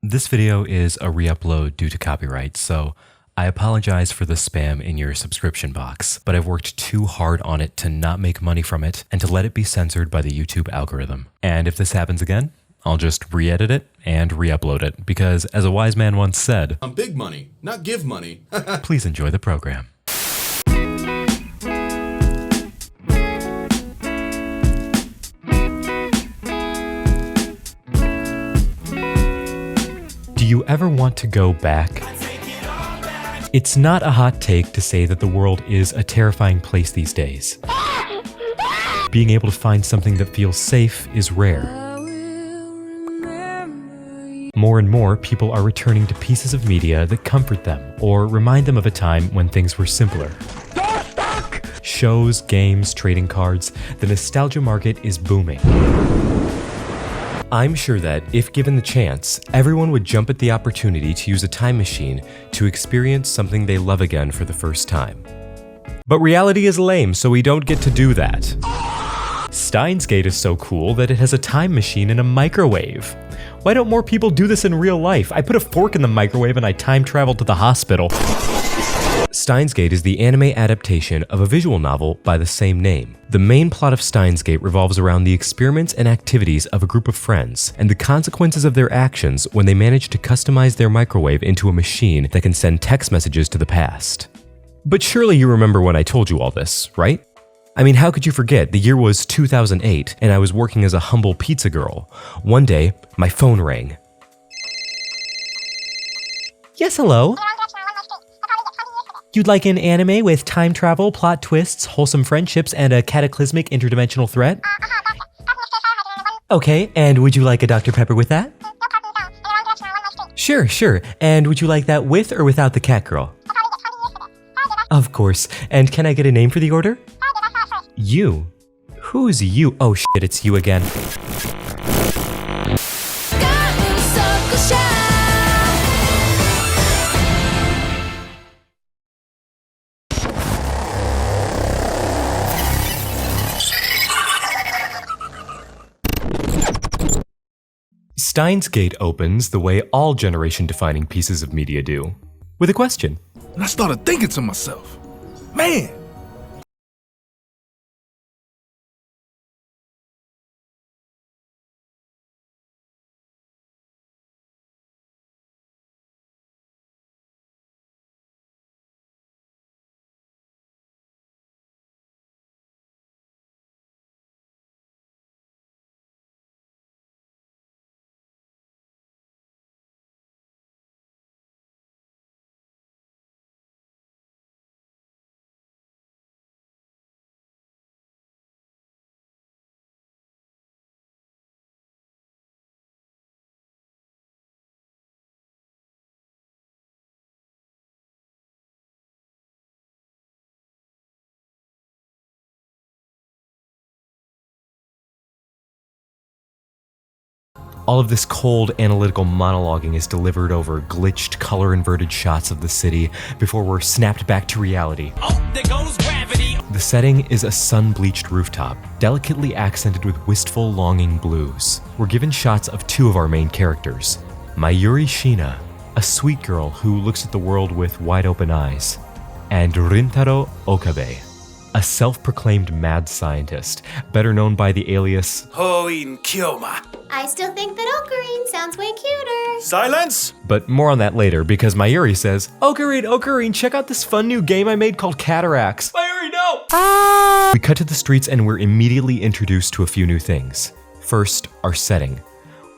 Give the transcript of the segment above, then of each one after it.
This video is a re-upload due to copyright, so I apologize for the spam in your subscription box, but I've worked too hard on it to not make money from it and to let it be censored by the YouTube algorithm. And if this happens again, I'll just re-edit it and re-upload it, because as a wise man once said, I'm big money, not give money. Please enjoy the program. Do you ever want to go back? It's not a hot take to say that the world is a terrifying place these days. Being able to find something that feels safe is rare. More and more people are returning to pieces of media that comfort them or remind them of a time when things were simpler. Shows, games, trading cards, the nostalgia market is booming. I'm sure that, if given the chance, everyone would jump at the opportunity to use a time machine to experience something they love again for the first time. But reality is lame, so we don't get to do that. Steins Gate is so cool that it has a time machine in a microwave. Why don't more people do this in real life? I put a fork in the microwave and I time traveled to the hospital. Steins Gate is the anime adaptation of a visual novel by the same name. The main plot of Steins Gate revolves around the experiments and activities of a group of friends, and the consequences of their actions when they manage to customize their microwave into a machine that can send text messages to the past. But surely you remember when I told you all this, right? I mean, how could you forget? The year was 2008, and I was working as a humble pizza girl. One day, my phone rang. Yes, hello? You'd like an anime with time travel, plot twists, wholesome friendships, and a cataclysmic interdimensional threat? Okay, and would you like a Dr. Pepper with that? Sure. And would you like that with or without the cat girl? Of course. And can I get a name for the order? You? Who's you? Oh shit, it's you again. Steins Gate opens the way all generation-defining pieces of media do, with a question. And I started thinking to myself, man, All of this cold, analytical monologuing is delivered over glitched, color-inverted shots of the city before we're snapped back to reality. Oh, there goes gravity! The setting is a sun-bleached rooftop, delicately accented with wistful, longing blues. We're given shots of two of our main characters, Mayuri Shina, a sweet girl who looks at the world with wide-open eyes, and Rintaro Okabe, a self-proclaimed mad scientist, better known by the alias Hoin Kyoma. I still think that Ocarine sounds way cuter. Silence! But more on that later, because Mayuri says, Ocarine, check out this fun new game I made called Cataracts. Mayuri, no! We cut to the streets and we're immediately introduced to a few new things. First, our setting.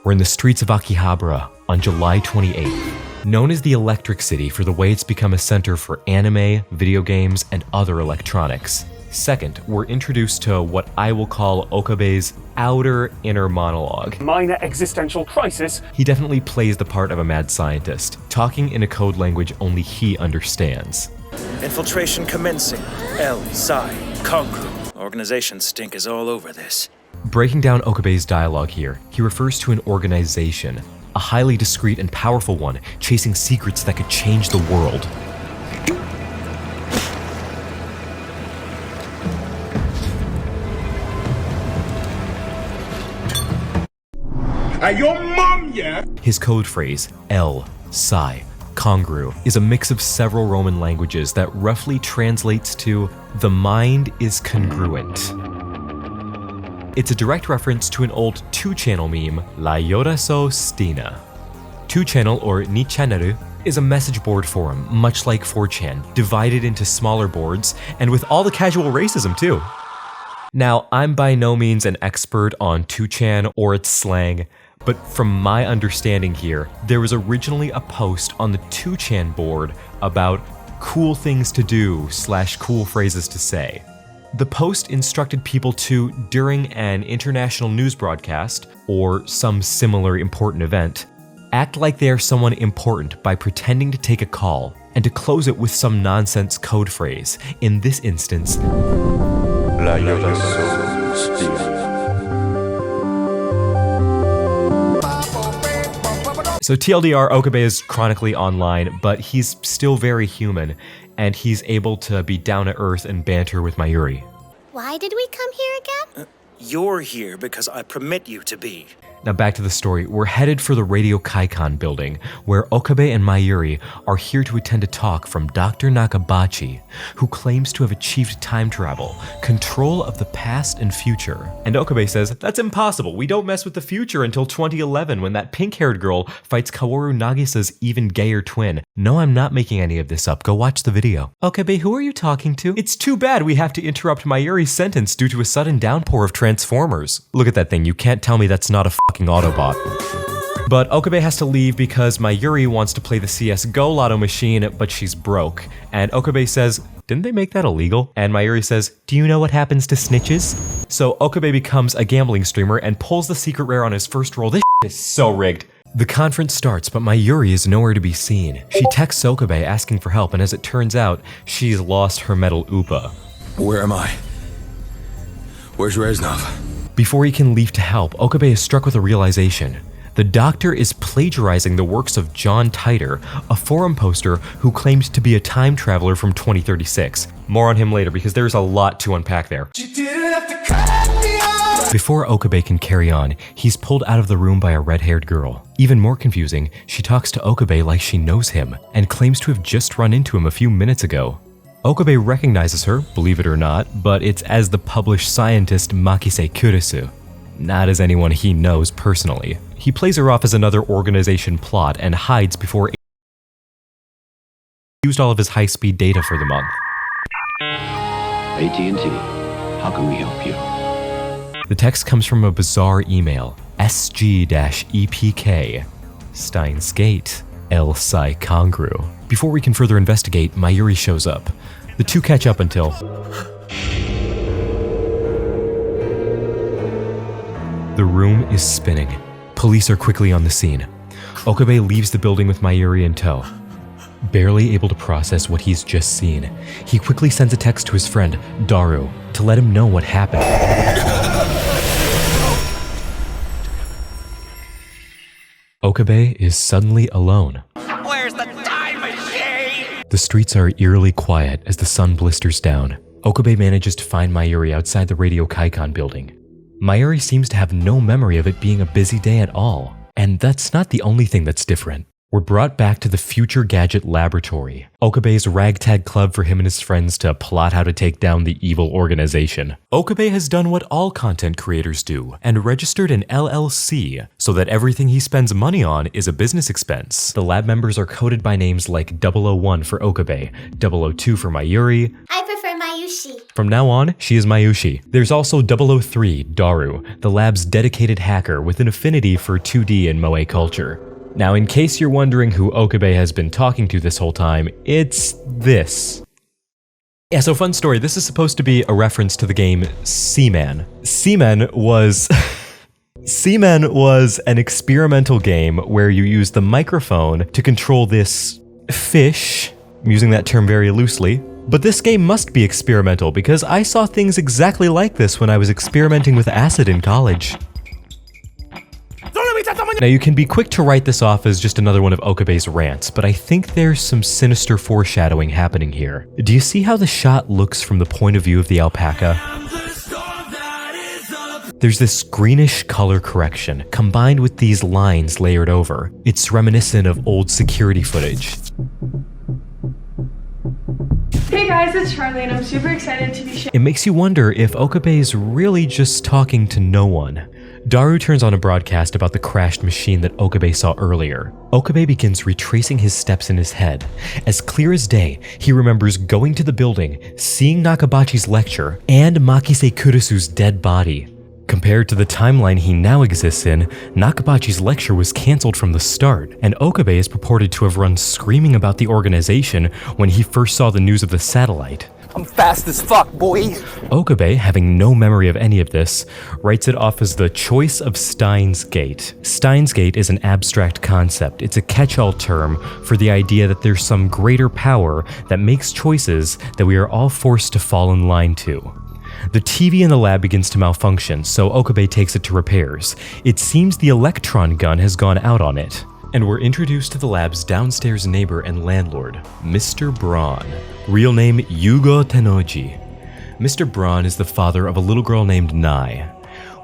We're in the streets of Akihabara on July 28th. Known as the Electric City for the way it's become a center for anime, video games, and other electronics. Second, we're introduced to what I will call Okabe's outer inner monologue. Minor existential crisis. He definitely plays the part of a mad scientist, talking in a code language only he understands. Infiltration commencing. L, Psi, Concru. Organization stink is all over this. Breaking down Okabe's dialogue here, he refers to an organization, a highly discreet and powerful one, chasing secrets that could change the world. And your mom His code phrase, El, Sai, Congru, is a mix of several Roman languages that roughly translates to "the mind is congruent." It's a direct reference to an old 2-channel meme, La Yoraso Stina. 2-channel, or Nichanaru, is a message board forum, much like 4chan, divided into smaller boards, and with all the casual racism too. Now, I'm by no means an expert on 2chan or its slang, but from my understanding here, there was originally a post on the 2chan board about cool things to do / cool phrases to say. The post instructed people to, during an international news broadcast, or some similar important event, act like they are someone important by pretending to take a call, and to close it with some nonsense code phrase, in this instance, La Yoraso Stina. So TLDR, Okabe is chronically online, but he's still very human, and he's able to be down to earth and banter with Mayuri. Why did we come here again? You're here because I permit you to be. Now back to the story. We're headed for the Radio Kaikon building, where Okabe and Mayuri are here to attend a talk from Dr. Nakabachi, who claims to have achieved time travel, control of the past and future. And Okabe says, "That's impossible. We don't mess with the future until 2011 when that pink-haired girl fights Kaworu Nagisa's even gayer twin. No, I'm not making any of this up. Go watch the video." Okabe, who are you talking to? It's too bad we have to interrupt Mayuri's sentence due to a sudden downpour of Transformers. Look at that thing. You can't tell me that's not a fucking Autobot. But Okabe has to leave because Mayuri wants to play the CSGO lotto machine, but she's broke. And Okabe says, "Didn't they make that illegal?" And Mayuri says, "Do you know what happens to snitches?" So Okabe becomes a gambling streamer and pulls the secret rare on his first roll. This is so rigged. The conference starts, but Mayuri is nowhere to be seen. She texts Okabe asking for help, and as it turns out, she's lost her metal Upa. Where am I? Where's Reznov? Before he can leave to help, Okabe is struck with a realization. The doctor is plagiarizing the works of John Titor, a forum poster who claimed to be a time traveler from 2036. More on him later because there's a lot to unpack there. Before Okabe can carry on, he's pulled out of the room by a red-haired girl. Even more confusing, she talks to Okabe like she knows him and claims to have just run into him a few minutes ago. Okabe recognizes her, believe it or not, but it's as the published scientist Makise Kurisu, not as anyone he knows personally. He plays her off as another organization plot and hides before used all of his high-speed data for the month. AT&T, how can we help you? The text comes from a bizarre email, SG-EPK, Steins Gate, El Sai Congru. Before we can further investigate, Mayuri shows up. The two catch up until the room is spinning. Police are quickly on the scene. Okabe leaves the building with Mayuri in tow. Barely able to process what he's just seen, he quickly sends a text to his friend, Daru, to let him know what happened. Okabe is suddenly alone. Where's the time machine? The streets are eerily quiet as the sun blisters down. Okabe manages to find Mayuri outside the Radio Kaikon building. Mayuri seems to have no memory of it being a busy day at all. And that's not the only thing that's different. We're brought back to the Future Gadget Laboratory, Okabe's ragtag club for him and his friends to plot how to take down the evil organization. Okabe has done what all content creators do, and registered an LLC, so that everything he spends money on is a business expense. The lab members are coded by names like 001 for Okabe, 002 for Mayuri. I prefer Mayushi. From now on, she is Mayushi. There's also 003, Daru, the lab's dedicated hacker with an affinity for 2D and moe culture. Now, in case you're wondering who Okabe has been talking to this whole time, it's this. Yeah, so fun story. This is supposed to be a reference to the game Seaman. Seaman was an experimental game where you use the microphone to control this fish. I'm using that term very loosely. But this game must be experimental because I saw things exactly like this when I was experimenting with acid in college. Now, you can be quick to write this off as just another one of Okabe's rants, but I think there's some sinister foreshadowing happening here. Do you see how the shot looks from the point of view of the alpaca? There's this greenish color correction combined with these lines layered over. It's reminiscent of old security footage. Hey guys, it's Charlie and I'm super excited to be sharing. It makes you wonder if Okabe is really just talking to no one. Daru turns on a broadcast about the crashed machine that Okabe saw earlier. Okabe begins retracing his steps in his head. As clear as day, he remembers going to the building, seeing Nakabachi's lecture, and Makise Kurisu's dead body. Compared to the timeline he now exists in, Nakabachi's lecture was cancelled from the start, and Okabe is purported to have run screaming about the organization when he first saw the news of the satellite. I'm fast as fuck, boy! Okabe, having no memory of any of this, writes it off as the choice of Steins Gate. Steins Gate is an abstract concept. It's a catch-all term for the idea that there's some greater power that makes choices that we are all forced to fall in line to. The TV in the lab begins to malfunction, so Okabe takes it to repairs. It seems the electron gun has gone out on it. And we're introduced to the lab's downstairs neighbor and landlord, Mr. Braun. Real name Yugo Tenoji. Mr. Braun is the father of a little girl named Nai.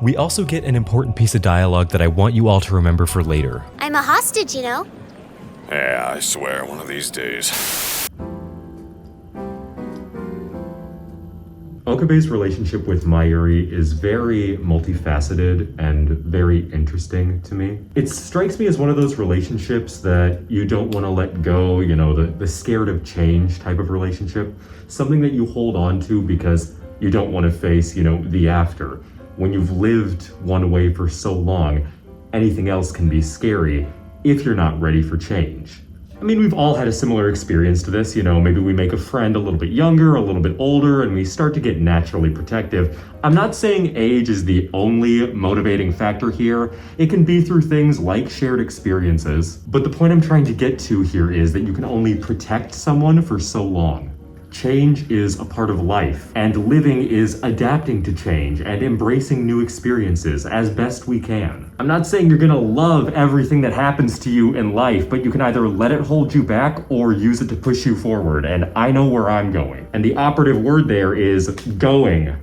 We also get an important piece of dialogue that I want you all to remember for later. I'm a hostage, you know. Yeah, I swear, one of these days. Okabe's relationship with Mayuri is very multifaceted and very interesting to me. It strikes me as one of those relationships that you don't want to let go, you know, the scared of change type of relationship. Something that you hold on to because you don't want to face, you know, the after. When you've lived one way for so long, anything else can be scary if you're not ready for change. I mean, we've all had a similar experience to this, you know, maybe we make a friend a little bit younger, a little bit older, and we start to get naturally protective. I'm not saying age is the only motivating factor here. It can be through things like shared experiences. But the point I'm trying to get to here is that you can only protect someone for so long. Change is a part of life, and living is adapting to change and embracing new experiences as best we can. I'm not saying you're gonna love everything that happens to you in life, but you can either let it hold you back or use it to push you forward, and I know where I'm going. And the operative word there is going.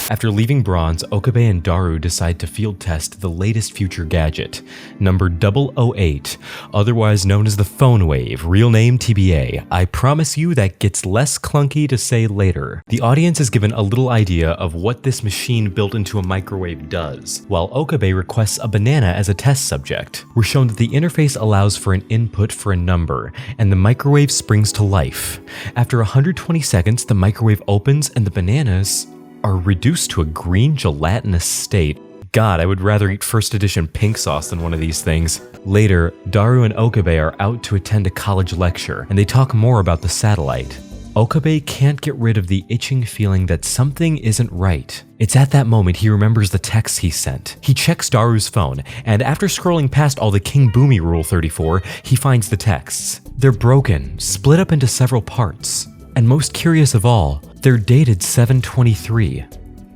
After leaving Bronze, Okabe and Daru decide to field test the latest future gadget, number 008, otherwise known as the Phone Wave, real name TBA. I promise you that gets less clunky to say later. The audience is given a little idea of what this machine built into a microwave does, while Okabe requests a banana as a test subject. We're shown that the interface allows for an input for a number, and the microwave springs to life. After 120 seconds, the microwave opens and the bananas are reduced to a green gelatinous state. God, I would rather eat first edition pink sauce than one of these things. Later, Daru and Okabe are out to attend a college lecture, and they talk more about the satellite. Okabe can't get rid of the itching feeling that something isn't right. It's at that moment he remembers the texts he sent. He checks Daru's phone, and after scrolling past all the King Boomy Rule 34, he finds the texts. They're broken, split up into several parts. And most curious of all, they're dated 7/23.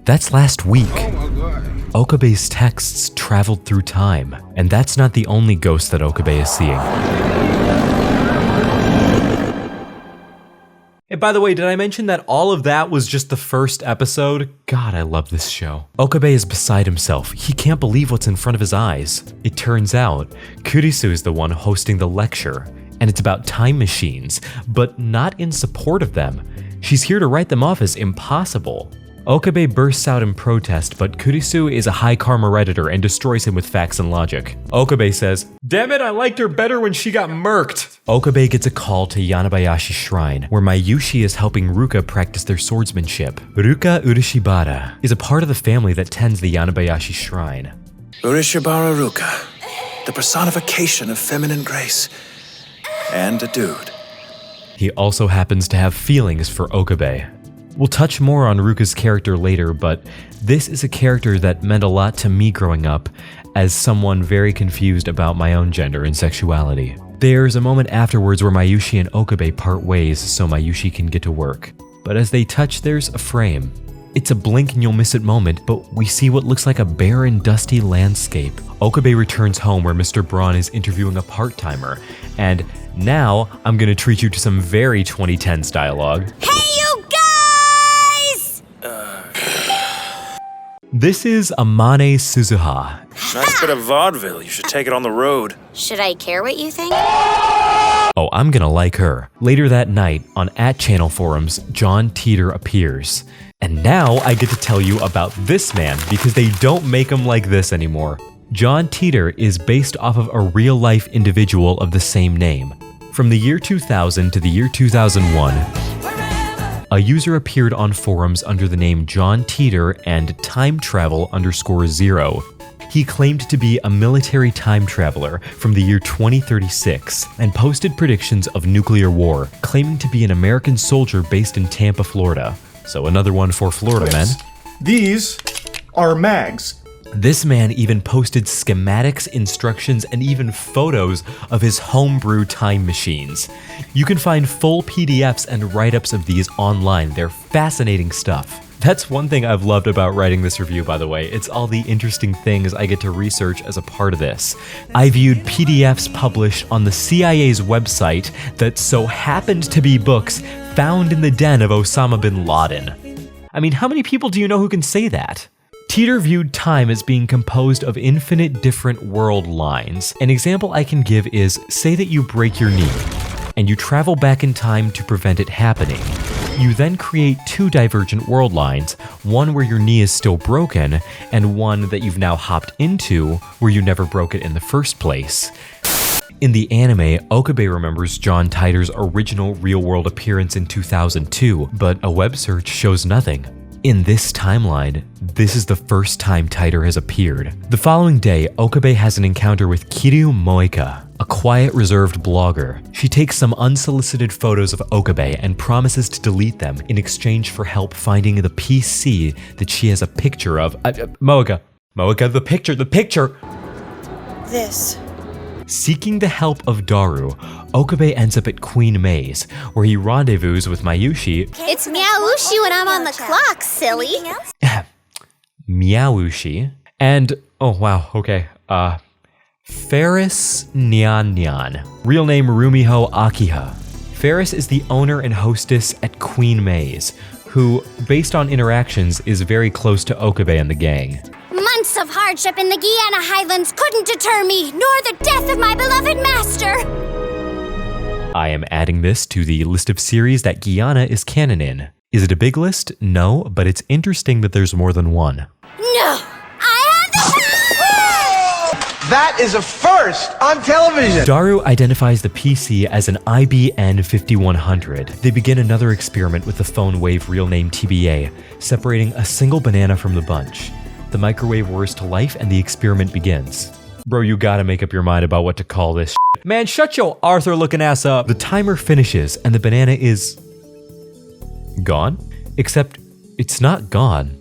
That's last week. Oh my god. Okabe's texts traveled through time, and that's not the only ghost that Okabe is seeing. Hey, by the way, did I mention that all of that was just the first episode? God, I love this show. Okabe is beside himself. He can't believe what's in front of his eyes. It turns out, Kurisu is the one hosting the lecture, and it's about time machines, but not in support of them. She's here to write them off as impossible. Okabe bursts out in protest, but Kurisu is a high karma redditor and destroys him with facts and logic. Okabe says, "Damn it, I liked her better when she got murked." Okabe gets a call to Yanabayashi Shrine, where Mayushi is helping Ruka practice their swordsmanship. Ruka Urishibara is a part of the family that tends the Yanabayashi Shrine. Urishibara Ruka, the personification of feminine grace. And a dude. He also happens to have feelings for Okabe. We'll touch more on Ruka's character later, but this is a character that meant a lot to me growing up as someone very confused about my own gender and sexuality. There's a moment afterwards where Mayushi and Okabe part ways so Mayushi can get to work. But as they touch, there's a frame. It's a blink and you'll miss it moment, but we see what looks like a barren, dusty landscape. Okabe returns home where Mr. Braun is interviewing a part-timer, and now I'm gonna treat you to some very 2010s dialogue. Hey, you guys! This is Amane Suzuha. Nice bit of vaudeville. You should take it on the road. Should I care what you think? Oh, I'm gonna like her. Later that night, on @Channel forums, John Teeter appears. And now I get to tell you about this man because they don't make him like this anymore. John Teeter is based off of a real-life individual of the same name. From the year 2000 to the year 2001, a user appeared on forums under the name John Teeter and timetravel_0. He claimed to be a military time traveler from the year 2036 and posted predictions of nuclear war, claiming to be an American soldier based in Tampa, Florida. So another one for Florida men. These are mags. This man even posted schematics, instructions, and even photos of his homebrew time machines. You can find full PDFs and write-ups of these online. They're fascinating stuff. That's one thing I've loved about writing this review, by the way. It's all the interesting things I get to research as a part of this. I viewed PDFs published on the CIA's website that so happened to be books found in the den of Osama bin Laden. I mean, how many people do you know who can say that? Teeter viewed time as being composed of infinite different world lines. An example I can give is, say that you break your knee, and you travel back in time to prevent it happening. You then create two divergent world lines, one where your knee is still broken, and one that you've now hopped into where you never broke it in the first place. In the anime, Okabe remembers John Teeter's original real-world appearance in 2002, but a web search shows nothing. In this timeline, this is the first time Teeter has appeared. The following day, Okabe has an encounter with Kiryu Moeka, a quiet, reserved blogger. She takes some unsolicited photos of Okabe and promises to delete them in exchange for help finding the PC that she has a picture of. Moeka, the picture! This. Seeking the help of Daru, Okabe ends up at Queen Maze, where he rendezvous with Mayushi. It's Meowushi when I'm on the clock, silly. Meowushi. And, oh wow, okay, Ferris Nyan Nyan. Real name Rumiho Akiha. Ferris is the owner and hostess at Queen Maze, who, based on interactions, is very close to Okabe and the gang. Months of hardship in the Guyana Highlands couldn't deter me, nor the death of my beloved master. I am adding this to the list of series that Guyana is canon in. Is it a big list? No, but it's interesting that there's more than one. No! I have the power! That is a first on television! Daru identifies the PC as an IBN 5100. They begin another experiment with the phone wave real name TBA, separating a single banana from the bunch. The microwave whirs to life and the experiment begins. Bro, you gotta make up your mind about what to call this shit. Man, shut your Arthur-looking ass up. The timer finishes and the banana is gone? Except it's not gone.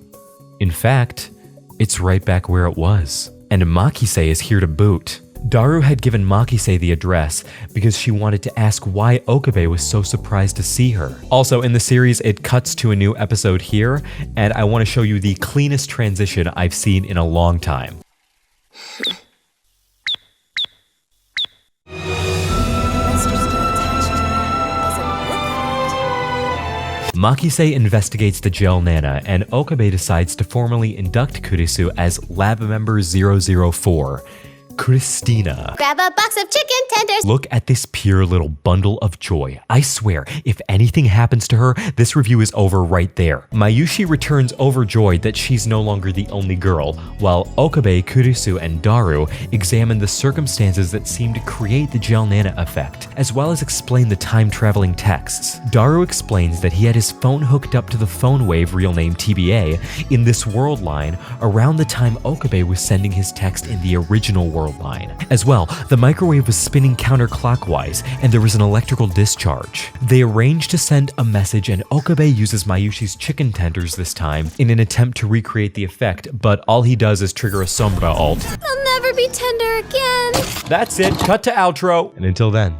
In fact, it's right back where it was. And Makise is here to boot. Daru had given Makise the address because she wanted to ask why Okabe was so surprised to see her. Also, in the series, it cuts to a new episode here, and I want to show you the cleanest transition I've seen in a long time. Makise investigates the gel Nana, and Okabe decides to formally induct Kurisu as lab member 004. Christina. Grab a box of chicken tenders. Look at this pure little bundle of joy. I swear, if anything happens to her, this review is over right there. Mayushi returns overjoyed that she's no longer the only girl, while Okabe, Kurisu, and Daru examine the circumstances that seem to create the gel Nana effect, as well as explain the time-traveling texts. Daru explains that he had his phone hooked up to the phone wave real name TBA in this world line around the time Okabe was sending his text in the original world line. As well, the microwave was spinning counterclockwise and there was an electrical discharge. They arrange to send a message and Okabe uses Mayushi's chicken tenders this time in an attempt to recreate the effect, but all he does is trigger a Sombra ult. I'll never be tender again. That's it, cut to outro. And until then,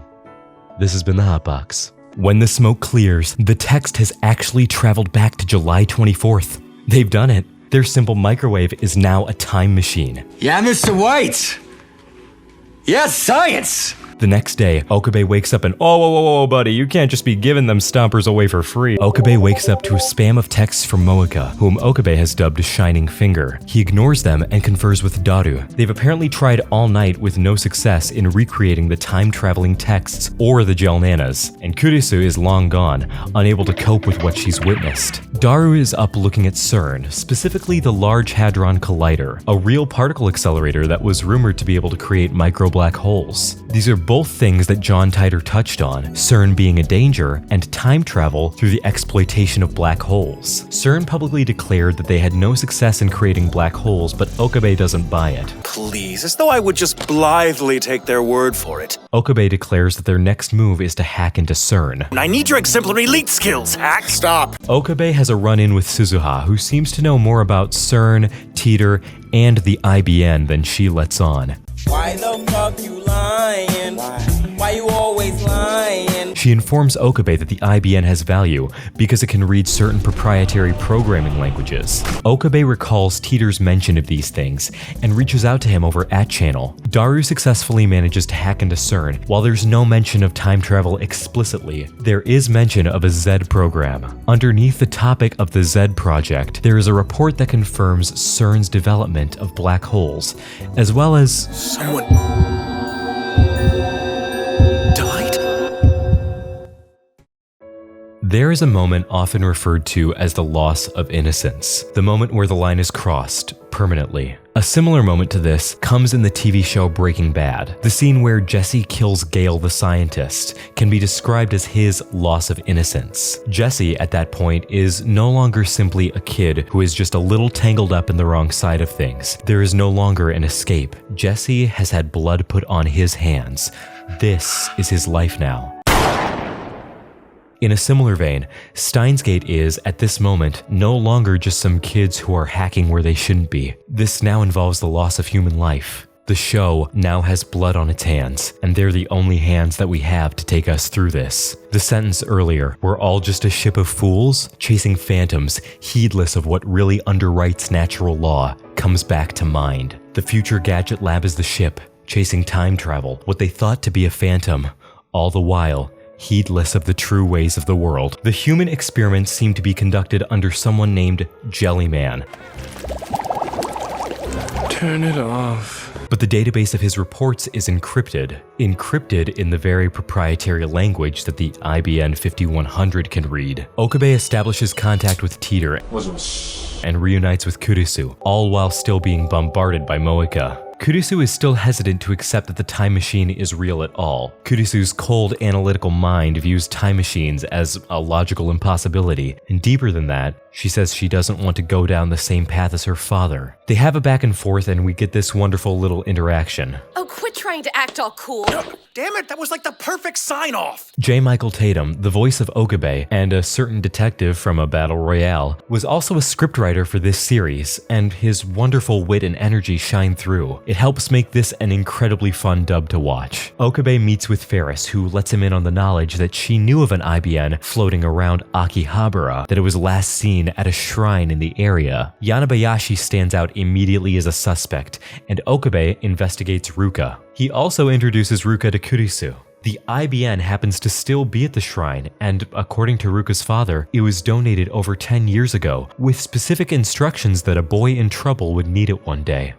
this has been the Hot Box. When the smoke clears, the text has actually traveled back to July 24th. They've done it. Their simple microwave is now a time machine. Yeah, Mr. White! Yes, science! The next day, Okabe wakes up and, whoa, buddy, you can't just be giving them stompers away for free. Okabe wakes up to a spam of texts from Moeka, whom Okabe has dubbed Shining Finger. He ignores them and confers with Daru. They've apparently tried all night with no success in recreating the time-traveling texts or the gel nanas, and Kurisu is long gone, unable to cope with what she's witnessed. Daru is up looking at CERN, specifically the Large Hadron Collider, a real particle accelerator that was rumored to be able to create micro-black holes. These are both things that John Titor touched on, CERN being a danger and time travel through the exploitation of black holes. CERN publicly declared that they had no success in creating black holes, but Okabe doesn't buy it. Please, as though I would just blithely take their word for it. Okabe declares that their next move is to hack into CERN. I need your exemplary elite skills, Hack! Stop! Okabe has a run-in with Suzuha, who seems to know more about CERN, Titor, and the IBN than she lets on. Why the fuck you lying? Why you always lying? She informs Okabe that the IBN has value because it can read certain proprietary programming languages. Okabe recalls Titor's mention of these things and reaches out to him over @channel. Daru successfully manages to hack into CERN. While there's no mention of time travel explicitly, there is mention of a Z program. Underneath the topic of the Z project, there is a report that confirms CERN's development of black holes, as well as Someone died? There is a moment often referred to as the loss of innocence, the moment where the line is crossed permanently. A similar moment to this comes in the TV show Breaking Bad. The scene where Jesse kills Gale the scientist can be described as his loss of innocence. Jesse, at that point, is no longer simply a kid who is just a little tangled up in the wrong side of things. There is no longer an escape. Jesse has had blood put on his hands. This is his life now. In a similar vein, Steins Gate is, at this moment, no longer just some kids who are hacking where they shouldn't be. This now involves the loss of human life. The show now has blood on its hands, and they're the only hands that we have to take us through this. The sentence earlier, "We're all just a ship of fools, chasing phantoms, heedless of what really underwrites natural law," comes back to mind. The future gadget lab is the ship, chasing time travel, what they thought to be a phantom, all the while heedless of the true ways of the world. The human experiments seem to be conducted under someone named Jellyman. Turn it off. But the database of his reports is encrypted in the very proprietary language that the IBN 5100 can read. Okabe establishes contact with Titor and reunites with Kurisu, all while still being bombarded by Moeka. Kurisu is still hesitant to accept that the time machine is real at all. Kurisu's cold, analytical mind views time machines as a logical impossibility, and deeper than that, she says she doesn't want to go down the same path as her father. They have a back and forth, and we get this wonderful little interaction. Oh, quit trying to act all cool. Damn it, that was like the perfect sign-off! J. Michael Tatum, the voice of Okabe, and a certain detective from a battle royale, was also a scriptwriter for this series, and his wonderful wit and energy shine through. It helps make this an incredibly fun dub to watch. Okabe meets with Ferris, who lets him in on the knowledge that she knew of an IBN floating around Akihabara, that it was last seen at a shrine in the area. Yanabayashi stands out immediately as a suspect, and Okabe investigates Ruka. He also introduces Ruka to Kurisu. The IBN happens to still be at the shrine, and according to Ruka's father, it was donated over 10 years ago, with specific instructions that a boy in trouble would need it one day.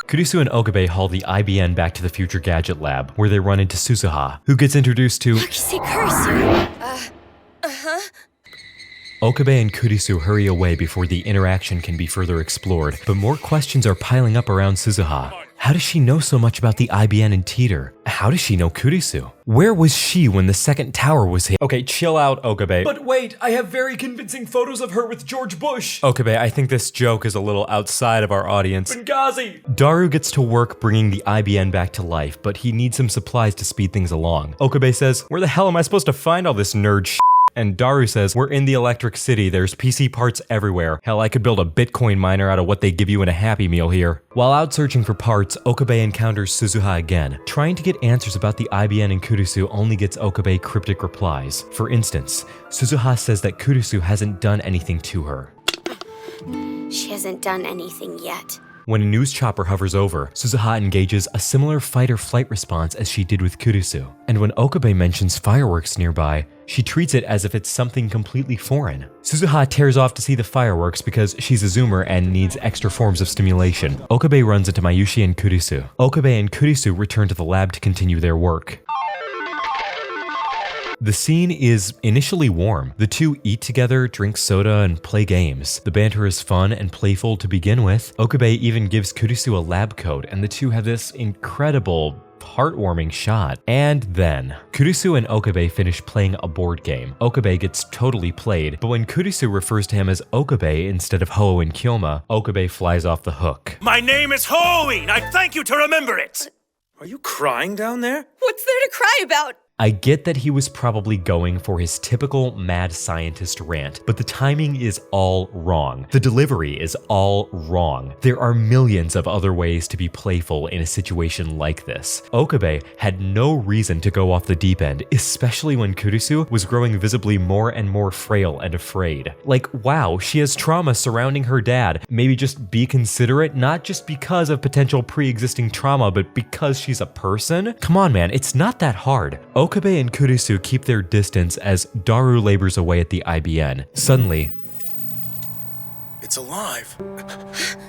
Kurisu and Okabe haul the IBN back to the Future Gadget Lab, where they run into Suzuha, who gets introduced to Okabe and Kurisu hurry away before the interaction can be further explored, but more questions are piling up around Suzuha. How does she know so much about the IBN and Titor? How does she know Kurisu? Where was she when the second tower was hit? Okay, chill out, Okabe. But wait, I have very convincing photos of her with George Bush. Okabe, I think this joke is a little outside of our audience. Benghazi! Daru gets to work bringing the IBN back to life, but he needs some supplies to speed things along. Okabe says, "Where the hell am I supposed to find all this nerd shit?" And Daru says, "We're in the Electric City, there's PC parts everywhere. Hell, I could build a Bitcoin miner out of what they give you in a Happy Meal here." While out searching for parts, Okabe encounters Suzuha again. Trying to get answers about the IBN and Kurisu only gets Okabe cryptic replies. For instance, Suzuha says that Kurisu hasn't done anything to her. She hasn't done anything yet. When a news chopper hovers over, Suzuha engages a similar fight-or-flight response as she did with Kurisu. And when Okabe mentions fireworks nearby, she treats it as if it's something completely foreign. Suzuha tears off to see the fireworks because she's a zoomer and needs extra forms of stimulation. Okabe runs into Mayushi and Kurisu. Okabe and Kurisu return to the lab to continue their work. The scene is initially warm. The two eat together, drink soda, and play games. The banter is fun and playful to begin with. Okabe even gives Kurisu a lab coat, and the two have this incredible, heartwarming shot. And then, Kurisu and Okabe finish playing a board game. Okabe gets totally played, but when Kurisu refers to him as Okabe instead of Ho and Kyoma, Okabe flies off the hook. My name is Hoey! I thank you to remember it! Are you crying down there? What's there to cry about? I get that he was probably going for his typical mad scientist rant, but the timing is all wrong. The delivery is all wrong. There are millions of other ways to be playful in a situation like this. Okabe had no reason to go off the deep end, especially when Kurisu was growing visibly more and more frail and afraid. Like, wow, she has trauma surrounding her dad. Maybe just be considerate, not just because of potential pre-existing trauma, but because she's a person? Come on, man, it's not that hard. Okabe and Kurisu keep their distance as Daru labors away at the IBN. Suddenly, It's alive!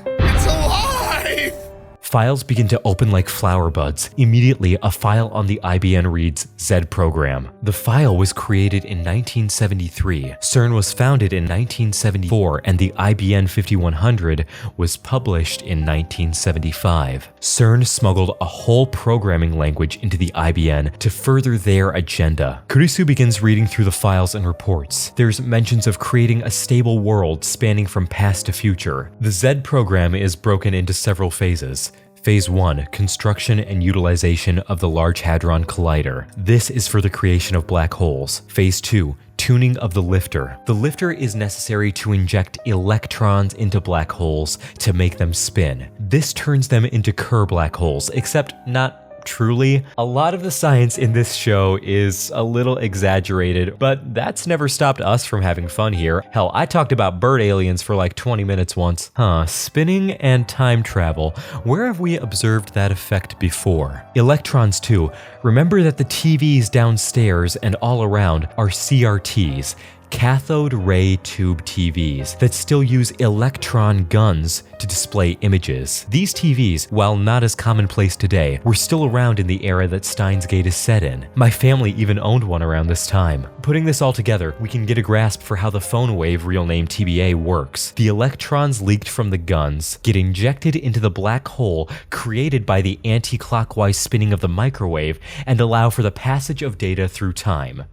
It's alive! files begin to open like flower buds. Immediately, a file on the IBN reads Z program. The file was created in 1973. CERN was founded in 1974, and the IBN 5100 was published in 1975. CERN smuggled a whole programming language into the IBN to further their agenda. Kurisu begins reading through the files and reports. There's mentions of creating a stable world spanning from past to future. The Z program is broken into several phases. Phase 1, construction and utilization of the Large Hadron Collider. This is for the creation of black holes. Phase 2, tuning of the lifter. The lifter is necessary to inject electrons into black holes to make them spin. This turns them into Kerr black holes, except not truly. A lot of the science in this show is a little exaggerated, but that's never stopped us from having fun here. Hell, I talked about bird aliens for like 20 minutes once. Spinning and time travel. Where have we observed that effect before? Electrons too. Remember that the TVs downstairs and all around are CRTs. Cathode ray tube TVs that still use electron guns to display images. These TVs, while not as commonplace today, were still around in the era that Steins Gate is set in. My family even owned one around this time. Putting this all together, we can get a grasp for how the phone wave, real name TBA, works. The electrons leaked from the guns get injected into the black hole created by the anti-clockwise spinning of the microwave and allow for the passage of data through time.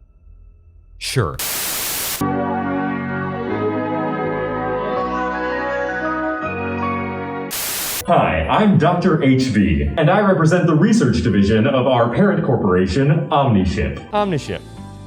Sure. Hi, I'm Dr. HV, and I represent the research division of our parent corporation, Omniship. Omniship.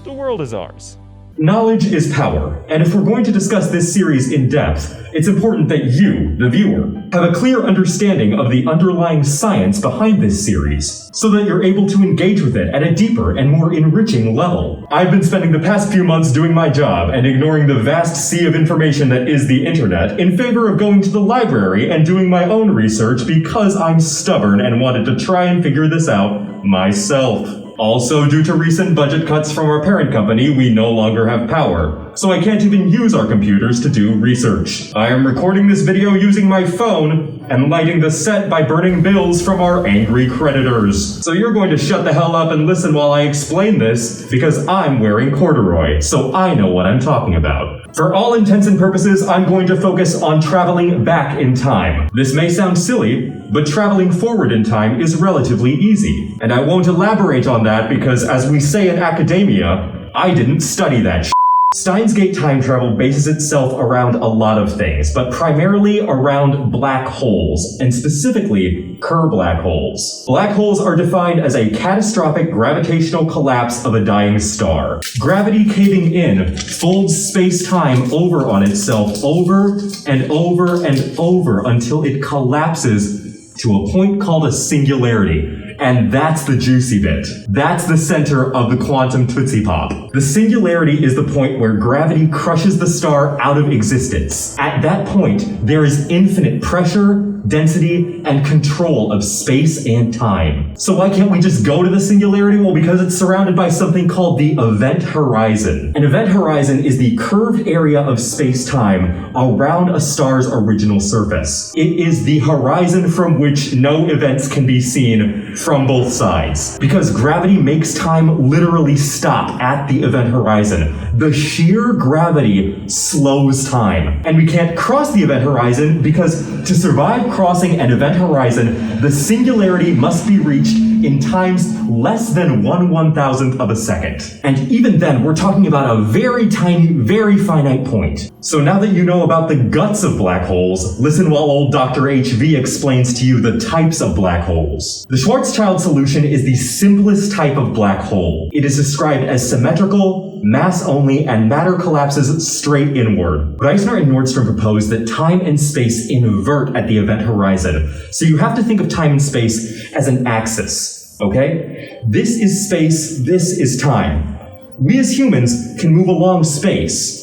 The world is ours. Knowledge is power, and if we're going to discuss this series in depth, it's important that you, the viewer, have a clear understanding of the underlying science behind this series, so that you're able to engage with it at a deeper and more enriching level. I've been spending the past few months doing my job and ignoring the vast sea of information that is the internet in favor of going to the library and doing my own research because I'm stubborn and wanted to try and figure this out myself. Also, due to recent budget cuts from our parent company, we no longer have power, so I can't even use our computers to do research. I am recording this video using my phone and lighting the set by burning bills from our angry creditors. So you're going to shut the hell up and listen while I explain this, because I'm wearing corduroy, so I know what I'm talking about. For all intents and purposes, I'm going to focus on traveling back in time. This may sound silly, but traveling forward in time is relatively easy. And I won't elaborate on that because, as we say in academia, I didn't study that shit. Steins Gate time travel bases itself around a lot of things, but primarily around black holes, and specifically Kerr black holes. Black holes are defined as a catastrophic gravitational collapse of a dying star. Gravity caving in folds space-time over on itself over and over and over until it collapses to a point called a singularity. And that's the juicy bit. That's the center of the quantum Tootsie Pop. The singularity is the point where gravity crushes the star out of existence. At that point, there is infinite pressure, density, and control of space and time. So why can't we just go to the singularity? Well, because it's surrounded by something called the event horizon. An event horizon is the curved area of space-time around a star's original surface. It is the horizon from which no events can be seen from both sides. Because gravity makes time literally stop at the event horizon. The sheer gravity slows time. And we can't cross the event horizon because to survive crossing an event horizon, the singularity must be reached in times less than 1/1000th of a second. And even then, we're talking about a very tiny, very finite point. So now that you know about the guts of black holes, listen while old Dr. HV explains to you the types of black holes. The Schwarzschild solution is the simplest type of black hole. It is described as symmetrical, mass only, and matter collapses straight inward. Reisner and Nordstrom proposed that time and space invert at the event horizon. So you have to think of time and space as an axis, okay? This is space, this is time. We as humans can move along space,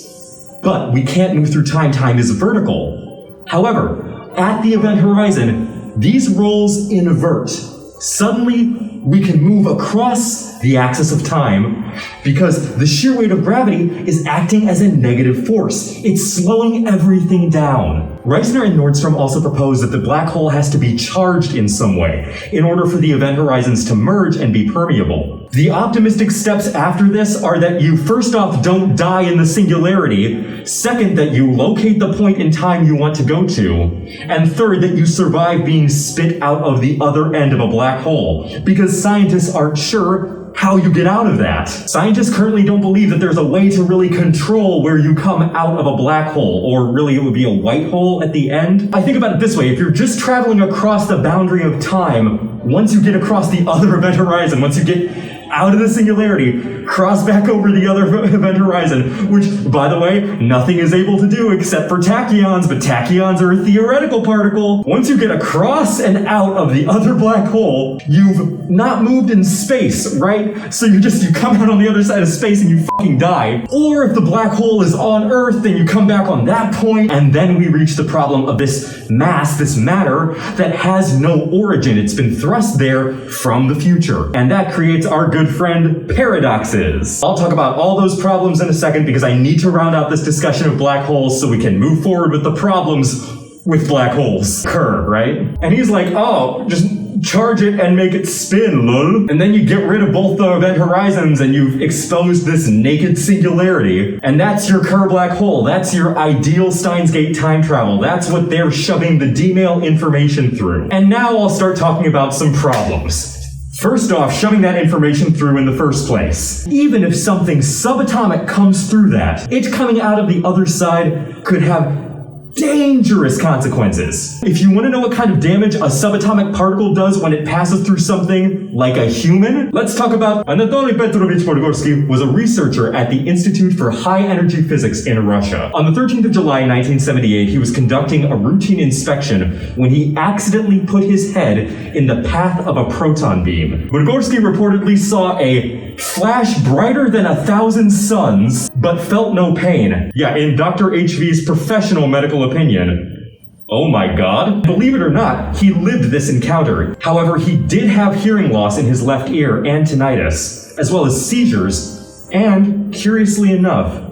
but we can't move through time. Time is vertical. However, at the event horizon, these roles invert. Suddenly, we can move across the axis of time because the sheer weight of gravity is acting as a negative force. It's slowing everything down. Reisner and Nordstrom also proposed that the black hole has to be charged in some way in order for the event horizons to merge and be permeable. The optimistic steps after this are that you first off don't die in the singularity, second that you locate the point in time you want to go to, and third that you survive being spit out of the other end of a black hole, because scientists aren't sure how you get out of that. Scientists currently don't believe that there's a way to really control where you come out of a black hole, or really it would be a white hole at the end. I think about it this way, if you're just traveling across the boundary of time, once you get across the other event horizon, once you get out of the singularity, cross back over the other event horizon, which, by the way, nothing is able to do except for tachyons, but tachyons are a theoretical particle. Once you get across and out of the other black hole, you've not moved in space, right? So you come out on the other side of space and you fucking die. Or if the black hole is on Earth, then you come back on that point, and then we reach the problem of this mass, this matter, that has no origin. It's been thrust there from the future. And that creates our good friend paradoxes. I'll talk about all those problems in a second because I need to round out this discussion of black holes so we can move forward with the problems with black holes. Kerr, right? And he's like, oh, just charge it and make it spin, lol. And then you get rid of both the event horizons and you've exposed this naked singularity. And that's your Kerr black hole. That's your ideal Steins gate time travel. That's what they're shoving the D-mail information through. And now I'll start talking about some problems. First off, shoving that information through in the first place. Even if something subatomic comes through that, it coming out of the other side could have dangerous consequences. If you want to know what kind of damage a subatomic particle does when it passes through something like a human, let's talk about Anatoly Petrovich Podgorsky was a researcher at the Institute for High Energy Physics in Russia. On the 13th of July, 1978, he was conducting a routine inspection when he accidentally put his head in the path of a proton beam. Podgorsky reportedly saw a flash brighter than 1,000 suns, but felt no pain. Yeah, in Dr. HV's professional medical opinion, oh my god. Believe it or not, he lived this encounter. However, he did have hearing loss in his left ear and tinnitus, as well as seizures, and, curiously enough,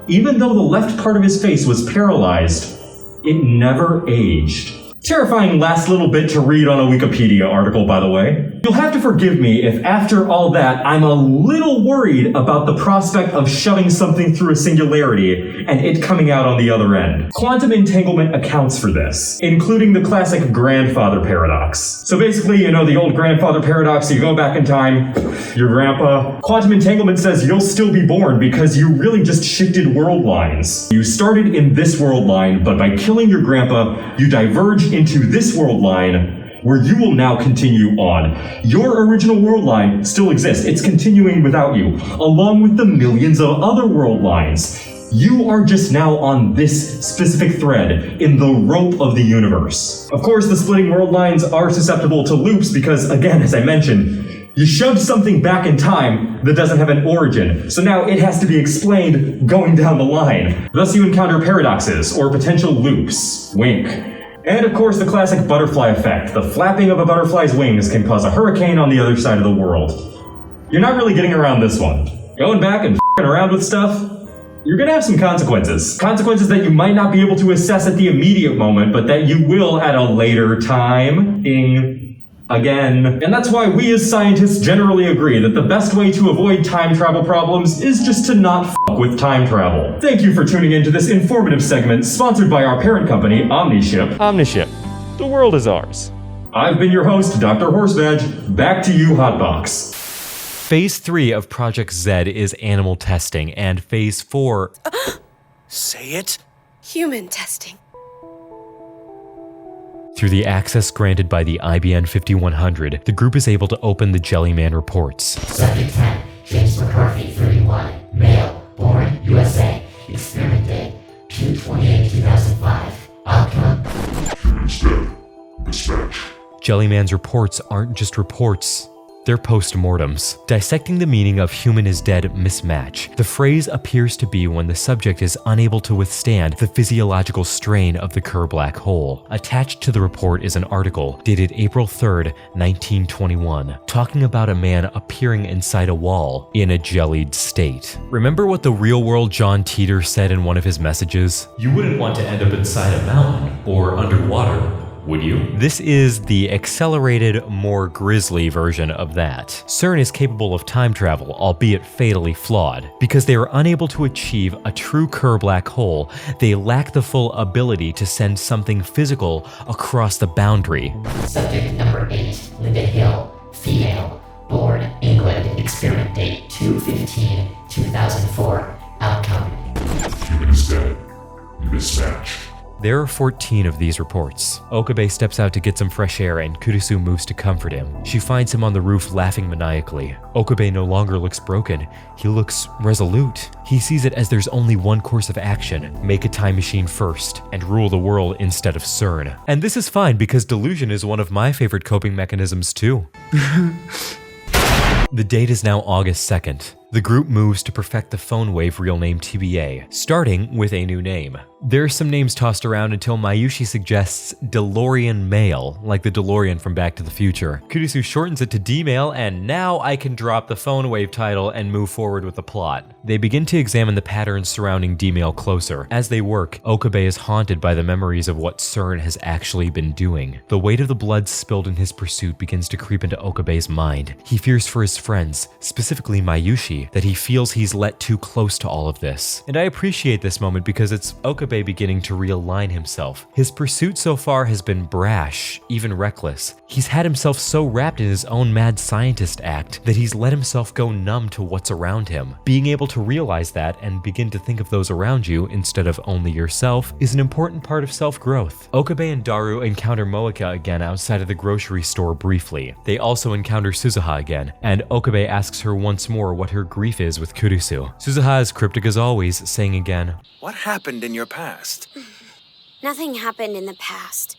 even though the left part of his face was paralyzed, it never aged. Terrifying last little bit to read on a Wikipedia article, by the way. You'll have to forgive me if after all that, I'm a little worried about the prospect of shoving something through a singularity and it coming out on the other end. Quantum entanglement accounts for this, including the classic grandfather paradox. So basically, you know, the old grandfather paradox, you go back in time, your grandpa. Quantum entanglement says you'll still be born because you really just shifted world lines. You started in this world line, but by killing your grandpa, you diverge into this world line where you will now continue on. Your original world line still exists. It's continuing without you, along with the millions of other world lines. You are just now on this specific thread in the rope of the universe. Of course, the splitting world lines are susceptible to loops because, again, as I mentioned, you shoved something back in time that doesn't have an origin, so now it has to be explained going down the line. Thus you encounter paradoxes, or potential loops. Wink. And of course, the classic butterfly effect. The flapping of a butterfly's wings can cause a hurricane on the other side of the world. You're not really getting around this one. Going back and f***ing around with stuff, you're gonna have some consequences. Consequences that you might not be able to assess at the immediate moment, but that you will at a later time. Ding. Again. And that's why we as scientists generally agree that the best way to avoid time travel problems is just to not f*** with time travel. Thank you for tuning in to this informative segment sponsored by our parent company, Omniship. Omniship. The world is ours. I've been your host, Dr. Horseveg. Back to you, Hotbox. Phase 3 of Project Z is animal testing, and Phase 4... Say it. Human testing. Through the access granted by the IBN 5100, the group is able to open the Jellyman reports. Subject 10, James McCarthy, 31, male, born USA, experiment date, 2/28/2005, outcome. Humans dead. Mismatch. Jellyman's reports aren't just reports. They're postmortems, dissecting the meaning of human is dead mismatch. The phrase appears to be when the subject is unable to withstand the physiological strain of the Kerr black hole. Attached to the report is an article dated April 3rd, 1921, talking about a man appearing inside a wall in a jellied state. Remember what the real-world John Teeter said in one of his messages? You wouldn't want to end up inside a mountain or underwater, would you? This is the accelerated, more grisly version of that. CERN is capable of time travel, albeit fatally flawed. Because they are unable to achieve a true Kerr black hole, they lack the full ability to send something physical across the boundary. Subject number 8, Linda Hill, female, born England, experiment date 2/15/2004, outcome. Human is dead. Mismatch. There are 14 of these reports. Okabe steps out to get some fresh air and Kurisu moves to comfort him. She finds him on the roof laughing maniacally. Okabe no longer looks broken. He looks resolute. He sees it as there's only one course of action: make a time machine first and rule the world instead of CERN. And this is fine because delusion is one of my favorite coping mechanisms too. The date is now August 2nd. The group moves to perfect the phone wave real name TBA, starting with a new name. There are some names tossed around until Mayushi suggests DeLorean Mail, like the DeLorean from Back to the Future. Kurisu shortens it to D-Mail, and now I can drop the phone wave title and move forward with the plot. They begin to examine the patterns surrounding D-Mail closer. As they work, Okabe is haunted by the memories of what CERN has actually been doing. The weight of the blood spilled in his pursuit begins to creep into Okabe's mind. He fears for his friends, specifically Mayushi, that he feels he's let too close to all of this. And I appreciate this moment because it's Okabe beginning to realign himself. His pursuit so far has been brash, even reckless. He's had himself so wrapped in his own mad scientist act that he's let himself go numb to what's around him. Being able to realize that and begin to think of those around you instead of only yourself is an important part of self-growth. Okabe and Daru encounter Moeka again outside of the grocery store briefly. They also encounter Suzuha again, and Okabe asks her once more what her grief is with Kurisu. Suzuha is cryptic as always, saying again, "What happened in your past?" Nothing happened in the past.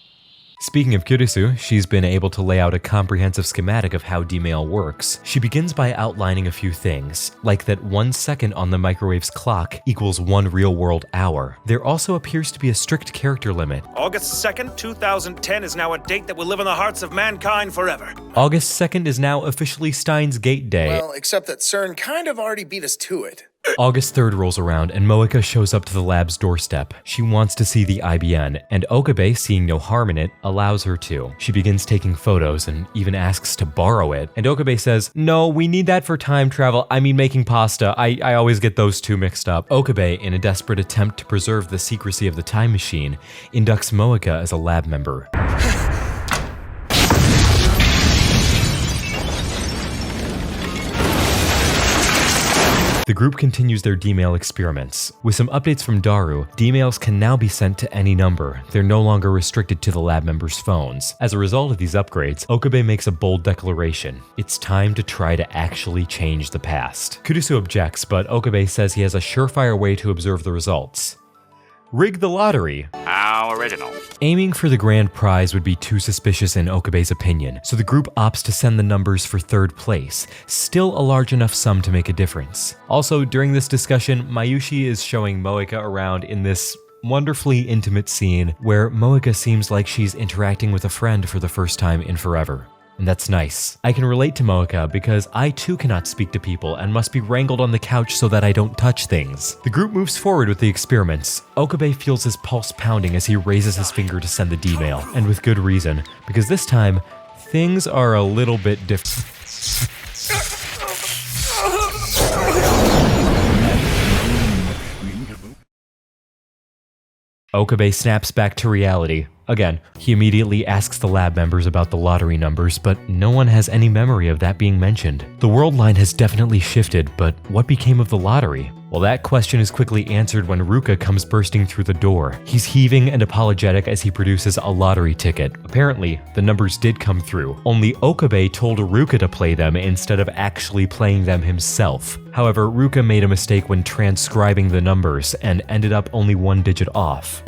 Speaking of Kurisu, she's been able to lay out a comprehensive schematic of how D-Mail works. She begins by outlining a few things, like that 1 second on the microwave's clock equals 1 real-world hour. There also appears to be a strict character limit. August 2nd, 2010 is now a date that will live in the hearts of mankind forever. August 2nd is now officially Steins Gate Day. Well, except that CERN kind of already beat us to it. August 3rd rolls around and Moeka shows up to the lab's doorstep. She wants to see the IBN, and Okabe, seeing no harm in it, allows her to. She begins taking photos and even asks to borrow it, and Okabe says, "No, we need that for time travel. I mean making pasta. I always get those two mixed up." Okabe, in a desperate attempt to preserve the secrecy of the time machine, inducts Moeka as a lab member. The group continues their D-Mail experiments. With some updates from Daru, D-Mails can now be sent to any number. They're no longer restricted to the lab members' phones. As a result of these upgrades, Okabe makes a bold declaration. It's time to try to actually change the past. Kurisu objects, but Okabe says he has a surefire way to observe the results. Rig the lottery. How original. Aiming for the grand prize would be too suspicious in Okabe's opinion, so the group opts to send the numbers for 3rd place, still a large enough sum to make a difference. Also, during this discussion, Mayushi is showing Moeka around in this wonderfully intimate scene where Moeka seems like she's interacting with a friend for the first time in forever. And that's nice. I can relate to Moeka because I too cannot speak to people and must be wrangled on the couch so that I don't touch things. The group moves forward with the experiments. Okabe feels his pulse pounding as he raises his finger to send the D-mail, and with good reason, because this time, things are a little bit different. Okabe snaps back to reality. Again, he immediately asks the lab members about the lottery numbers, but no one has any memory of that being mentioned. The world line has definitely shifted, but what became of the lottery? Well, that question is quickly answered when Ruka comes bursting through the door. He's heaving and apologetic as he produces a lottery ticket. Apparently, the numbers did come through, only Okabe told Ruka to play them instead of actually playing them himself. However, Ruka made a mistake when transcribing the numbers and ended up only one digit off.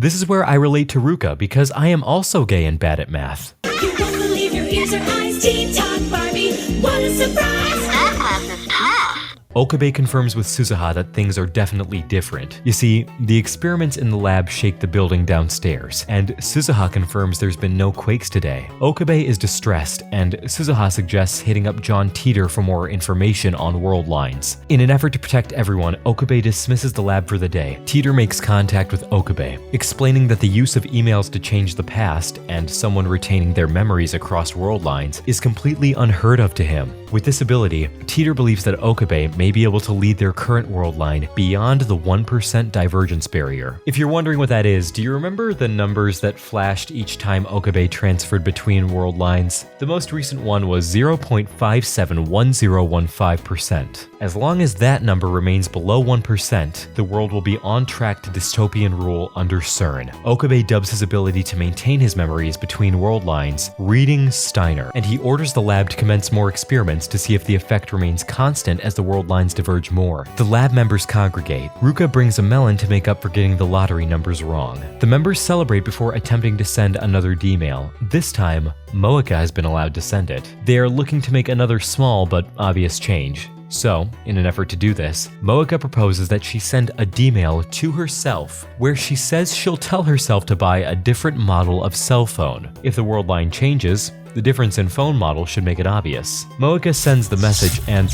This is where I relate to Ruka because I am also gay and bad at math. You won't believe your ears or eyes. Teen Talk Barbie, what a surprise! That class is tough. Okabe confirms with Suzuha that things are definitely different. You see, the experiments in the lab shake the building downstairs, and Suzuha confirms there's been no quakes today. Okabe is distressed, and Suzuha suggests hitting up John Teeter for more information on world lines. In an effort to protect everyone, Okabe dismisses the lab for the day. Teeter makes contact with Okabe, explaining that the use of emails to change the past and someone retaining their memories across world lines is completely unheard of to him. With this ability, Teeter believes that Okabe may be able to lead their current world line beyond the 1% divergence barrier. If you're wondering what that is, do you remember the numbers that flashed each time Okabe transferred between world lines? The most recent one was 0.571015%. As long as that number remains below 1%, the world will be on track to dystopian rule under CERN. Okabe dubs his ability to maintain his memories between world lines reading Steiner, and he orders the lab to commence more experiments to see if the effect remains constant as the world lines diverge more. The lab members congregate. Ruka brings a melon to make up for getting the lottery numbers wrong. The members celebrate before attempting to send another D-mail. This time, Moeka has been allowed to send it. They are looking to make another small but obvious change. So, in an effort to do this, Moeka proposes that she send a D-mail to herself, where she says she'll tell herself to buy a different model of cell phone. If the world line changes, the difference in phone model should make it obvious. Moeka sends the message and...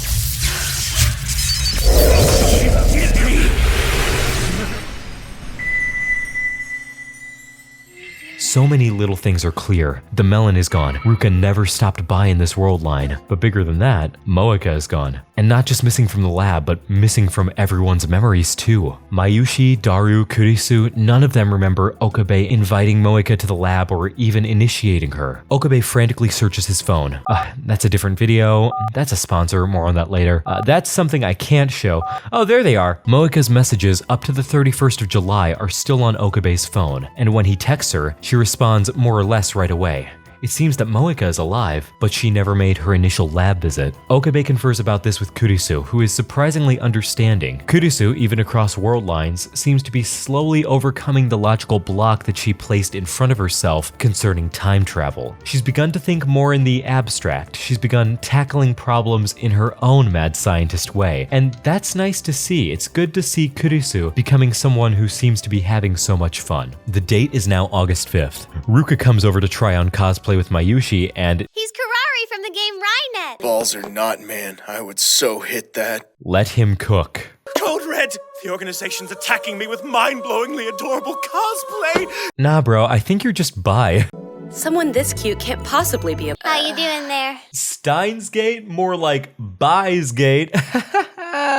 So many little things are clear. The melon is gone. Ruka never stopped by in this world line. But bigger than that, Moeka is gone. And not just missing from the lab, but missing from everyone's memories too. Mayushi, Daru, Kurisu, none of them remember Okabe inviting Moeka to the lab or even initiating her. Okabe frantically searches his phone. That's a different video. That's a sponsor, more on that later. That's something I can't show. Oh, there they are. Moeka's messages up to the 31st of July are still on Okabe's phone. And when he texts her, she responds more or less right away. It seems that Moeka is alive, but she never made her initial lab visit. Okabe confers about this with Kurisu, who is surprisingly understanding. Kurisu, even across world lines, seems to be slowly overcoming the logical block that she placed in front of herself concerning time travel. She's begun to think more in the abstract. She's begun tackling problems in her own mad scientist way, and that's nice to see. It's good to see Kurisu becoming someone who seems to be having so much fun. The date is now August 5th. Ruka comes over to try on cosplay with Mayushi, and he's Karari from the game Rynet. Balls or not, man, I would so hit that. Let him cook. Code Red! The organization's attacking me with mind-blowingly adorable cosplay! Nah, bro, I think you're just bi. Someone this cute can't possibly be a... How you doing there? Steins Gate? More like Bi's Gate.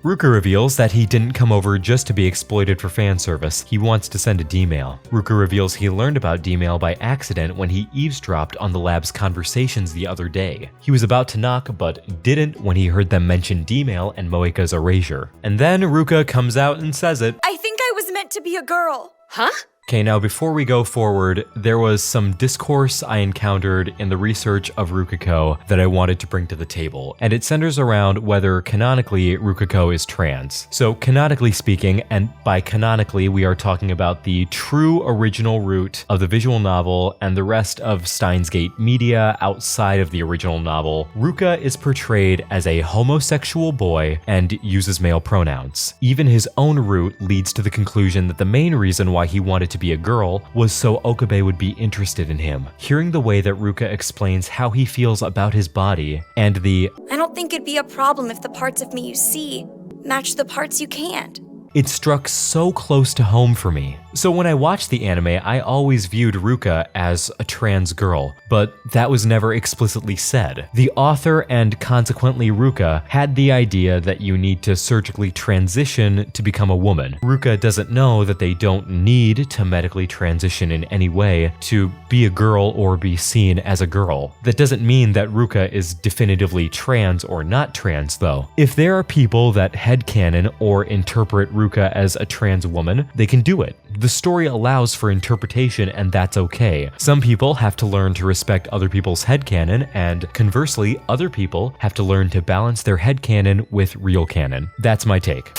Ruka reveals that he didn't come over just to be exploited for fan service. He wants to send a D-mail. Ruka reveals he learned about D-mail by accident when he eavesdropped on the lab's conversations the other day. He was about to knock, but didn't when he heard them mention D-mail and Moeka's erasure. And then Ruka comes out and says it. I think I was meant to be a girl. Huh? Okay, now before we go forward, there was some discourse I encountered in the research of Rukiko that I wanted to bring to the table, and it centers around whether canonically Rukiko is trans. So canonically speaking, and by canonically we are talking about the true original root of the visual novel and the rest of Steins Gate media outside of the original novel, Ruka is portrayed as a homosexual boy and uses male pronouns. Even his own root leads to the conclusion that the main reason why he wanted to be a girl was so Okabe would be interested in him. Hearing the way that Ruka explains how he feels about his body and the I don't think it'd be a problem if the parts of me you see match the parts you can't. It struck so close to home for me. So when I watched the anime, I always viewed Ruka as a trans girl, but that was never explicitly said. The author, and consequently Ruka, had the idea that you need to surgically transition to become a woman. Ruka doesn't know that they don't need to medically transition in any way to be a girl or be seen as a girl. That doesn't mean that Ruka is definitively trans or not trans, though. If there are people that headcanon or interpret Ruka as a trans woman, they can do it. The story allows for interpretation, and that's okay. Some people have to learn to respect other people's headcanon, and conversely, other people have to learn to balance their headcanon with real canon. That's my take.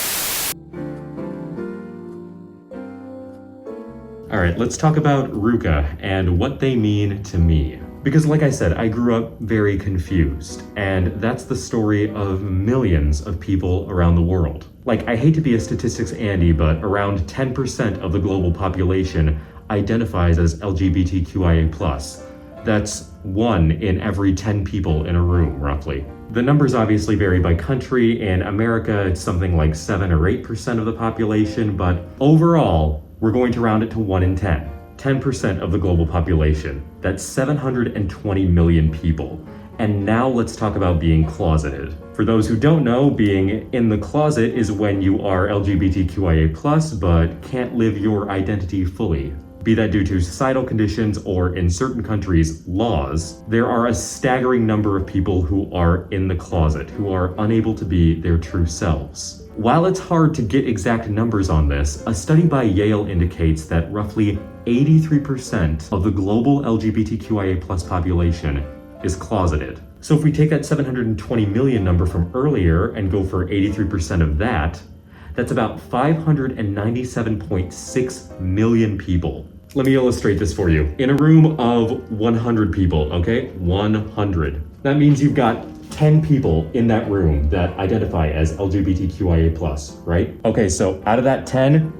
Alright, let's talk about Ruka and what they mean to me. Because like I said, I grew up very confused, and that's the story of millions of people around the world. Like, I hate to be a statistics Andy, but around 10% of the global population identifies as LGBTQIA+. That's 1 in every 10 people in a room, roughly. The numbers obviously vary by country. In America, it's something like 7 or 8% of the population, but overall, we're going to round it to 1 in 10. 10% of the global population. That's 720 million people. And now let's talk about being closeted. For those who don't know, being in the closet is when you are LGBTQIA+, but can't live your identity fully. Be that due to societal conditions or, in certain countries, laws, there are a staggering number of people who are in the closet, who are unable to be their true selves. While it's hard to get exact numbers on this, a study by Yale indicates that roughly 83% of the global LGBTQIA+ population is closeted. So if we take that 720 million number from earlier and go for 83% of that, that's about 597.6 million people. Let me illustrate this for you. In a room of 100 people, okay? 100. That means you've got 10 people in that room that identify as LGBTQIA+, right? Okay, so out of that 10,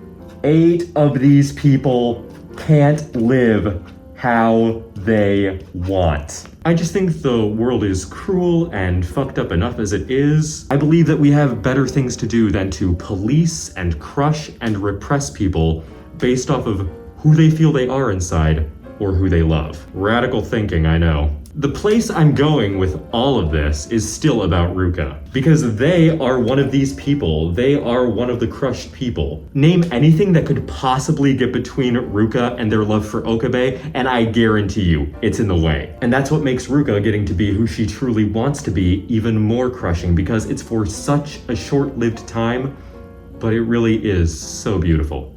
8 of these people can't live how they want. I just think the world is cruel and fucked up enough as it is. I believe that we have better things to do than to police and crush and repress people based off of who they feel they are inside or who they love. Radical thinking, I know. The place I'm going with all of this is still about Ruka, because they are one of these people. They are one of the crushed people. Name anything that could possibly get between Ruka and their love for Okabe, and I guarantee you, it's in the way. And that's what makes Ruka getting to be who she truly wants to be even more crushing, because it's for such a short-lived time, but it really is so beautiful.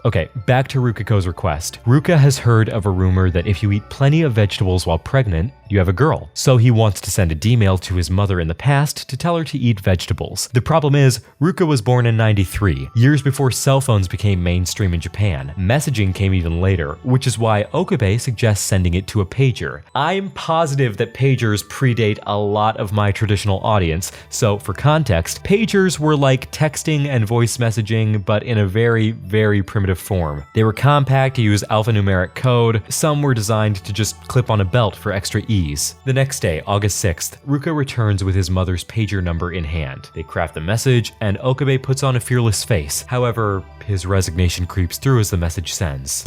Okay, back to Rukiko's request. Ruka has heard of a rumor that if you eat plenty of vegetables while pregnant, you have a girl. So he wants to send a D-mail to his mother in the past to tell her to eat vegetables. The problem is, Ruka was born in '93, years before cell phones became mainstream in Japan. Messaging came even later, which is why Okabe suggests sending it to a pager. I'm positive that pagers predate a lot of my traditional audience, so for context, pagers were like texting and voice messaging, but in a very, very primitive form. They were compact to use alphanumeric code. Some were designed to just clip on a belt for extra ease. The next day, August 6th, Ruka returns with his mother's pager number in hand. They craft the message, and Okabe puts on a fearless face. However, his resignation creeps through as the message sends.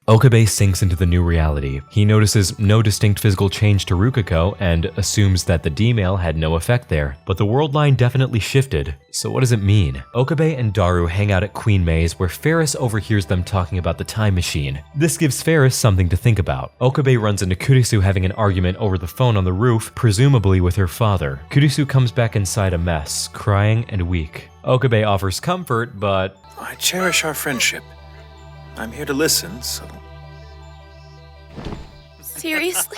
Okabe sinks into the new reality. He notices no distinct physical change to Rukiko and assumes that the D-mail had no effect there. But the world line definitely shifted. So what does it mean? Okabe and Daru hang out at Queen May's where Ferris overhears them talking about the time machine. This gives Ferris something to think about. Okabe runs into Kurisu having an argument over the phone on the roof, presumably with her father. Kurisu comes back inside a mess, crying and weak. Okabe offers comfort, but I cherish our friendship. I'm here to listen, so... Seriously?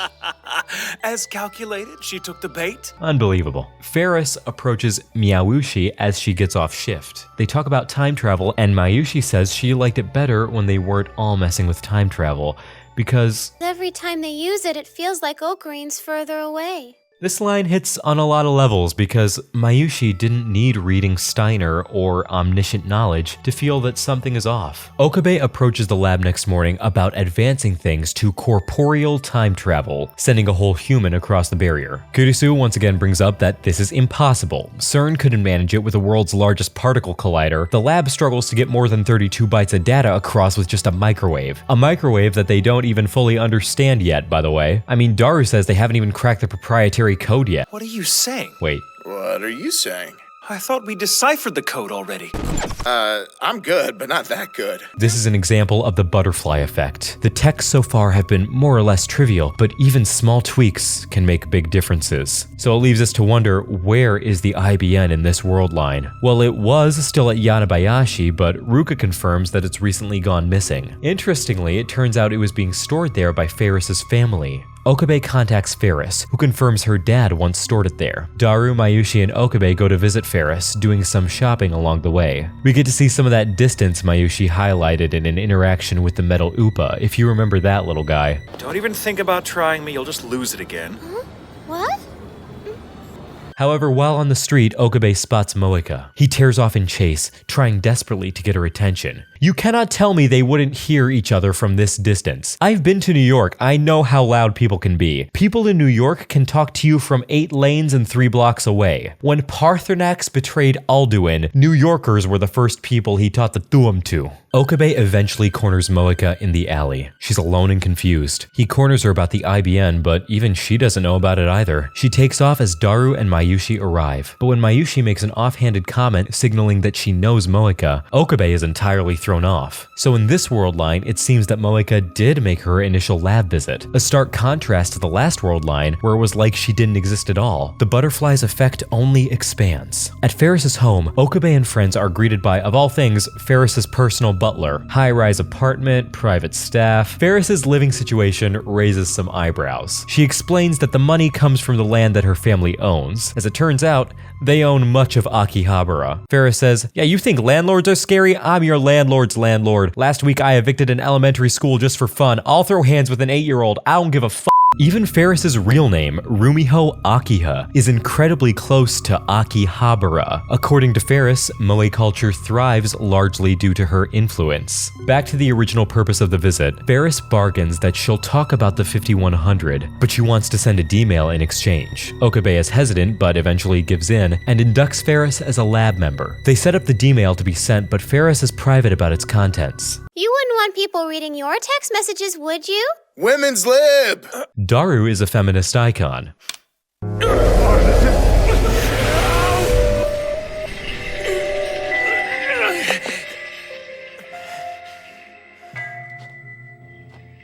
As calculated, she took the bait? unbelievable. Ferris approaches Miyawushi as she gets off shift. They talk about time travel, and Mayushi says she liked it better when they weren't all messing with time travel, because Every time they use it, it feels like Ocarina's further away. this line hits on a lot of levels because Mayushi didn't need reading Steiner or omniscient knowledge to feel that something is off. Okabe approaches the lab next morning about advancing things to corporeal time travel, sending a whole human across the barrier. Kurisu once again brings up that this is impossible. CERN couldn't manage it with the world's largest particle collider. The lab struggles to get more than 32 bytes of data across with just a microwave. A microwave that they don't even fully understand yet, by the way. I mean, Daru says they haven't even cracked the proprietary code yet. What are you saying? Wait. What are you saying? I thought we deciphered the code already. I'm good, but not that good. This is an example of the butterfly effect. The texts so far have been more or less trivial, but even small tweaks can make big differences. So it leaves us to wonder, where is the IBN in this world line? Well, it was still at Yanabayashi, but Ruka confirms that it's recently gone missing. Interestingly, it turns out it was being stored there by Ferris's family. Okabe contacts Ferris, who confirms her dad once stored it there. Daru, Mayushi, and Okabe go to visit Ferris, doing some shopping along the way. We get to see some of that distance Mayushi highlighted in an interaction with the metal Upa, if you remember that little guy. Don't even think about trying me, you'll just lose it again. What? However, while on the street, Okabe spots Moeka. He tears off in chase, trying desperately to get her attention. You cannot tell me they wouldn't hear each other from this distance. I've been to New York. I know how loud people can be. People in New York can talk to you from 8 lanes and 3 blocks away. When Parthenax betrayed Alduin, New Yorkers were the first people he taught the Thuum to. Okabe eventually corners Moeka in the alley. She's alone and confused. He corners her about the IBN, but even she doesn't know about it either. She takes off as Daru and Mayushi arrive. But when Mayushi makes an offhanded comment signaling that she knows Moeka, Okabe is entirely thrown off. So in this world line, it seems that Moeka did make her initial lab visit. A stark contrast to the last world line, where it was like she didn't exist at all. The butterfly's effect only expands. At Ferris's home, Okabe and friends are greeted by, of all things, Ferris's personal butler. High-rise apartment, private staff. Ferris's living situation raises some eyebrows. She explains that the money comes from the land that her family owns. As it turns out, they own much of Akihabara. Ferris says, "Yeah, you think landlords are scary? I'm your landlord's landlord. Last week I evicted an elementary school just for fun. I'll throw hands with an 8-year-old. I don't give a f." Even Ferris's real name, Rumiho Akiha, is incredibly close to Akihabara. According to Ferris, Moe culture thrives largely due to her influence. Back to the original purpose of the visit, Ferris bargains that she'll talk about the 5100, but she wants to send a D-mail in exchange. Okabe is hesitant, but eventually gives in, and inducts Ferris as a lab member. They set up the D-mail to be sent, but Ferris is private about its contents. You wouldn't want people reading your text messages, would you? Women's lib! Daru is a feminist icon.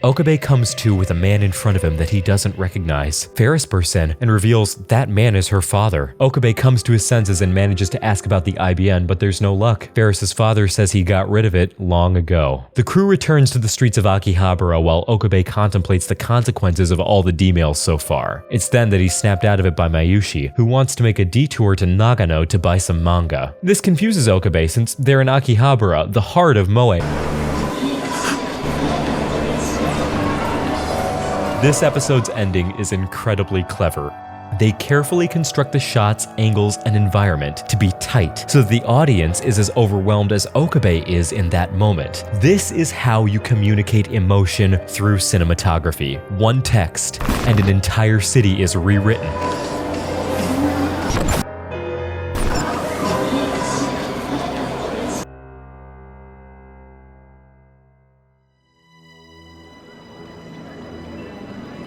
Okabe comes to with a man in front of him that he doesn't recognize. Ferris bursts in and reveals that man is her father. Okabe comes to his senses and manages to ask about the IBN, but there's no luck. Ferris's father says he got rid of it long ago. The crew returns to the streets of Akihabara while Okabe contemplates the consequences of all the D-mails so far. It's then that he's snapped out of it by Mayushi, who wants to make a detour to Nagano to buy some manga. This confuses Okabe since they're in Akihabara, the heart of Moe. This episode's ending is incredibly clever. They carefully construct the shots, angles, and environment to be tight so that the audience is as overwhelmed as Okabe is in that moment. This is how you communicate emotion through cinematography. One text, and an entire city is rewritten.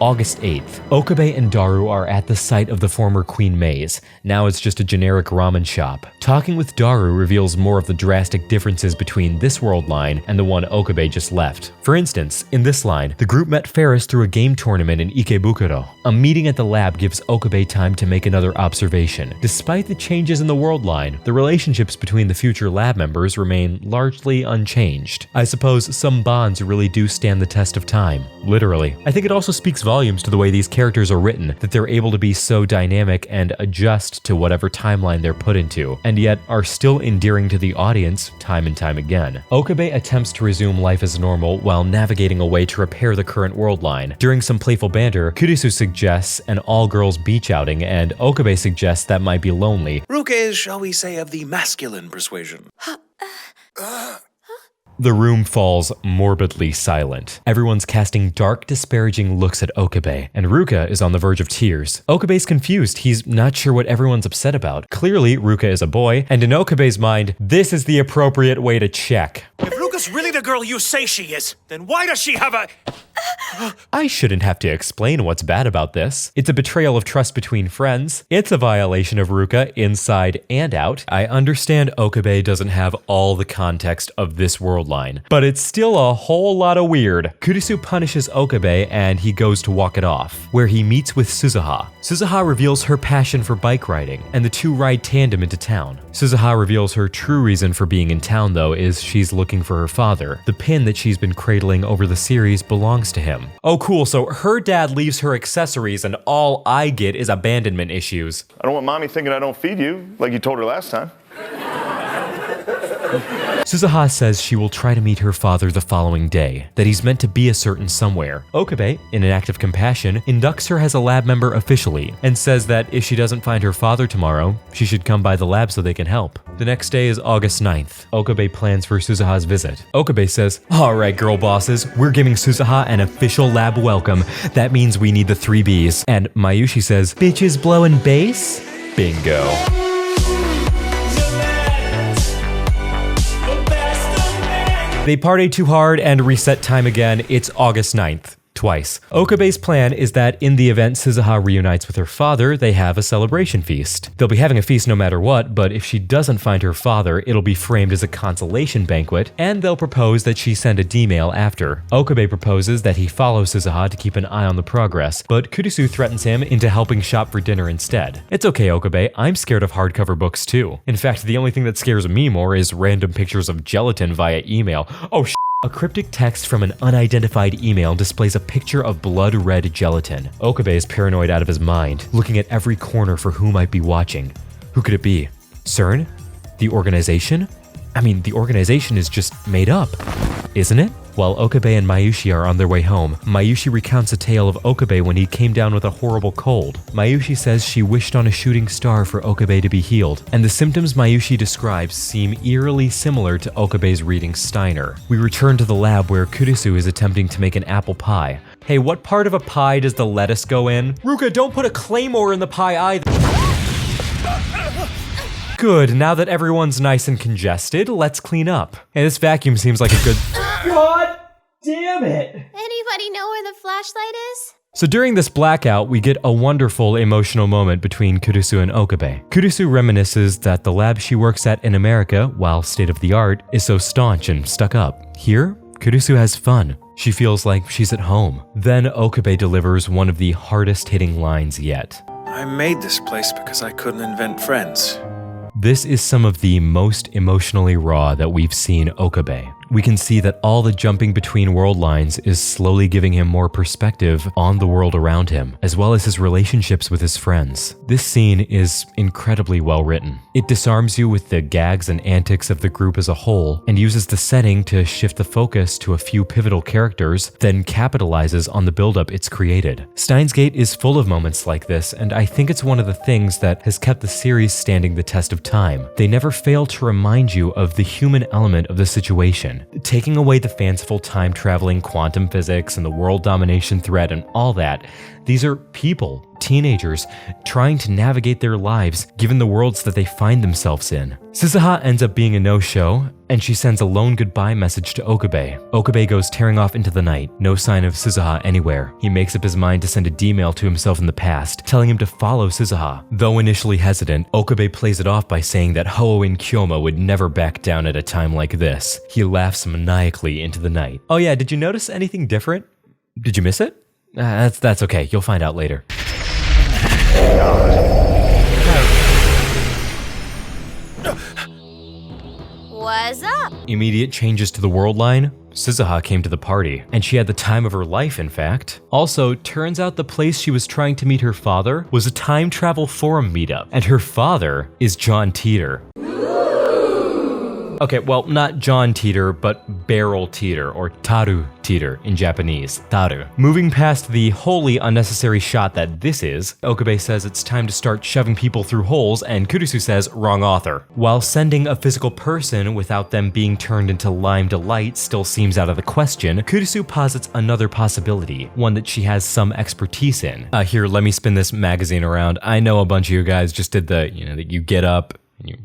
August 8th. Okabe and Daru are at the site of the former Queen Maze. Now it's just a generic ramen shop. Talking with Daru reveals more of the drastic differences between this world line and the one Okabe just left. For instance, in this line, the group met Ferris through a game tournament in Ikebukuro. A meeting at the lab gives Okabe time to make another observation. Despite the changes in the world line, the relationships between the future lab members remain largely unchanged. I suppose some bonds really do stand the test of time. Literally. I think it also speaks volumes to the way these characters are written, that they're able to be so dynamic and adjust to whatever timeline they're put into, and yet are still endearing to the audience time and time again. Okabe attempts to resume life as normal while navigating a way to repair the current world line. During some playful banter, Kurisu suggests an all-girls beach outing, and Okabe suggests that might be lonely. Ruka is, shall we say, of the masculine persuasion. The room falls morbidly silent. Everyone's casting dark, disparaging looks at Okabe, and Ruka is on the verge of tears. Okabe's confused. He's not sure what everyone's upset about. Clearly, Ruka is a boy, and in Okabe's mind, this is the appropriate way to check. If Ruka's really the girl you say she is, then why does she have a... I shouldn't have to explain what's bad about this. It's a betrayal of trust between friends. It's a violation of Ruka inside and out. I understand Okabe doesn't have all the context of this world line, but it's still a whole lot of weird. Kurisu punishes Okabe and he goes to walk it off, where he meets with Suzuha. Suzuha reveals her passion for bike riding, and the two ride tandem into town. Suzuha reveals her true reason for being in town though is she's looking for her father. The pin that she's been cradling over the series belongs to him. Oh cool, so her dad leaves her accessories and all I get is abandonment issues. I don't want mommy thinking I don't feed you, like you told her last time. Suzuha says she will try to meet her father the following day, that he's meant to be a certain somewhere. Okabe, in an act of compassion, inducts her as a lab member officially, and says that if she doesn't find her father tomorrow, she should come by the lab so they can help. The next day is August 9th. Okabe plans for Suzuha's visit. Okabe says, "Alright girl bosses, we're giving Suzuha an official lab welcome. That means we need the 3 Bs. And Mayushi says, "Bitches blowing bass?" Bingo. They party too hard and reset time again. It's August 9th. Twice. Okabe's plan is that in the event Suzuha reunites with her father, they have a celebration feast. They'll be having a feast no matter what, but if she doesn't find her father, it'll be framed as a consolation banquet, and they'll propose that she send a D-mail after. Okabe proposes that he follow Suzuha to keep an eye on the progress, but Kurisu threatens him into helping shop for dinner instead. It's okay, Okabe, I'm scared of hardcover books too. In fact, the only thing that scares me more is random pictures of gelatin via email. Oh A cryptic text from an unidentified email displays a picture of blood-red gelatin. Okabe is paranoid out of his mind, looking at every corner for who might be watching. Who could it be? CERN? The organization? I mean, the organization is just made up, isn't it? While Okabe and Mayushi are on their way home, Mayushi recounts a tale of Okabe when he came down with a horrible cold. Mayushi says she wished on a shooting star for Okabe to be healed, and the symptoms Mayushi describes seem eerily similar to Okabe's reading Steiner. We return to the lab where Kurisu is attempting to make an apple pie. Hey, what part of a pie does the lettuce go in? Ruka, don't put a claymore in the pie either. Good, now that everyone's nice and congested, let's clean up. Hey, this vacuum seems like a good... God damn it! Anybody know where the flashlight is? So during this blackout, we get a wonderful emotional moment between Kurisu and Okabe. Kurisu reminisces that the lab she works at in America, while state-of-the-art, is so staunch and stuck up. Here, Kurisu has fun. She feels like she's at home. Then Okabe delivers one of the hardest-hitting lines yet. I made this place because I couldn't invent friends. This is some of the most emotionally raw that we've seen Okabe. We can see that all the jumping between world lines is slowly giving him more perspective on the world around him, as well as his relationships with his friends. This scene is incredibly well written. It disarms you with the gags and antics of the group as a whole, and uses the setting to shift the focus to a few pivotal characters, then capitalizes on the buildup it's created. Steins Gate is full of moments like this, and I think it's one of the things that has kept the series standing the test of time. They never fail to remind you of the human element of the situation. Taking away the fanciful time-traveling quantum physics and the world domination threat and all that, these are people. teenagers trying to navigate their lives given the worlds that they find themselves in. Suzuha ends up being a no-show, and she sends a lone goodbye message to Okabe. Okabe goes tearing off into the night, no sign of Suzuha anywhere. He makes up his mind to send a D-mail to himself in the past, telling him to follow Suzuha. Though initially hesitant, Okabe plays it off by saying that Hoenn Kyoma would never back down at a time like this. He laughs maniacally into the night. Oh yeah, did you notice anything different? Did you miss it? That's okay, you'll find out later. What's up? Immediate changes to the world line. Suzuha came to the party, and she had the time of her life, in fact. Also, turns out the place she was trying to meet her father was a time travel forum meetup, and her father is John Teeter. Okay, well, not John Teeter, but Barrel Teeter, or Taru Teeter in Japanese, Taru. Moving past the wholly unnecessary shot that this is, Okabe says it's time to start shoving people through holes, and Kurisu says, wrong author. While sending a physical person without them being turned into lime delight still seems out of the question, Kurisu posits another possibility, one that she has some expertise in. Here, let me spin this magazine around. I know a bunch of you guys just did the, that you get up and you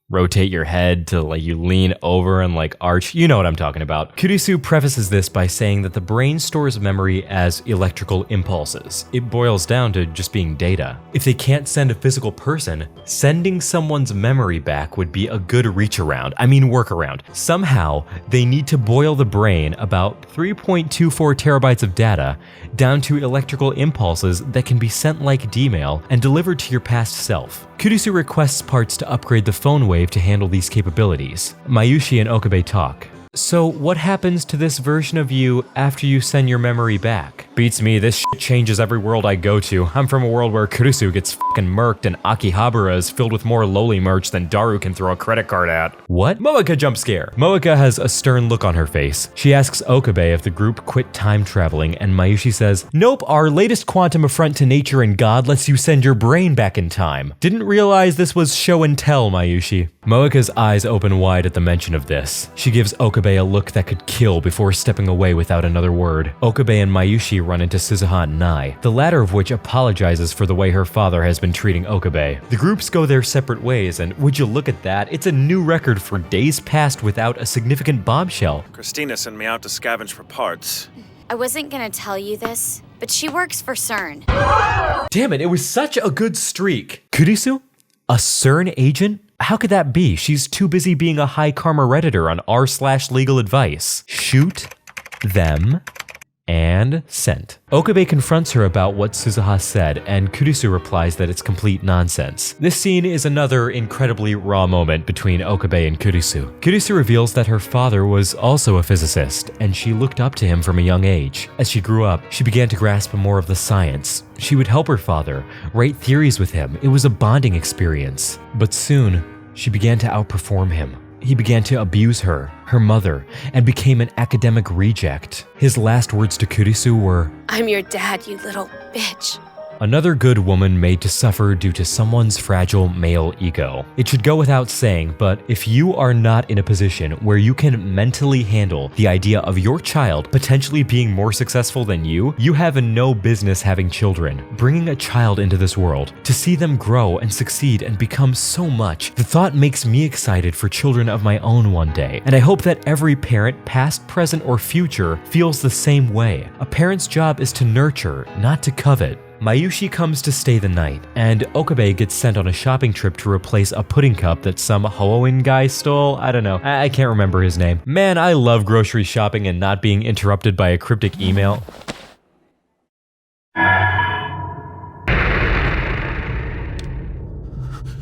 rotate your head to you lean over and arch. You know what I'm talking about. Kurisu prefaces this by saying that the brain stores memory as electrical impulses. It boils down to just being data. If they can't send a physical person, sending someone's memory back would be a good workaround. Somehow, they need to boil the brain, about 3.24 terabytes of data, down to electrical impulses that can be sent like D-mail and delivered to your past self. Kurisu requests parts to upgrade the phone wave to handle these capabilities. Mayushi and Okabe talk. So what happens to this version of you after you send your memory back? Beats me, this shit changes every world I go to. I'm from a world where Kurisu gets fucking murked and Akihabara is filled with more lowly merch than Daru can throw a credit card at. What? Moeka jump scare. Moeka has a stern look on her face. She asks Okabe if the group quit time traveling, and Mayushi says, nope, our latest quantum affront to nature and God lets you send your brain back in time. Didn't realize this was show and tell, Mayushi. Moeka's eyes open wide at the mention of this. She gives Okabe a look that could kill before stepping away without another word. Okabe and Mayushi run into Suzuha and Nai, the latter of which apologizes for the way her father has been treating Okabe. The groups go their separate ways, and would you look at that, it's a new record for days passed without a significant bombshell. Christina sent me out to scavenge for parts. I wasn't gonna tell you this, but she works for CERN. Damn it was such a good streak. Kurisu? A CERN agent? How could that be? She's too busy being a high karma redditor on r/legal advice. Shoot them and sent. Okabe confronts her about what Suzuha said, and Kurisu replies that it's complete nonsense. This scene is another incredibly raw moment between Okabe and Kurisu. Kurisu reveals that her father was also a physicist, and she looked up to him from a young age. As she grew up, she began to grasp more of the science. She would help her father, write theories with him. It was a bonding experience. But soon, she began to outperform him. He began to abuse her, her mother, and became an academic reject. His last words to Kurisu were, I'm your dad, you little bitch. Another good woman made to suffer due to someone's fragile male ego. It should go without saying, but if you are not in a position where you can mentally handle the idea of your child potentially being more successful than you have no business having children. Bringing a child into this world, to see them grow and succeed and become so much, the thought makes me excited for children of my own one day. And I hope that every parent, past, present, or future, feels the same way. A parent's job is to nurture, not to covet. Mayushi comes to stay the night, and Okabe gets sent on a shopping trip to replace a pudding cup that some Hoenn guy stole. I don't know. I can't remember his name. Man, I love grocery shopping and not being interrupted by a cryptic email.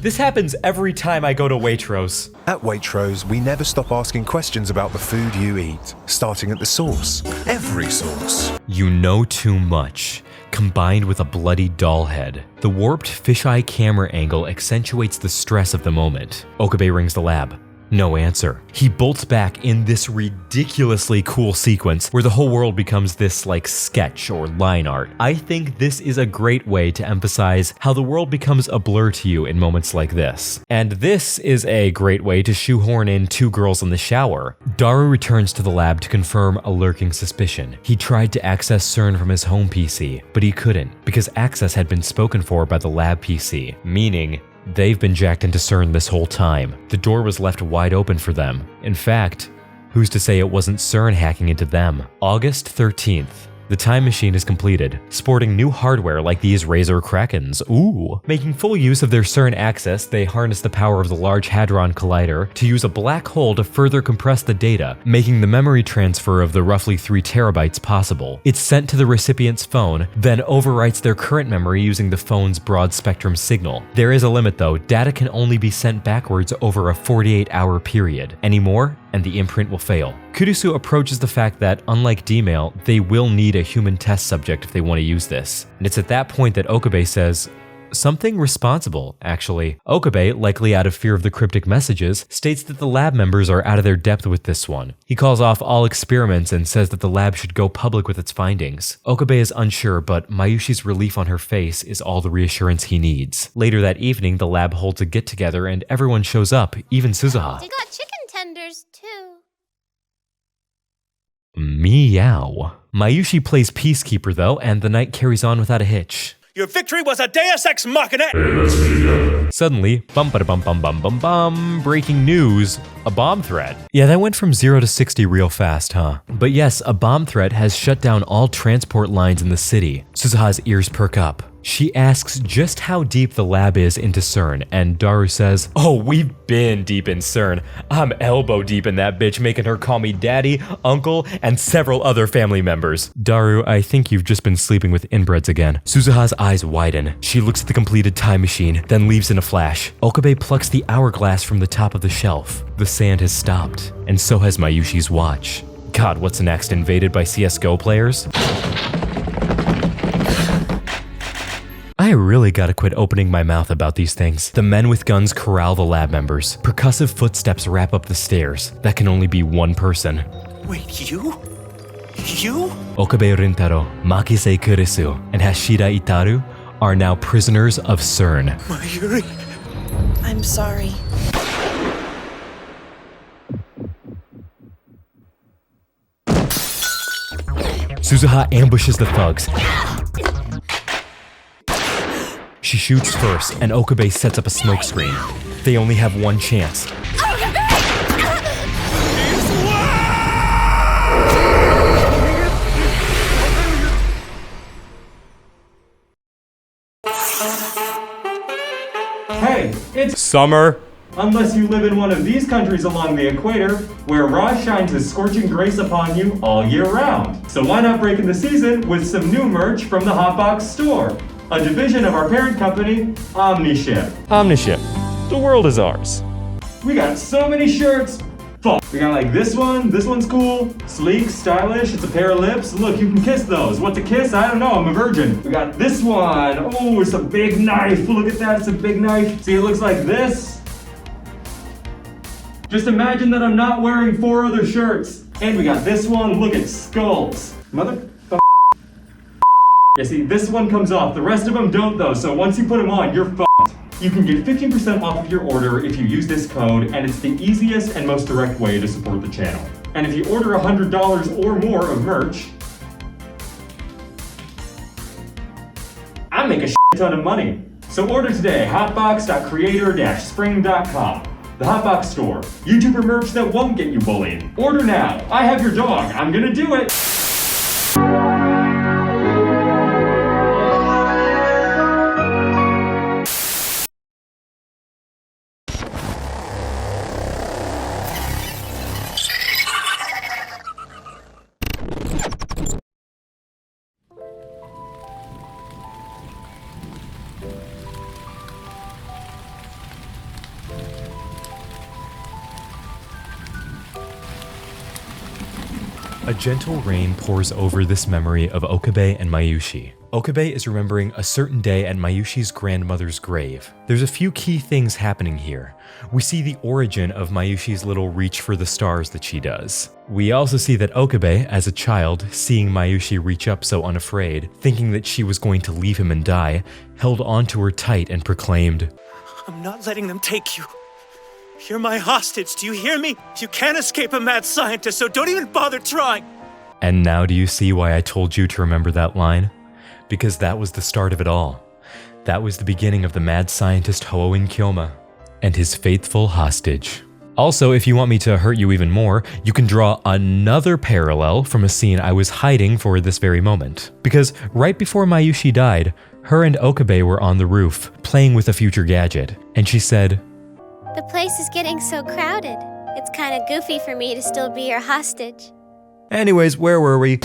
This happens every time I go to Waitrose. At Waitrose, we never stop asking questions about the food you eat, starting at the source. Every source. You know too much, combined with a bloody doll head. The warped fisheye camera angle accentuates the stress of the moment. Okabe rings the lab. No answer. He bolts back in this ridiculously cool sequence where the whole world becomes this like sketch or line art. I think this is a great way to emphasize how the world becomes a blur to you in moments like this. And this is a great way to shoehorn in two girls in the shower. Daru returns to the lab to confirm a lurking suspicion. He tried to access CERN from his home PC, but he couldn't because access had been spoken for by the lab PC, meaning they've been jacked into CERN this whole time. The door was left wide open for them. In fact, who's to say it wasn't CERN hacking into them? August 13th. The time machine is completed, sporting new hardware like these Razor Krakens. Ooh. Making full use of their CERN access, they harness the power of the Large Hadron Collider to use a black hole to further compress the data, making the memory transfer of the roughly 3 terabytes possible. It's sent to the recipient's phone, then overwrites their current memory using the phone's broad spectrum signal. There is a limit though, data can only be sent backwards over a 48-hour period. Any more, and the imprint will fail. Kurisu approaches the fact that, unlike D-Mail, they will need a human test subject if they want to use this. And it's at that point that Okabe says, something responsible, actually. Okabe, likely out of fear of the cryptic messages, states that the lab members are out of their depth with this one. He calls off all experiments and says that the lab should go public with its findings. Okabe is unsure, but Mayushi's relief on her face is all the reassurance he needs. Later that evening, the lab holds a get-together and everyone shows up, even Suzuha. They got chicken tenders, too. Meow. Mayushi plays peacekeeper though, and the night carries on without a hitch. Your victory was a deus ex machina! Suddenly, bum-ba-da-bum-bum-bum-bum-bum, breaking news, a bomb threat. Yeah, that went from 0 to 60 real fast, huh? But yes, a bomb threat has shut down all transport lines in the city. Suzuha's ears perk up. She asks just how deep the lab is into CERN, and Daru says, oh, we've been deep in CERN. I'm elbow deep in that bitch, making her call me daddy, uncle, and several other family members. Daru, I think you've just been sleeping with inbreds again. Suzuha's eyes widen. She looks at the completed time machine, then leaves in a flash. Okabe plucks the hourglass from the top of the shelf. The sand has stopped, and so has Mayushi's watch. God, what's next? Invaded by CSGO players? I really gotta quit opening my mouth about these things. The men with guns corral the lab members. Percussive footsteps wrap up the stairs. That can only be one person. Wait, you? You? Okabe Rintaro, Makise Kurisu, and Hashida Itaru are now prisoners of CERN. Mayuri. I'm sorry. Suzuha ambushes the thugs. She shoots first, and Okabe sets up a smoke screen. They only have one chance. Hey, it's summer. Unless you live in one of these countries along the equator, where Ra shines his scorching grace upon you all year round. So why not break in the season with some new merch from the Hotbox store? A division of our parent company, Omniship. Omniship. The world is ours. We got so many shirts. Fuck. We got like this one's cool, sleek, stylish, it's a pair of lips. Look, you can kiss those. What to kiss? I don't know, I'm a virgin. We got this one. Oh, it's a big knife. Look at that, it's a big knife. See, it looks like this. Just imagine that I'm not wearing 4 other shirts. And we got this one, look at skulls. Mother. Yeah, see, this one comes off. The rest of them don't though, so once you put them on, you're fucked. You can get 15% off of your order if you use this code, and it's the easiest and most direct way to support the channel. And if you order $100 or more of merch, I make a shit ton of money. So order today, hotbox.creator-spring.com. The Hotbox Store. YouTuber merch that won't get you bullied. Order now. I have your dog. I'm gonna do it. A gentle rain pours over this memory of Okabe and Mayushi. Okabe is remembering a certain day at Mayushi's grandmother's grave. There's a few key things happening here. We see the origin of Mayushi's little reach for the stars that she does. We also see that Okabe, as a child, seeing Mayushi reach up so unafraid, thinking that she was going to leave him and die, held onto her tight and proclaimed, I'm not letting them take you. You're my hostage, do you hear me? You can't escape a mad scientist, so don't even bother trying. And now do you see why I told you to remember that line? Because that was the start of it all. That was the beginning of the mad scientist Hoenn Kyoma and his faithful hostage. Also, if you want me to hurt you even more, you can draw another parallel from a scene I was hiding for this very moment. Because right before Mayushi died, her and Okabe were on the roof, playing with a future gadget, and she said, The place is getting so crowded. It's kind of goofy for me to still be your hostage. Anyways, where were we?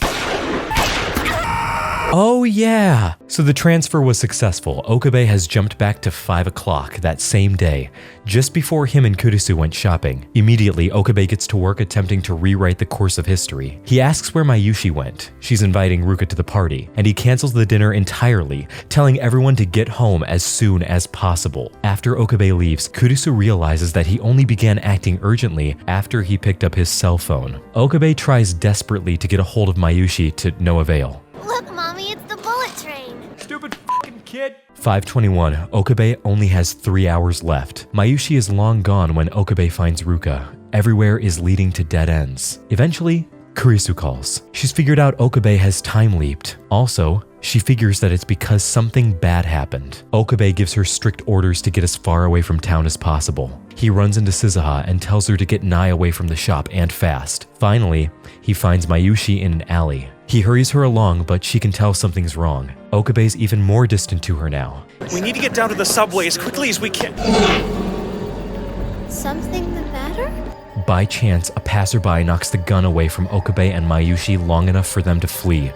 Oh yeah! So the transfer was successful. Okabe has jumped back to 5 o'clock that same day, just before him and Kurisu went shopping. Immediately, Okabe gets to work attempting to rewrite the course of history. He asks where Mayushi went. She's inviting Ruka to the party, and he cancels the dinner entirely, telling everyone to get home as soon as possible. After Okabe leaves, Kurisu realizes that he only began acting urgently after he picked up his cell phone. Okabe tries desperately to get a hold of Mayushi to no avail. Look, Mommy, it's the bullet train. Stupid fucking kid. 5:21. Okabe only has 3 hours left. Mayushi is long gone when Okabe finds Ruka. Everywhere is leading to dead ends. Eventually, Kurisu calls. She's figured out Okabe has time leaped. Also, she figures that it's because something bad happened. Okabe gives her strict orders to get as far away from town as possible. He runs into Shizuha and tells her to get Nai away from the shop and fast. Finally, he finds Mayushi in an alley. He hurries her along, but she can tell something's wrong. Okabe's even more distant to her now. We need to get down to the subway as quickly as we can. Something the matter? By chance, a passerby knocks the gun away from Okabe and Mayushi long enough for them to flee.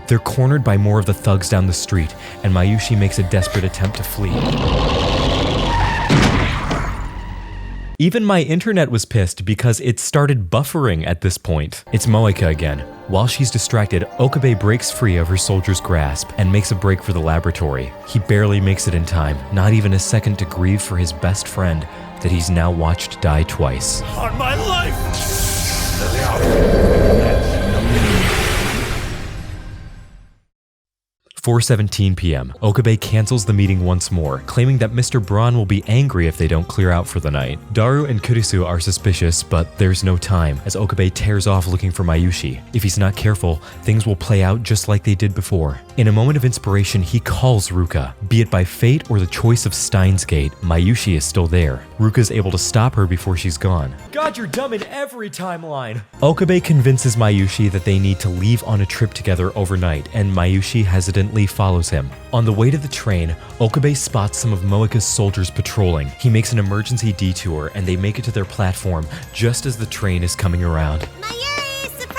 They're cornered by more of the thugs down the street, and Mayushi makes a desperate attempt to flee. Even my internet was pissed because it started buffering at this point. It's Moeka again. While she's distracted, Okabe breaks free of her soldier's grasp and makes a break for the laboratory. He barely makes it in time, not even a second to grieve for his best friend that he's now watched die twice. On my life! 4:17 p.m. Okabe cancels the meeting once more, claiming that Mr. Braun will be angry if they don't clear out for the night. Daru and Kurisu are suspicious, but there's no time, as Okabe tears off looking for Mayushi. If he's not careful, things will play out just like they did before. In a moment of inspiration, he calls Ruka. Be it by fate or the choice of Steins Gate, Mayushi is still there. Ruka's able to stop her before she's gone. God, you're dumb in every timeline! Okabe convinces Mayushi that they need to leave on a trip together overnight, and Mayushi hesitantly follows him. On the way to the train, Okabe spots some of Moeka's soldiers patrolling. He makes an emergency detour, and they make it to their platform just as the train is coming around. Mayuri, surprise!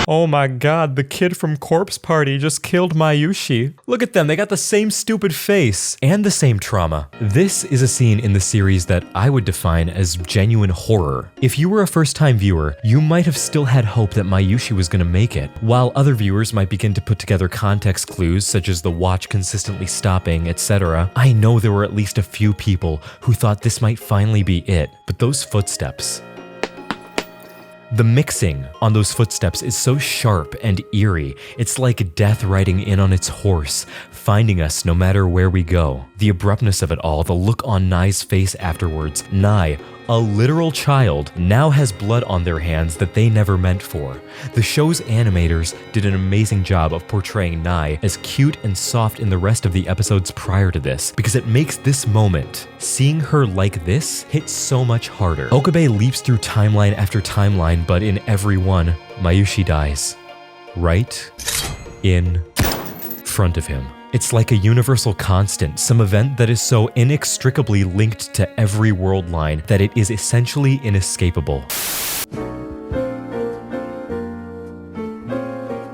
Oh my god, the kid from Corpse Party just killed Mayushi. Look at them, they got the same stupid face and the same trauma. This is a scene in the series that I would define as genuine horror. If you were a first-time viewer, you might have still had hope that Mayushi was gonna make it, while other viewers might begin to put together context clues such as the watch consistently stopping, etc. I know there were at least a few people who thought this might finally be it, but those footsteps. The mixing on those footsteps is so sharp and eerie. It's like death riding in on its horse, finding us no matter where we go. The abruptness of it all, the look on Nai's face afterwards. Nai, a literal child, now has blood on their hands that they never meant for. The show's animators did an amazing job of portraying Nai as cute and soft in the rest of the episodes prior to this, because it makes this moment, seeing her like this, hit so much harder. Okabe leaps through timeline after timeline, but in every one, Mayushi dies. Right in front of him. It's like a universal constant, some event that is so inextricably linked to every world line that it is essentially inescapable.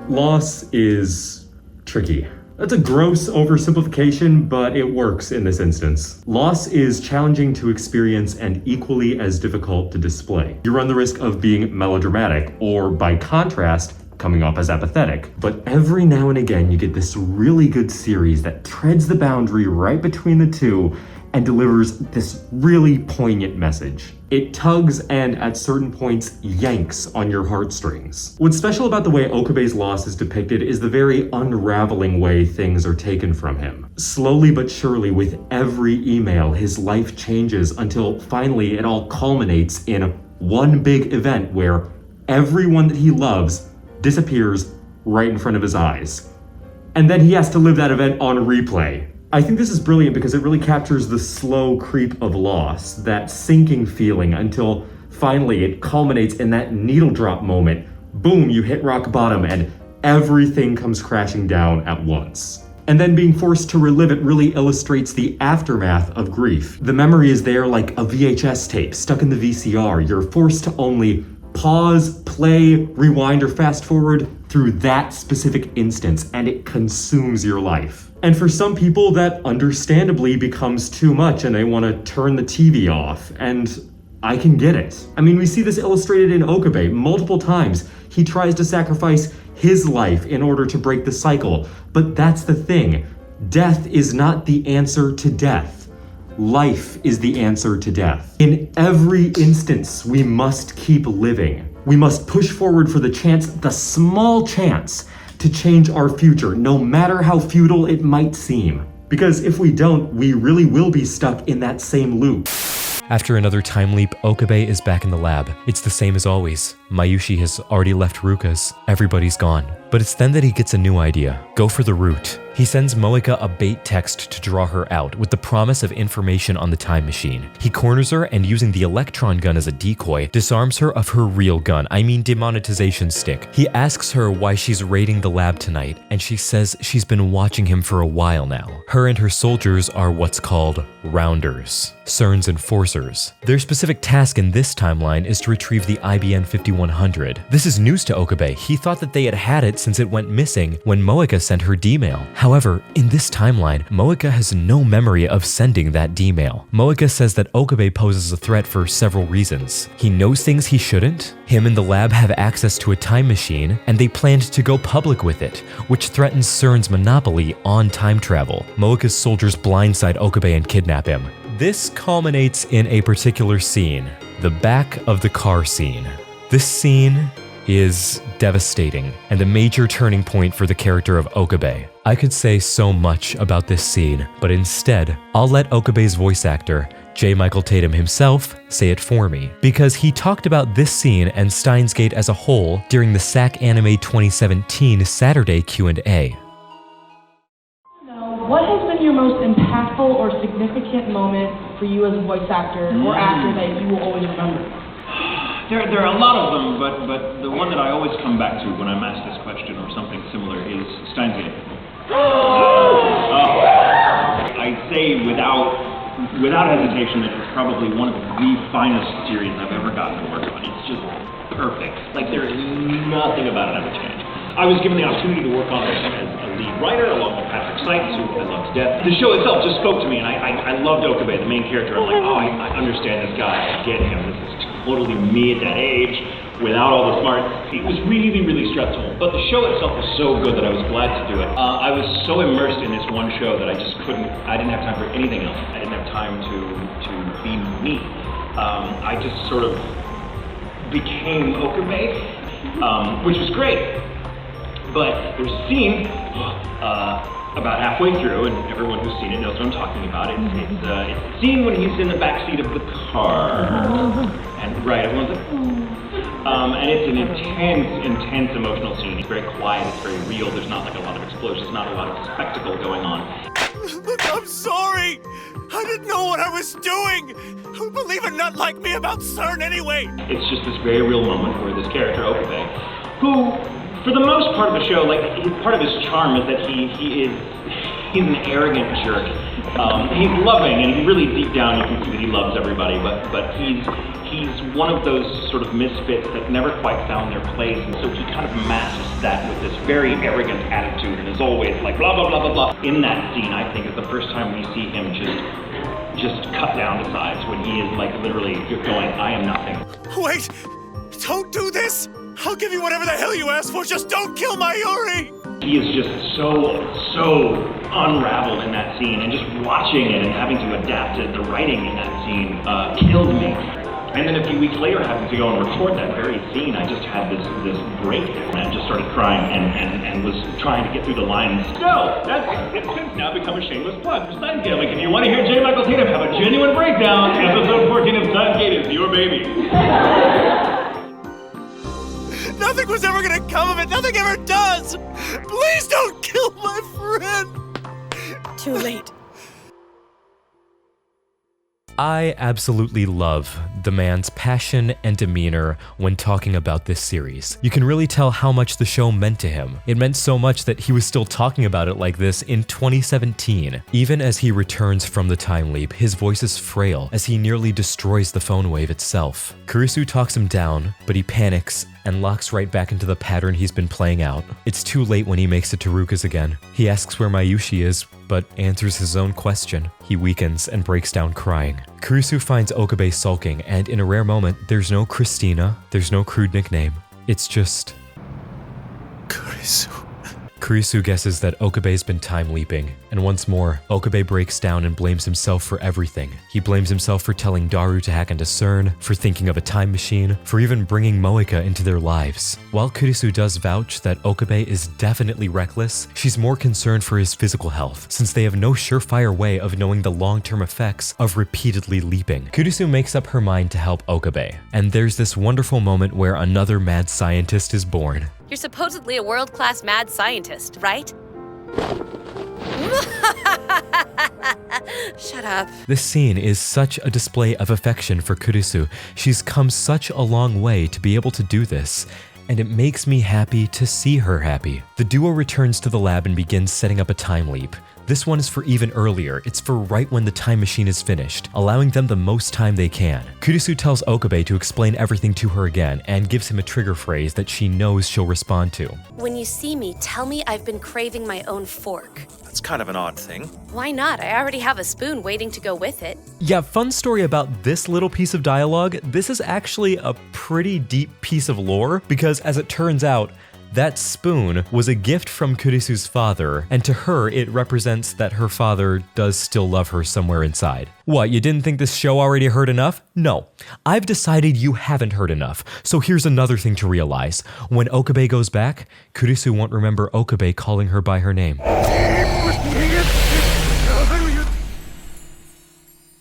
Loss is tricky. That's a gross oversimplification, but it works in this instance. Loss is challenging to experience and equally as difficult to display. You run the risk of being melodramatic, or by contrast, coming off as apathetic. But every now and again, you get this really good series that treads the boundary right between the two and delivers this really poignant message. It tugs and, at certain points, yanks on your heartstrings. What's special about the way Okabe's loss is depicted is the very unraveling way things are taken from him. Slowly but surely, with every email, his life changes until finally it all culminates in one big event where everyone that he loves disappears right in front of his eyes. And then he has to live that event on replay. I think this is brilliant because it really captures the slow creep of loss, that sinking feeling, until finally it culminates in that needle drop moment. Boom, you hit rock bottom and everything comes crashing down at once. And then being forced to relive it really illustrates the aftermath of grief. The memory is there like a VHS tape stuck in the VCR. You're forced to only pause, play, rewind, or fast forward through that specific instance, and it consumes your life. And for some people, that understandably becomes too much and they want to turn the TV off, and I can get it. I mean, we see this illustrated in Okabe multiple times. He tries to sacrifice his life in order to break the cycle, but that's the thing. Death is not the answer to death. Life is the answer to death. In every instance, we must keep living. We must push forward for the chance, the small chance, to change our future, no matter how futile it might seem. Because if we don't, we really will be stuck in that same loop. After another time leap, Okabe is back in the lab. It's the same as always. Mayushi has already left Ruka's. Everybody's gone. But it's then that he gets a new idea. Go for the root. He sends Moeka a bait text to draw her out with the promise of information on the time machine. He corners her and, using the electron gun as a decoy, disarms her of her real gun, demonetization stick. He asks her why she's raiding the lab tonight, and she says she's been watching him for a while now. Her and her soldiers are what's called rounders, CERN's enforcers. Their specific task in this timeline is to retrieve the IBN 5100. This is news to Okabe. He thought that they had it since it went missing when Moeka sent her D-mail. However, in this timeline, Moeka has no memory of sending that D-mail. Moeka says that Okabe poses a threat for several reasons. He knows things he shouldn't, him and the lab have access to a time machine, and they planned to go public with it, which threatens CERN's monopoly on time travel. Moeka's soldiers blindside Okabe and kidnap him. This culminates in a particular scene, the back of the car scene. This scene is devastating and a major turning point for the character of Okabe. I could say so much about this scene, but instead, I'll let Okabe's voice actor, J. Michael Tatum himself, say it for me, because he talked about this scene and Steins Gate as a whole during the SAC Anime 2017 Saturday Q&A. What has been your most impactful or significant moment for you as a voice actor or actor that you will always remember? There are a lot of them, but the one that I always come back to when I'm asked this question or something similar is Steins Gate. I say without hesitation that it's probably one of the finest series I've ever gotten to work on. It's just perfect. Like, there is nothing about it I would change. I was given the opportunity to work on it as a lead writer along with Patrick Seitz, who I love to death. The show itself just spoke to me, and I loved Okabe, the main character. I'm like, I understand this guy. I get him. This is totally me at that age, without all the smarts. It was really, really stressful. But the show itself was so good that I was glad to do it. I was so immersed in this one show that I didn't have time for anything else. I didn't have time to be me. I just sort of became Okabe, which was great. But there's a scene about halfway through, and everyone who's seen it knows what I'm talking about. It's the scene when he's in the backseat of the car. And right, everyone's like, and it's an intense emotional scene. It's very quiet, it's very real. There's not like a lot of explosions, not a lot of spectacle going on. Look, I'm sorry! I didn't know what I was doing! Who believe a nut like me about CERN anyway? It's just this very real moment where this character, Okabe, who, for the most part of the show, like, part of his charm is that he's an arrogant jerk. He's loving, and really deep down you can see that he loves everybody, but he's one of those sort of misfits that never quite found their place, and so he kind of masks that with this very arrogant attitude and is always like blah, blah, blah, blah, blah. In that scene, I think, is the first time we see him just cut down to size, when he is like literally going, I am nothing. Wait! Don't do this! I'll give you whatever the hell you ask for, just don't kill my Yuri! He is just so unraveled in that scene, and just watching it and having to adapt to the writing in that scene killed me. And then a few weeks later, having to go and record that very scene, I just had this breakdown, and I just started crying and was trying to get through the lines. No, it's since now become a shameless plug for Steins Gate. Like, if you want to hear J. Michael Tatum have a genuine breakdown, episode 14 of Steins Gate is your baby. Nothing was ever gonna come of it. Nothing ever does. Please don't kill my friend. Too late. I absolutely love the man's passion and demeanor when talking about this series. You can really tell how much the show meant to him. It meant so much that he was still talking about it like this in 2017. Even as he returns from the time leap, his voice is frail as he nearly destroys the phone wave itself. Kurisu talks him down, but he panics and locks right back into the pattern he's been playing out. It's too late when he makes it to Ruka's again. He asks where Mayushi is, but answers his own question. He weakens and breaks down crying. Kurisu finds Okabe sulking, and in a rare moment, there's no Christina, there's no crude nickname. It's just... Kurisu. Kurisu guesses that Okabe's been time leaping, and once more, Okabe breaks down and blames himself for everything. He blames himself for telling Daru to hack into CERN, for thinking of a time machine, for even bringing Moeka into their lives. While Kurisu does vouch that Okabe is definitely reckless, she's more concerned for his physical health, since they have no surefire way of knowing the long-term effects of repeatedly leaping. Kurisu makes up her mind to help Okabe, and there's this wonderful moment where another mad scientist is born. You're supposedly a world-class mad scientist, right? Shut up. This scene is such a display of affection for Kurisu. She's come such a long way to be able to do this, and it makes me happy to see her happy. The duo returns to the lab and begins setting up a time leap. This one is for even earlier. It's for right when the time machine is finished, allowing them the most time they can. Kurisu tells Okabe to explain everything to her again and gives him a trigger phrase that she knows she'll respond to. When you see me, tell me I've been craving my own fork. That's kind of an odd thing. Why not? I already have a spoon waiting to go with it. Yeah, fun story about this little piece of dialogue. This is actually a pretty deep piece of lore, because as it turns out, that spoon was a gift from Kurisu's father, and to her, it represents that her father does still love her somewhere inside. What, you didn't think this show already heard enough? No. I've decided you haven't heard enough, so here's another thing to realize. When Okabe goes back, Kurisu won't remember Okabe calling her by her name.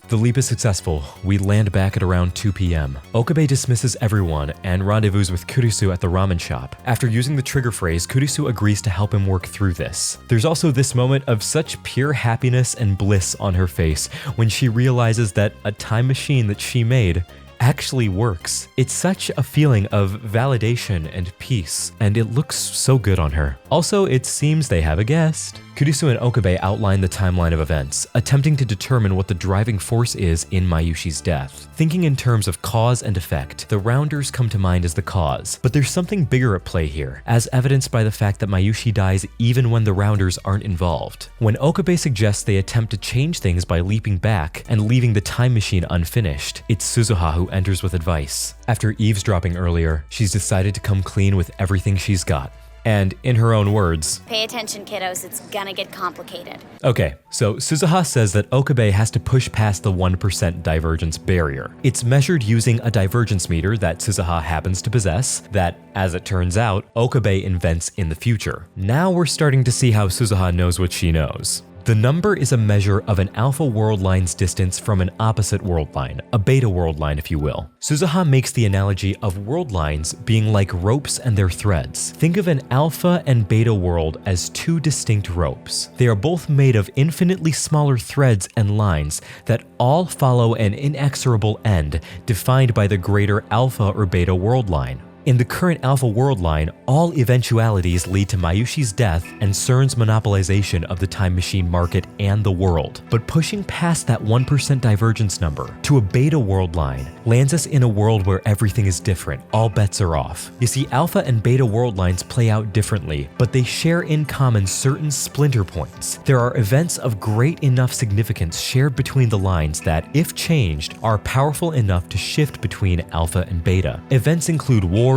The leap is successful. We land back at around 2 p.m. Okabe dismisses everyone and rendezvous with Kurisu at the ramen shop. After using the trigger phrase, Kurisu agrees to help him work through this. There's also this moment of such pure happiness and bliss on her face when she realizes that a time machine that she made actually works. It's such a feeling of validation and peace, and it looks so good on her. Also, it seems they have a guest. Kurisu and Okabe outline the timeline of events, attempting to determine what the driving force is in Mayushi's death. Thinking in terms of cause and effect, the Rounders come to mind as the cause, but there's something bigger at play here, as evidenced by the fact that Mayushi dies even when the Rounders aren't involved. When Okabe suggests they attempt to change things by leaping back and leaving the time machine unfinished, it's Suzuha who enters with advice. After eavesdropping earlier, she's decided to come clean with everything she's got. And in her own words, "Pay attention, kiddos, it's gonna get complicated." Okay, so Suzuha says that Okabe has to push past the 1% divergence barrier. It's measured using a divergence meter that Suzuha happens to possess, that, as it turns out, Okabe invents in the future. Now we're starting to see how Suzuha knows what she knows. The number is a measure of an alpha world line's distance from an opposite world line, a beta world line if you will. Suzuha makes the analogy of world lines being like ropes and their threads. Think of an alpha and beta world as two distinct ropes. They are both made of infinitely smaller threads and lines that all follow an inexorable end defined by the greater alpha or beta world line. In the current Alpha world line, all eventualities lead to Mayushi's death and CERN's monopolization of the time machine market and the world. But pushing past that 1% divergence number to a beta world line lands us in a world where everything is different, all bets are off. You see, Alpha and Beta world lines play out differently, but they share in common certain splinter points. There are events of great enough significance shared between the lines that, if changed, are powerful enough to shift between Alpha and Beta. Events include wars,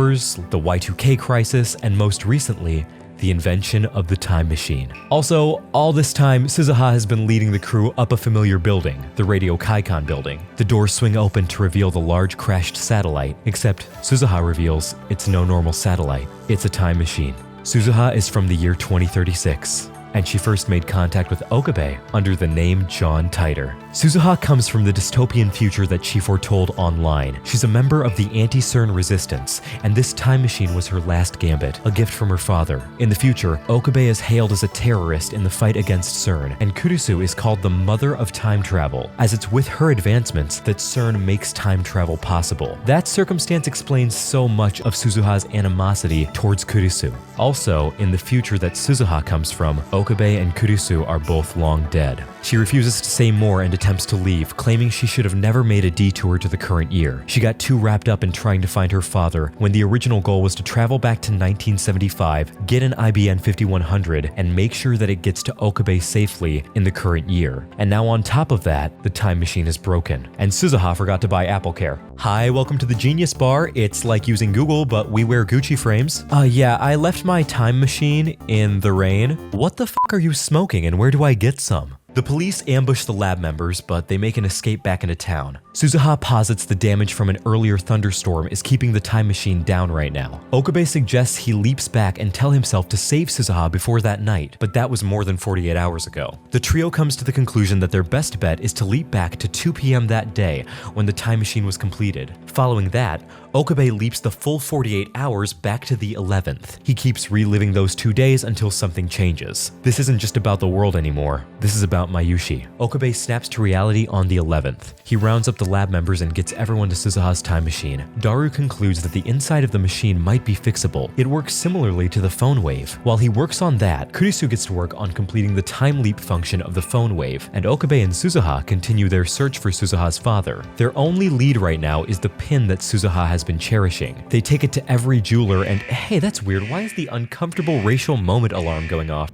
the Y2K crisis, and most recently, the invention of the time machine. Also, all this time, Suzuha has been leading the crew up a familiar building, the Radio Kaikon building. The doors swing open to reveal the large crashed satellite, except Suzuha reveals it's no normal satellite, it's a time machine. Suzuha is from the year 2036. And she first made contact with Okabe under the name John Titor. Suzuha comes from the dystopian future that she foretold online. She's a member of the anti-CERN resistance, and this time machine was her last gambit, a gift from her father. In the future, Okabe is hailed as a terrorist in the fight against CERN, and Kurisu is called the mother of time travel, as it's with her advancements that CERN makes time travel possible. That circumstance explains so much of Suzuha's animosity towards Kurisu. Also, in the future that Suzuha comes from, Okabe and Kurisu are both long dead. She refuses to say more and attempts to leave, claiming she should have never made a detour to the current year. She got too wrapped up in trying to find her father when the original goal was to travel back to 1975, get an IBN 5100, and make sure that it gets to Okabe safely in the current year. And now on top of that, the time machine is broken. And Suzuha forgot to buy AppleCare. Hi, welcome to the Genius Bar. It's like using Google, but we wear Gucci frames. Yeah, I left my time machine in the rain. What the fuck are you smoking and where do I get some? The police ambush the lab members, but they make an escape back into town. Suzuha posits the damage from an earlier thunderstorm is keeping the time machine down right now. Okabe suggests he leaps back and tell himself to save Suzuha before that night, but that was more than 48 hours ago. The trio comes to the conclusion that their best bet is to leap back to 2 p.m. that day when the time machine was completed. Following that, Okabe leaps the full 48 hours back to the 11th. He keeps reliving those 2 days until something changes. This isn't just about the world anymore. This is about Mayushi. Okabe snaps to reality on the 11th. He rounds up the lab members and gets everyone to Suzuha's time machine. Daru concludes that the inside of the machine might be fixable. It works similarly to the phone wave. While he works on that, Kurisu gets to work on completing the time leap function of the phone wave, and Okabe and Suzuha continue their search for Suzuha's father. Their only lead right now is the pin that Suzuha has been cherishing. They take it to every jeweler and hey, that's weird, why is the uncomfortable racial moment alarm going off?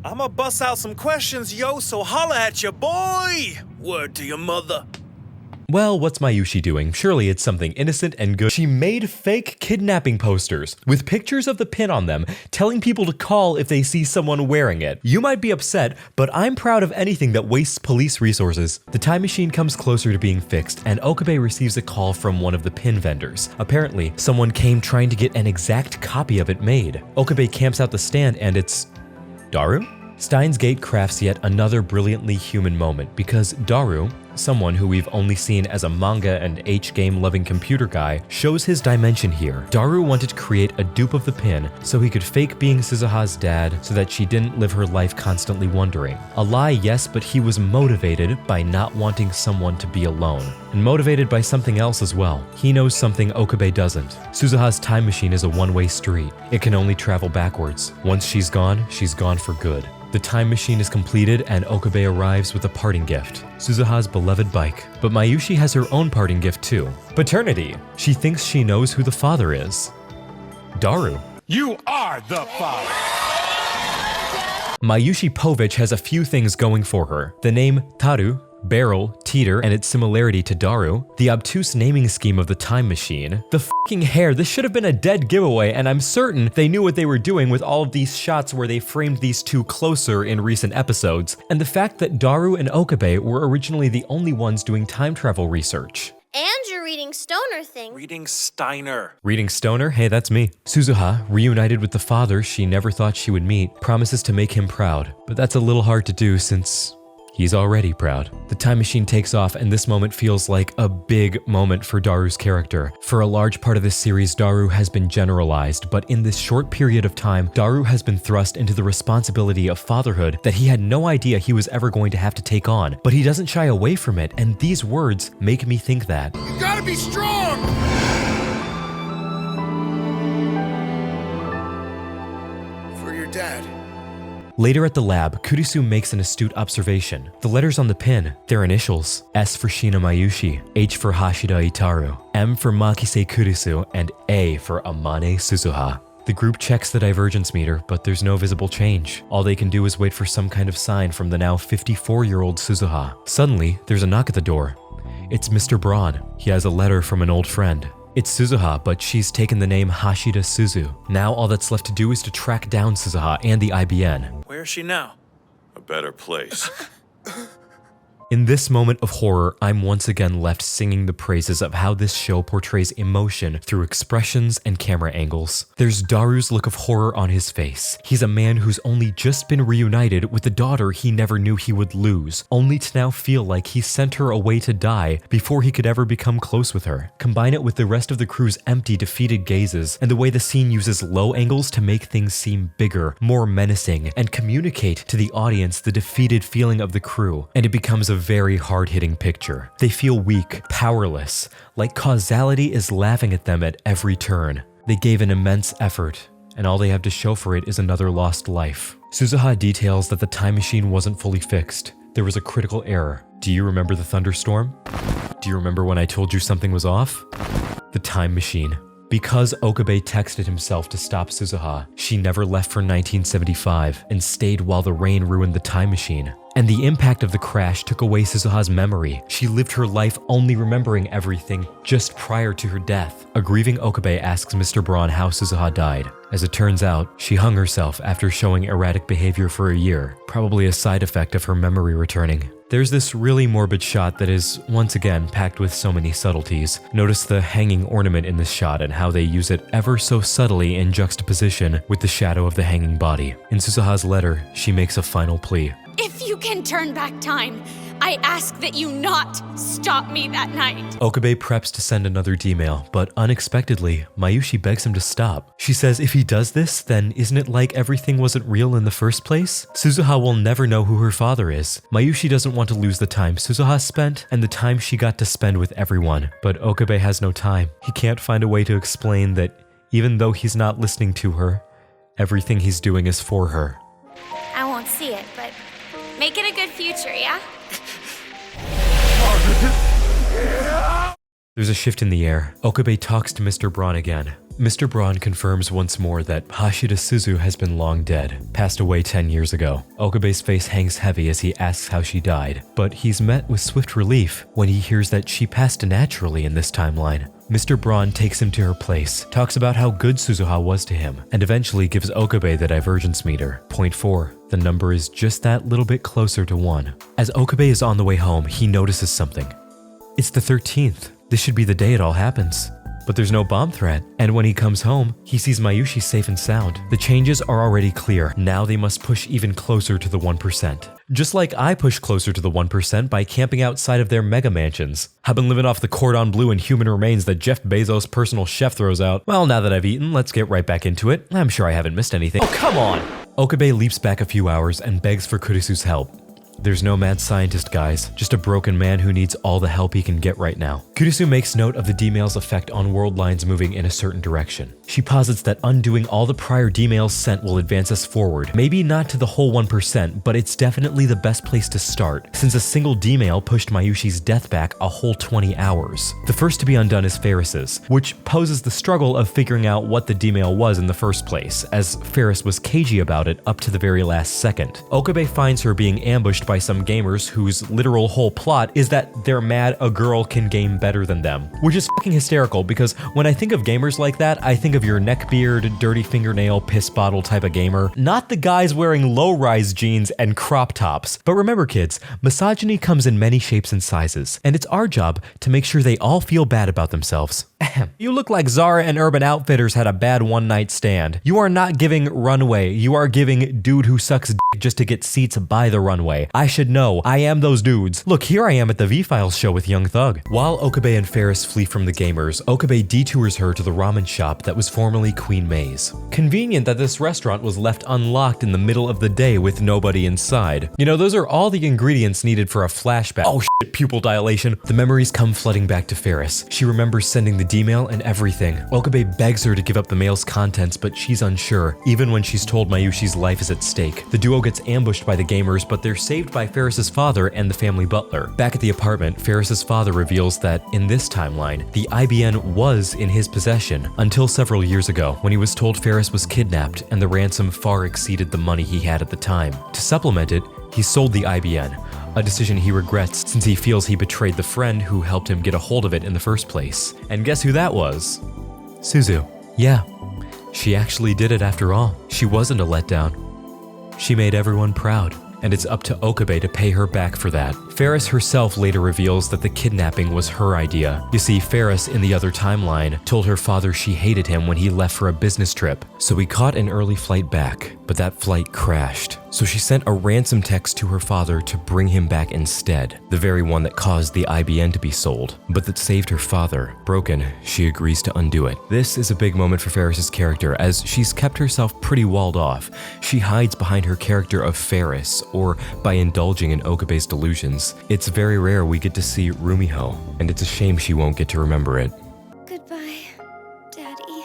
I'ma bust out some questions, yo, so holla at ya, boy! Word to your mother. Well, what's Mayushi doing? Surely it's something innocent and good. She made fake kidnapping posters with pictures of the pin on them, telling people to call if they see someone wearing it. You might be upset, but I'm proud of anything that wastes police resources. The time machine comes closer to being fixed, and Okabe receives a call from one of the pin vendors. Apparently, someone came trying to get an exact copy of it made. Okabe camps out the stand and it's Daru? Steins Gate crafts yet another brilliantly human moment because Daru, someone who we've only seen as a manga and H-game loving computer guy, shows his dimension here. Daru wanted to create a dupe of the pin so he could fake being Suzuha's dad so that she didn't live her life constantly wondering. A lie, yes, but he was motivated by not wanting someone to be alone. And motivated by something else as well. He knows something Okabe doesn't. Suzuha's time machine is a one-way street. It can only travel backwards. Once she's gone for good. The time machine is completed and Okabe arrives with a parting gift, Suzuha's beloved bike. But Mayushi has her own parting gift too, paternity. She thinks she knows who the father is. Daru. You are the father! Mayushi Povich has a few things going for her. The name Taru, barrel, teeter, and its similarity to Daru, the obtuse naming scheme of the time machine, the fucking hair. This should have been a dead giveaway, and I'm certain they knew what they were doing with all of these shots where they framed these two closer in recent episodes, and the fact that Daru and Okabe were originally the only ones doing time travel research. And you're reading Stoner thing. Reading Steiner. Reading Stoner? Hey, that's me. Suzuha, reunited with the father she never thought she would meet, promises to make him proud, but that's a little hard to do since he's already proud. The time machine takes off, and this moment feels like a big moment for Daru's character. For a large part of this series, Daru has been generalized, but in this short period of time, Daru has been thrust into the responsibility of fatherhood that he had no idea he was ever going to have to take on. But he doesn't shy away from it, and these words make me think that. You gotta be strong! Later at the lab, Kurisu makes an astute observation. The letters on the pin, their initials. S for Shina Mayushi, H for Hashida Itaru, M for Makise Kurisu, and A for Amane Suzuha. The group checks the divergence meter, but there's no visible change. All they can do is wait for some kind of sign from the now 54-year-old Suzuha. Suddenly, there's a knock at the door. It's Mr. Braun. He has a letter from an old friend. It's Suzuha, but she's taken the name Hashida Suzu. Now all that's left to do is to track down Suzuha and the IBN. Where is she now? A better place. In this moment of horror, I'm once again left singing the praises of how this show portrays emotion through expressions and camera angles. There's Daru's look of horror on his face. He's a man who's only just been reunited with the daughter he never knew he would lose, only to now feel like he sent her away to die before he could ever become close with her. Combine it with the rest of the crew's empty, defeated gazes, and the way the scene uses low angles to make things seem bigger, more menacing, and communicate to the audience the defeated feeling of the crew, and it becomes a very hard-hitting picture. They feel weak, powerless, like causality is laughing at them at every turn. They gave an immense effort, and all they have to show for it is another lost life. Suzuha details that the time machine wasn't fully fixed. There was a critical error. Do you remember the thunderstorm? Do you remember when I told you something was off? The time machine. Because Okabe texted himself to stop Suzuha, she never left for 1975 and stayed while the rain ruined the time machine. And the impact of the crash took away Suzuha's memory. She lived her life only remembering everything just prior to her death. A grieving Okabe asks Mr. Braun how Suzuha died. As it turns out, she hung herself after showing erratic behavior for a year, probably a side effect of her memory returning. There's this really morbid shot that is, once again, packed with so many subtleties. Notice the hanging ornament in this shot and how they use it ever so subtly in juxtaposition with the shadow of the hanging body. In Suzuha's letter, she makes a final plea. If you can turn back time, I ask that you not stop me that night. Okabe preps to send another D-mail, but unexpectedly, Mayushi begs him to stop. She says if he does this, then isn't it like everything wasn't real in the first place? Suzuha will never know who her father is. Mayushi doesn't want to lose the time Suzuha spent and the time she got to spend with everyone. But Okabe has no time. He can't find a way to explain that even though he's not listening to her, everything he's doing is for her. I won't see it, but make it a good future, yeah? There's a shift in the air. Okabe talks to Mr. Braun again. Mr. Braun confirms once more that Hashida Suzu has been long dead, passed away 10 years ago. Okabe's face hangs heavy as he asks how she died, but he's met with swift relief when he hears that she passed naturally in this timeline. Mr. Braun takes him to her place, talks about how good Suzuha was to him, and eventually gives Okabe the divergence meter, 0.4. The number is just that little bit closer to 1. As Okabe is on the way home, he notices something. It's the 13th. This should be the day it all happens. But there's no bomb threat, and when he comes home, he sees Mayushi safe and sound. The changes are already clear. Now they must push even closer to the 1%. Just like I push closer to the 1% by camping outside of their mega mansions. I've been living off the cordon bleu and human remains that Jeff Bezos' personal chef throws out. Well, now that I've eaten, let's get right back into it. I'm sure I haven't missed anything. Oh, come on! Okabe leaps back a few hours and begs for Kurisu's help. There's no mad scientist, guys, just a broken man who needs all the help he can get right now. Kurisu makes note of the D-mail's effect on world lines moving in a certain direction. She posits that undoing all the prior D-mails sent will advance us forward. Maybe not to the whole 1%, but it's definitely the best place to start, since a single D-mail pushed Mayushi's death back a whole 20 hours. The first to be undone is Ferris's, which poses the struggle of figuring out what the D-mail was in the first place, as Ferris was cagey about it up to the very last second. Okabe finds her being ambushed by some gamers whose literal whole plot is that they're mad a girl can game better than them, which is fucking hysterical because when I think of gamers like that, I think of your neckbeard, dirty fingernail, piss bottle type of gamer, not the guys wearing low-rise jeans and crop tops. But remember kids, misogyny comes in many shapes and sizes, and it's our job to make sure they all feel bad about themselves. You look like Zara and Urban Outfitters had a bad one-night stand. You are not giving runway, you are giving dude who sucks dick just to get seats by the runway. I should know. I am those dudes. Look, here I am at the V-Files show with Young Thug. While Okabe and Ferris flee from the gamers, Okabe detours her to the ramen shop that was formerly Queen May's. Convenient that this restaurant was left unlocked in the middle of the day with nobody inside. You know, those are all the ingredients needed for a flashback. Oh shit, pupil dilation. The memories come flooding back to Ferris. She remembers sending the D-mail and everything. Okabe begs her to give up the mail's contents, but she's unsure, even when she's told Mayushi's life is at stake. The duo gets ambushed by the gamers, but they're saved by Ferris's father and the family butler. Back at the apartment, Ferris's father reveals that, in this timeline, the IBN was in his possession until several years ago, when he was told Ferris was kidnapped and the ransom far exceeded the money he had at the time. To supplement it, he sold the IBN, a decision he regrets since he feels he betrayed the friend who helped him get a hold of it in the first place. And guess who that was? Suzu. Yeah, she actually did it after all. She wasn't a letdown. She made everyone proud, and it's up to Okabe to pay her back for that. Ferris herself later reveals that the kidnapping was her idea. You see, Ferris in the other timeline told her father she hated him when he left for a business trip, so he caught an early flight back, but that flight crashed. So she sent a ransom text to her father to bring him back instead, the very one that caused the IBN to be sold, but that saved her father. Broken, she agrees to undo it. This is a big moment for Ferris's character, as she's kept herself pretty walled off. She hides behind her character of Ferris, or by indulging in Okabe's delusions. It's very rare we get to see Rumiho, and it's a shame she won't get to remember it. Goodbye, Daddy.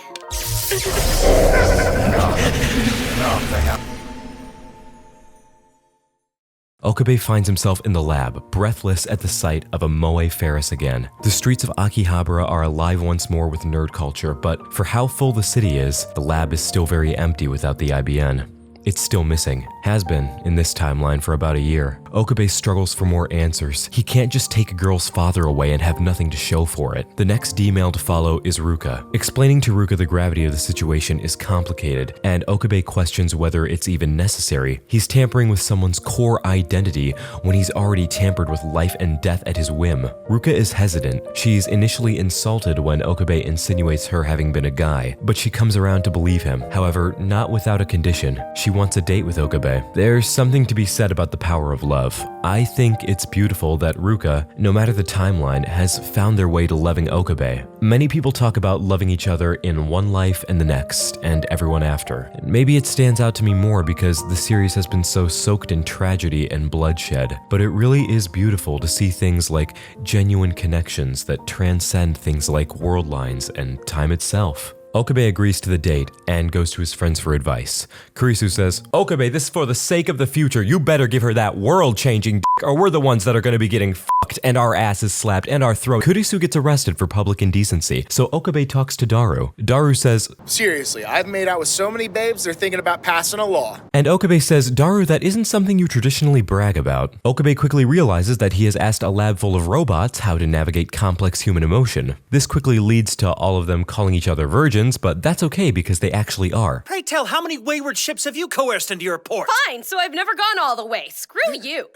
Okabe finds himself in the lab, breathless at the sight of a Moe Ferris again. The streets of Akihabara are alive once more with nerd culture, but for how full the city is, the lab is still very empty without the IBN. It's still missing. Has been, in this timeline, for about a year. Okabe struggles for more answers. He can't just take a girl's father away and have nothing to show for it. The next D-mail to follow is Ruka. Explaining to Ruka the gravity of the situation is complicated, and Okabe questions whether it's even necessary. He's tampering with someone's core identity when he's already tampered with life and death at his whim. Ruka is hesitant. She's initially insulted when Okabe insinuates her having been a guy, but she comes around to believe him. However, not without a condition. She wants a date with Okabe. There's something to be said about the power of love. I think it's beautiful that Ruka, no matter the timeline, has found their way to loving Okabe. Many people talk about loving each other in one life and the next, and everyone after. Maybe it stands out to me more because the series has been so soaked in tragedy and bloodshed, but it really is beautiful to see things like genuine connections that transcend things like world lines and time itself. Okabe agrees to the date and goes to his friends for advice. Kurisu says, "Okabe, this is for the sake of the future. You better give her that world-changing dick, or we're the ones that are gonna be getting fucked and our asses slapped and our throat." Kurisu gets arrested for public indecency, so Okabe talks to Daru. Daru says, "Seriously, I've made out with so many babes, they're thinking about passing a law." And Okabe says, "Daru, that isn't something you traditionally brag about." Okabe quickly realizes that he has asked a lab full of robots how to navigate complex human emotion. This quickly leads to all of them calling each other virgins, but that's okay because they actually are. Pray tell, how many wayward ships have you coerced into your port? Fine, so I've never gone all the way. Screw you.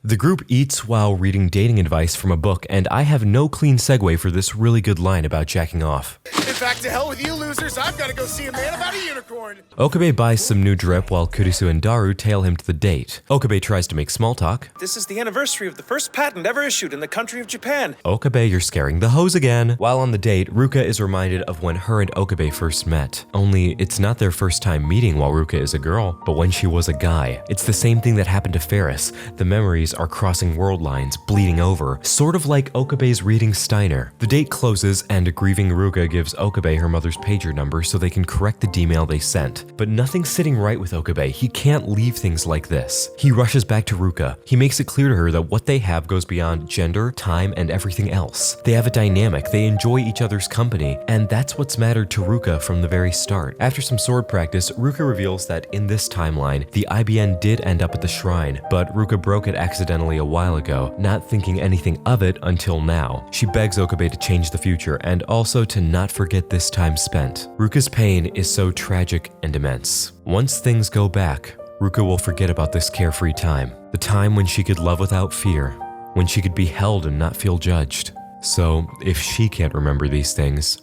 The group eats while reading dating advice from a book, and I have no clean segue for this really good line about jacking off. In fact, to hell with you losers, I've got to go see a man about a unicorn. Okabe buys some new drip while Kurisu and Daru tail him to the date. Okabe tries to make small talk. This is the anniversary of the first patent ever issued in the country of Japan. Okabe, you're scaring the hose again. While on the date, Ruka is reminded of when her and Okabe first met. Only, it's not their first time meeting while Ruka is a girl, but when she was a guy. It's the same thing that happened to Ferris. The memories are crossing world lines, bleeding over, sort of like Okabe's reading Steiner. The date closes, and a grieving Ruka gives Okabe her mother's pager number so they can correct the D-mail they sent. But nothing's sitting right with Okabe. He can't leave things like this. He rushes back to Ruka. He makes it clear to her that what they have goes beyond gender, time, and everything else. They have a dynamic, they enjoy each other's company, and that's what's mattered to Ruka from the very start. After some sword practice, Ruka reveals that in this timeline, the IBN did end up at the shrine, but Ruka broke it accidentally a while ago, not thinking anything of it until now. She begs Okabe to change the future and also to not forget this time spent. Ruka's pain is so tragic and immense. Once things go back, Ruka will forget about this carefree time. The time when she could love without fear, when she could be held and not feel judged. So, if she can't remember these things,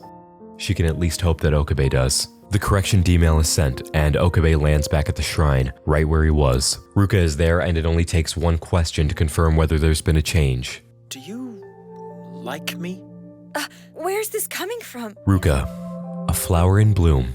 she can at least hope that Okabe does. The correction D-mail is sent, and Okabe lands back at the shrine, right where he was. Ruka is there, and it only takes one question to confirm whether there's been a change. Do you like me? Where's this coming from? Ruka, a flower in bloom,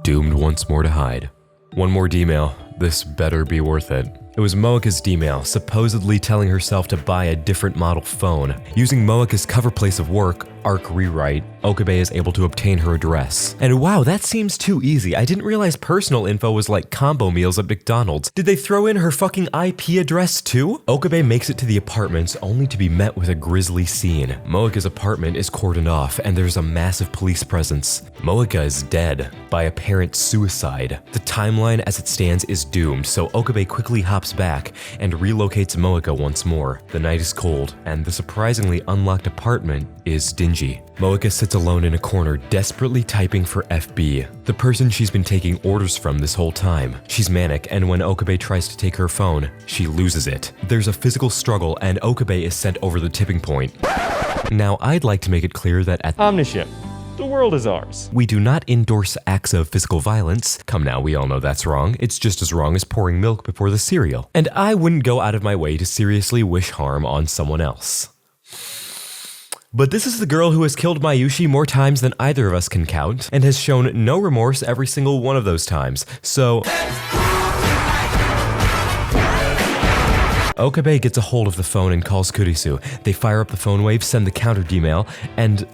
doomed once more to hide. One more D-mail. This better be worth it. It was Moeka's D-mail, supposedly telling herself to buy a different model phone. Using Moeka's cover place of work, Arc Rewrite, Okabe is able to obtain her address. And wow, that seems too easy. I didn't realize personal info was like combo meals at McDonald's. Did they throw in her fucking IP address too? Okabe makes it to the apartments only to be met with a grisly scene. Moeka's apartment is cordoned off and there's a massive police presence. Moeka is dead by apparent suicide. The timeline as it stands is doomed, so Okabe quickly hops back and relocates Moeka once more. The night is cold and the surprisingly unlocked apartment is dingy. Moeka sits alone in a corner, desperately typing for FB, the person she's been taking orders from this whole time. She's manic, and when Okabe tries to take her phone, she loses it. There's a physical struggle, and Okabe is sent over the tipping point. Now, I'd like to make it clear that at Omniscient. The world is ours. We do not endorse acts of physical violence. Come now, we all know that's wrong. It's just as wrong as pouring milk before the cereal. And I wouldn't go out of my way to seriously wish harm on someone else. But this is the girl who has killed Mayushi more times than either of us can count, and has shown no remorse every single one of those times, so... Okabe gets a hold of the phone and calls Kurisu. They fire up the phone wave, send the counter D-mail, and...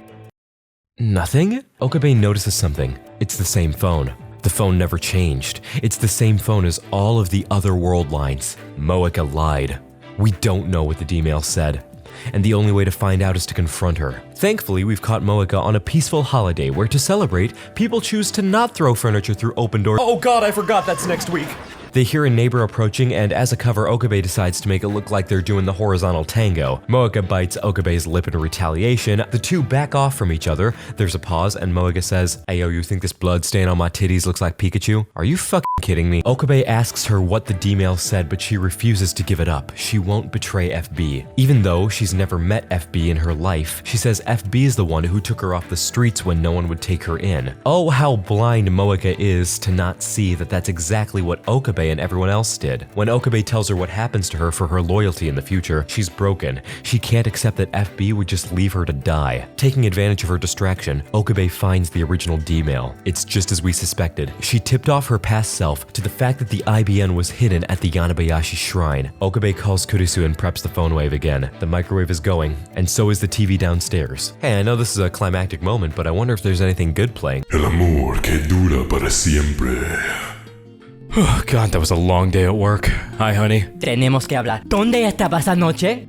nothing? Okabe notices something. It's the same phone. The phone never changed. It's the same phone as all of the other world lines. Moeka lied. We don't know what the D-mail said. And the only way to find out is to confront her. Thankfully, we've caught Moeka on a peaceful holiday where, to celebrate, people choose to not throw furniture through open doors. Oh god, I forgot that's next week! They hear a neighbor approaching, and as a cover, Okabe decides to make it look like they're doing the horizontal tango. Moeka bites Okabe's lip in retaliation. The two back off from each other. There's a pause, and Moeka says, "Ayo, you think this blood stain on my titties looks like Pikachu? Are you fucking kidding me?" Okabe asks her what the D-mail said, but she refuses to give it up. She won't betray FB. Even though she's never met FB in her life, she says FB is the one who took her off the streets when no one would take her in. Oh, how blind Moeka is to not see that that's exactly what Okabe and everyone else did. When Okabe tells her what happens to her for her loyalty in the future, she's broken. She can't accept that FB would just leave her to die. Taking advantage of her distraction, Okabe finds the original D-mail. It's just as we suspected. She tipped off her past self to the fact that the IBN was hidden at the Yanabayashi shrine. Okabe calls Kurisu and preps the phone wave again. The microwave is going, and so is the TV downstairs. Hey, I know this is a climactic moment, but I wonder if there's anything good playing. El amor que dura para siempre. Oh, God, that was a long day at work. Hi, honey. Tenemos que hablar. ¿Dónde estabas anoche?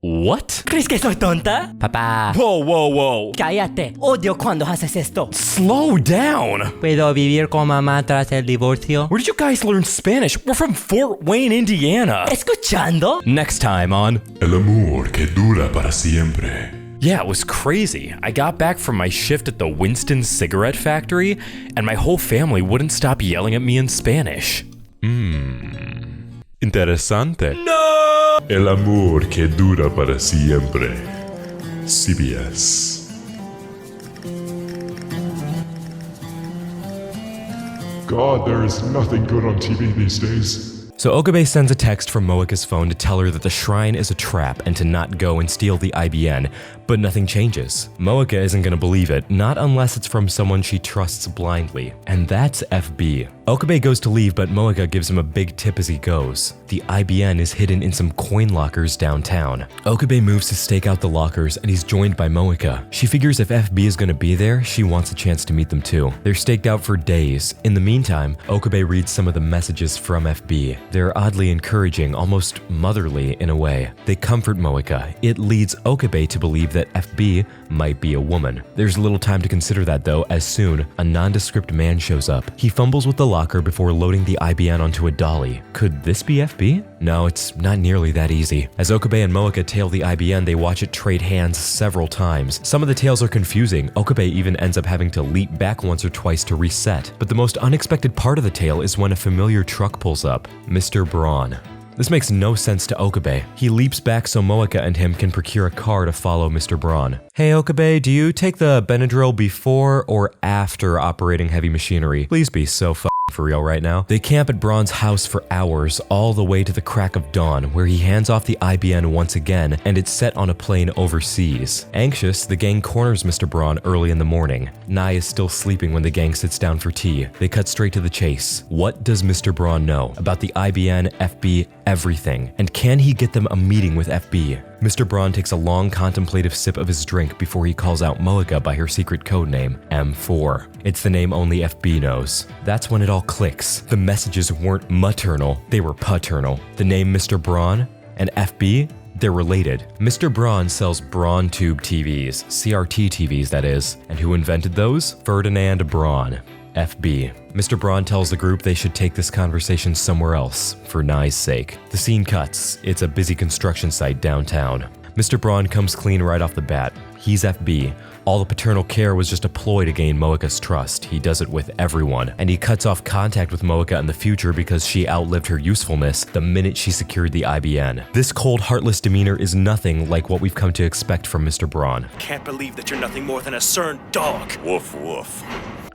What? ¿Crees que soy tonta? Papá. Whoa, whoa, whoa. Cállate. Odio cuando haces esto. Slow down. ¿Puedo vivir con mamá tras el divorcio? Where did you guys learn Spanish? We're from Fort Wayne, Indiana. ¿Escuchando? Next time on El amor que dura para siempre. Yeah, it was crazy. I got back from my shift at the Winston cigarette factory, and my whole family wouldn't stop yelling at me in Spanish. Interesante. No! El amor que dura para siempre. CBS. God, there is nothing good on TV these days. So Okabe sends a text from Moeka's phone to tell her that the shrine is a trap and to not go and steal the IBN, but nothing changes. Moeka isn't gonna believe it, not unless it's from someone she trusts blindly, and that's FB. Okabe goes to leave, but Moeka gives him a big tip as he goes. The IBN is hidden in some coin lockers downtown. Okabe moves to stake out the lockers, and he's joined by Moeka. She figures if FB is gonna be there, she wants a chance to meet them too. They're staked out for days. In the meantime, Okabe reads some of the messages from FB. They're oddly encouraging, almost motherly in a way. They comfort Moeka. It leads Okabe to believe that FB might be a woman. There's little time to consider that though, as soon, a nondescript man shows up. He fumbles with the locker before loading the IBN onto a dolly. Could this be FB? No, it's not nearly that easy. As Okabe and Moeka tail the IBN, they watch it trade hands several times. Some of the tails are confusing. Okabe even ends up having to leap back once or twice to reset. But the most unexpected part of the tale is when a familiar truck pulls up. Mr. Braun. This makes no sense to Okabe. He leaps back so Moeka and him can procure a car to follow Mr. Braun. Hey Okabe, do you take the Benadryl before or after operating heavy machinery? Please be so for real right now. They camp at Braun's house for hours, all the way to the crack of dawn, where he hands off the IBN once again, and it's set on a plane overseas. Anxious, the gang corners Mr. Braun early in the morning. Nye is still sleeping when the gang sits down for tea. They cut straight to the chase. What does Mr. Braun know about the IBN, FB, everything? And can he get them a meeting with FB? Mr. Braun takes a long contemplative sip of his drink before he calls out Moeka by her secret code name, M4. It's the name only FB knows. That's when it all clicks. The messages weren't maternal, they were paternal. The name Mr. Braun and FB, they're related. Mr. Braun sells Braun tube TVs, CRT TVs that is. And who invented those? Ferdinand Braun. FB. Mr. Braun tells the group they should take this conversation somewhere else, for Nye's sake. The scene cuts. It's a busy construction site downtown. Mr. Braun comes clean right off the bat. He's FB. All the paternal care was just a ploy to gain Moeka's trust. He does it with everyone. And he cuts off contact with Moeka in the future because she outlived her usefulness the minute she secured the IBN. This cold, heartless demeanor is nothing like what we've come to expect from Mr. Braun. Can't believe that you're nothing more than a cern dog. Woof woof.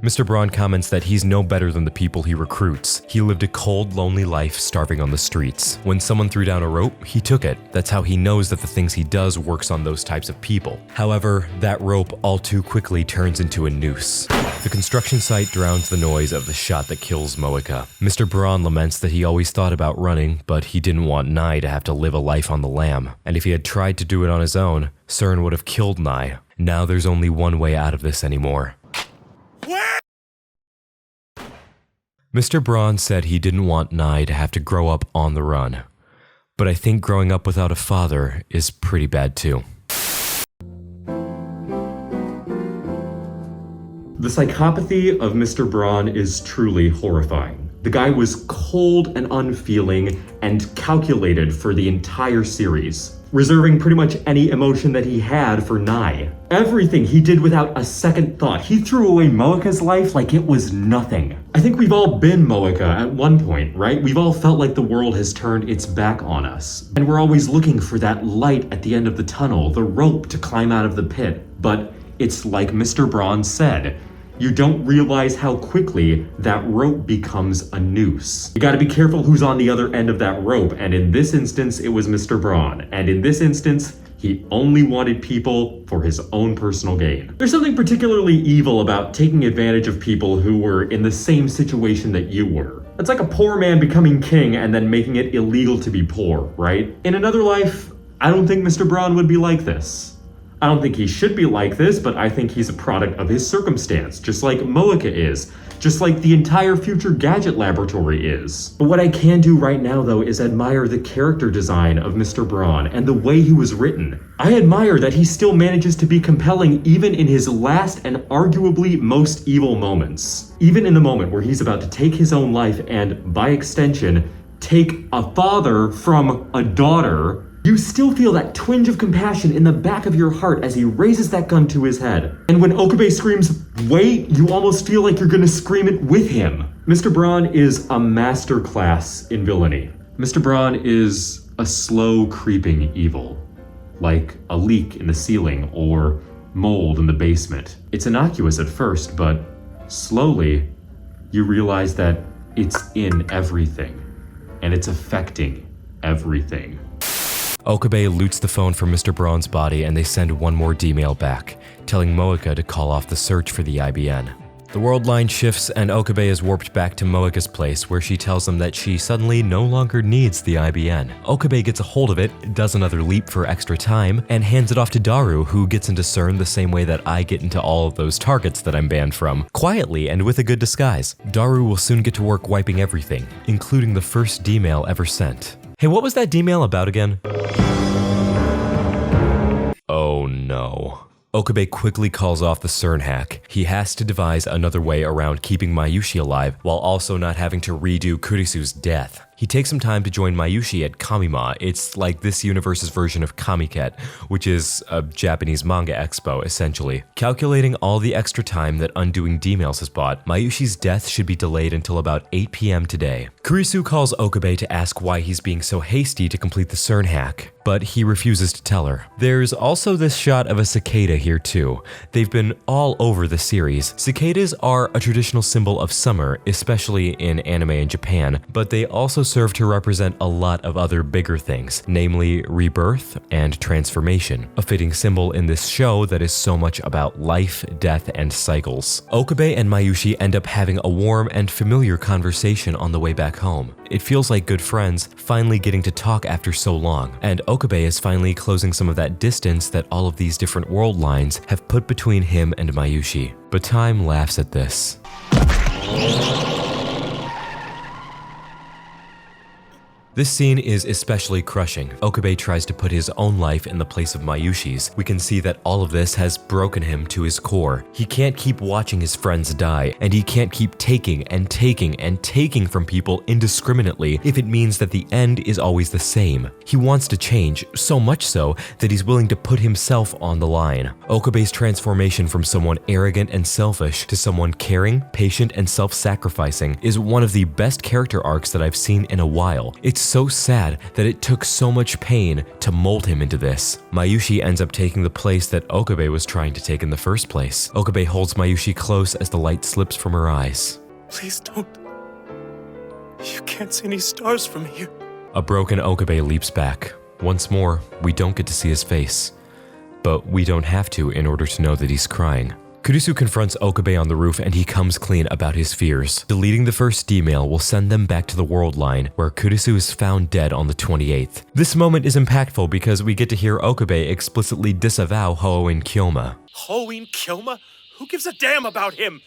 Mr. Braun comments that he's no better than the people he recruits. He lived a cold, lonely life starving on the streets. When someone threw down a rope, he took it. That's how he knows that the things he does works on those types of people. However, that rope all too quickly turns into a noose. The construction site drowns the noise of the shot that kills Moeka. Mr. Braun laments that he always thought about running, but he didn't want Nye to have to live a life on the lam. And if he had tried to do it on his own, CERN would have killed Nye. Now there's only one way out of this anymore. Mr. Braun said he didn't want Nye to have to grow up on the run. But I think growing up without a father is pretty bad too. The psychopathy of Mr. Braun is truly horrifying. The guy was cold and unfeeling and calculated for the entire series, reserving pretty much any emotion that he had for Nye. Everything he did without a second thought. He threw away Moeka's life like it was nothing. I think we've all been Moeka at one point, right? We've all felt like the world has turned its back on us. And we're always looking for that light at the end of the tunnel, the rope to climb out of the pit. But it's like Mr. Braun said, you don't realize how quickly that rope becomes a noose. You gotta be careful who's on the other end of that rope, and in this instance, it was Mr. Braun. And in this instance, he only wanted people for his own personal gain. There's something particularly evil about taking advantage of people who were in the same situation that you were. It's like a poor man becoming king and then making it illegal to be poor, right? In another life, I don't think Mr. Braun would be like this. I don't think he should be like this, but I think he's a product of his circumstance, just like Moeka is, just like the entire Future Gadget Laboratory is. But what I can do right now, though, is admire the character design of Mr. Braun and the way he was written. I admire that he still manages to be compelling even in his last and arguably most evil moments. Even in the moment where he's about to take his own life and, by extension, take a father from a daughter, you still feel that twinge of compassion in the back of your heart as he raises that gun to his head. And when Okabe screams, "Wait," you almost feel like you're gonna scream it with him. Mr. Braun is a masterclass in villainy. Mr. Braun is a slow creeping evil, like a leak in the ceiling or mold in the basement. It's innocuous at first, but slowly you realize that it's in everything, and it's affecting everything. Okabe loots the phone from Mr. Braun's body and they send one more D-mail back, telling Moeka to call off the search for the IBN. The world line shifts and Okabe is warped back to Moeka's place where she tells them that she suddenly no longer needs the IBN. Okabe gets a hold of it, does another leap for extra time, and hands it off to Daru, who gets into CERN the same way that I get into all of those targets that I'm banned from, quietly and with a good disguise. Daru will soon get to work wiping everything, including the first D-mail ever sent. Hey, what was that D-mail about again? Oh no. Okabe quickly calls off the CERN hack. He has to devise another way around keeping Mayushi alive while also not having to redo Kurisu's death. He takes some time to join Mayushi at Kamima. It's like this universe's version of Kamiket, which is a Japanese manga expo, essentially. Calculating all the extra time that Undoing D-Mails has bought, Mayushi's death should be delayed until about 8 p.m. today. Kurisu calls Okabe to ask why he's being so hasty to complete the CERN hack, but he refuses to tell her. There's also this shot of a cicada here too. They've been all over the series. Cicadas are a traditional symbol of summer, especially in anime in Japan, but they also serve to represent a lot of other bigger things, namely rebirth and transformation, a fitting symbol in this show that is so much about life, death, and cycles. Okabe and Mayushi end up having a warm and familiar conversation on the way back home. It feels like good friends finally getting to talk after so long, and Okabe is finally closing some of that distance that all of these different world lines have put between him and Mayushi. But time laughs at this. This scene is especially crushing. Okabe tries to put his own life in the place of Mayushi's. We can see that all of this has broken him to his core. He can't keep watching his friends die, and he can't keep taking and taking and taking from people indiscriminately if it means that the end is always the same. He wants to change, so much so that he's willing to put himself on the line. Okabe's transformation from someone arrogant and selfish to someone caring, patient, and self-sacrificing is one of the best character arcs that I've seen in a while. It's so sad that it took so much pain to mold him into this. Mayushi ends up taking the place that Okabe was trying to take in the first place. Okabe holds Mayushi close as the light slips from her eyes. Please don't. You can't see any stars from here. A broken Okabe leaps back. Once more, we don't get to see his face. But we don't have to in order to know that he's crying. Kurisu confronts Okabe on the roof and he comes clean about his fears. Deleting the first D-mail will send them back to the world line where Kurisu is found dead on the 28th. This moment is impactful because we get to hear Okabe explicitly disavow Hoenn Kyoma. Hoenn Kyoma? Who gives a damn about him?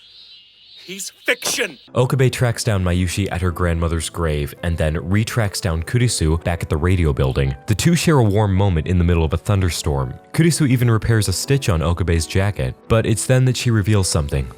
He's fiction! Okabe tracks down Mayushi at her grandmother's grave and then retracks down Kurisu back at the radio building. The two share a warm moment in the middle of a thunderstorm. Kurisu even repairs a stitch on Okabe's jacket, but it's then that she reveals something.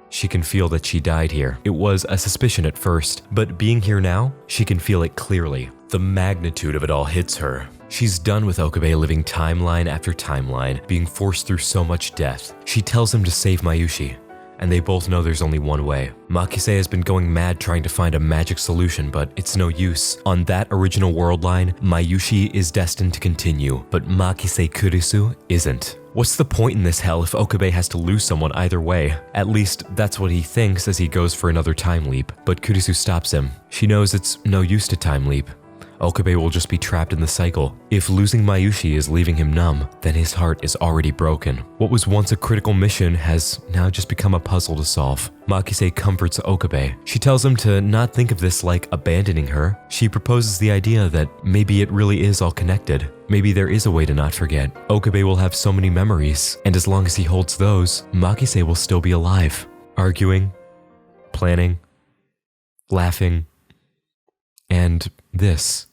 She can feel that she died here. It was a suspicion at first, but being here now, she can feel it clearly. The magnitude of it all hits her. She's done with Okabe living timeline after timeline, being forced through so much death. She tells him to save Mayushi, and they both know there's only one way. Makise has been going mad trying to find a magic solution, but it's no use. On that original world line, Mayushi is destined to continue, but Makise Kurisu isn't. What's the point in this hell if Okabe has to lose someone either way? At least, that's what he thinks as he goes for another time leap, but Kurisu stops him. She knows it's no use to time leap. Okabe will just be trapped in the cycle. If losing Mayushi is leaving him numb, then his heart is already broken. What was once a critical mission has now just become a puzzle to solve. Makise comforts Okabe. She tells him to not think of this like abandoning her. She proposes the idea that maybe it really is all connected. Maybe there is a way to not forget. Okabe will have so many memories, and as long as he holds those, Makise will still be alive. Arguing, planning, laughing, and this.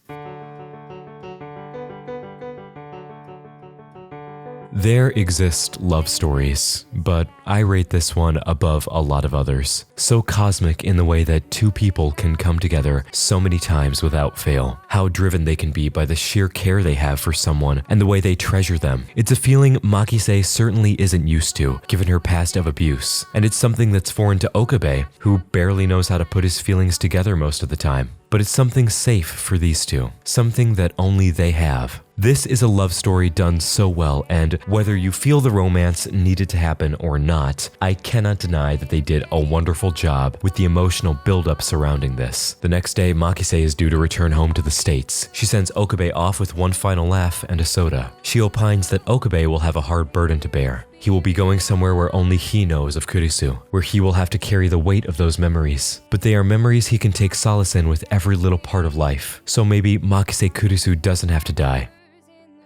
There exist love stories, but I rate this one above a lot of others. So cosmic in the way that two people can come together so many times without fail. How driven they can be by the sheer care they have for someone and the way they treasure them. It's a feeling Makise certainly isn't used to, given her past of abuse. And it's something that's foreign to Okabe, who barely knows how to put his feelings together most of the time. But it's something safe for these two, something that only they have. This is a love story done so well, and whether you feel the romance needed to happen or not, I cannot deny that they did a wonderful job with the emotional buildup surrounding this. The next day, Makise is due to return home to the States. She sends Okabe off with one final laugh and a soda. She opines that Okabe will have a hard burden to bear. He will be going somewhere where only he knows of Kurisu, where he will have to carry the weight of those memories. But they are memories he can take solace in with every little part of life. So maybe Makise Kurisu doesn't have to die.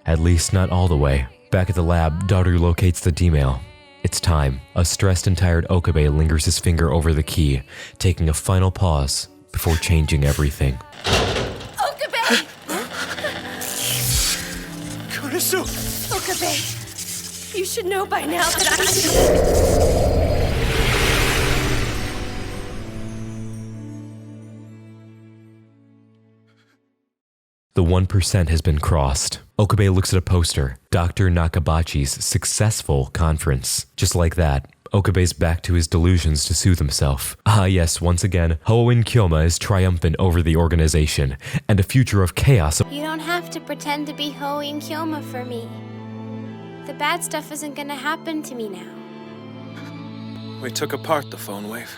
At least not all the way. Back at the lab, Daru locates the D-mail. It's time. A stressed and tired Okabe lingers his finger over the key, taking a final pause before changing everything. Okabe! Kurisu! Okabe! You should know by now that I... 1% has been crossed. Okabe looks at a poster, Dr. Nakabachi's successful conference. Just like that, Okabe's back to his delusions to soothe himself. Ah yes, once again, Hoenn Kyoma is triumphant over the organization, and a future of chaos. You don't have to pretend to be Hoenn Kyoma for me. The bad stuff isn't gonna happen to me now. We took apart the phone wave.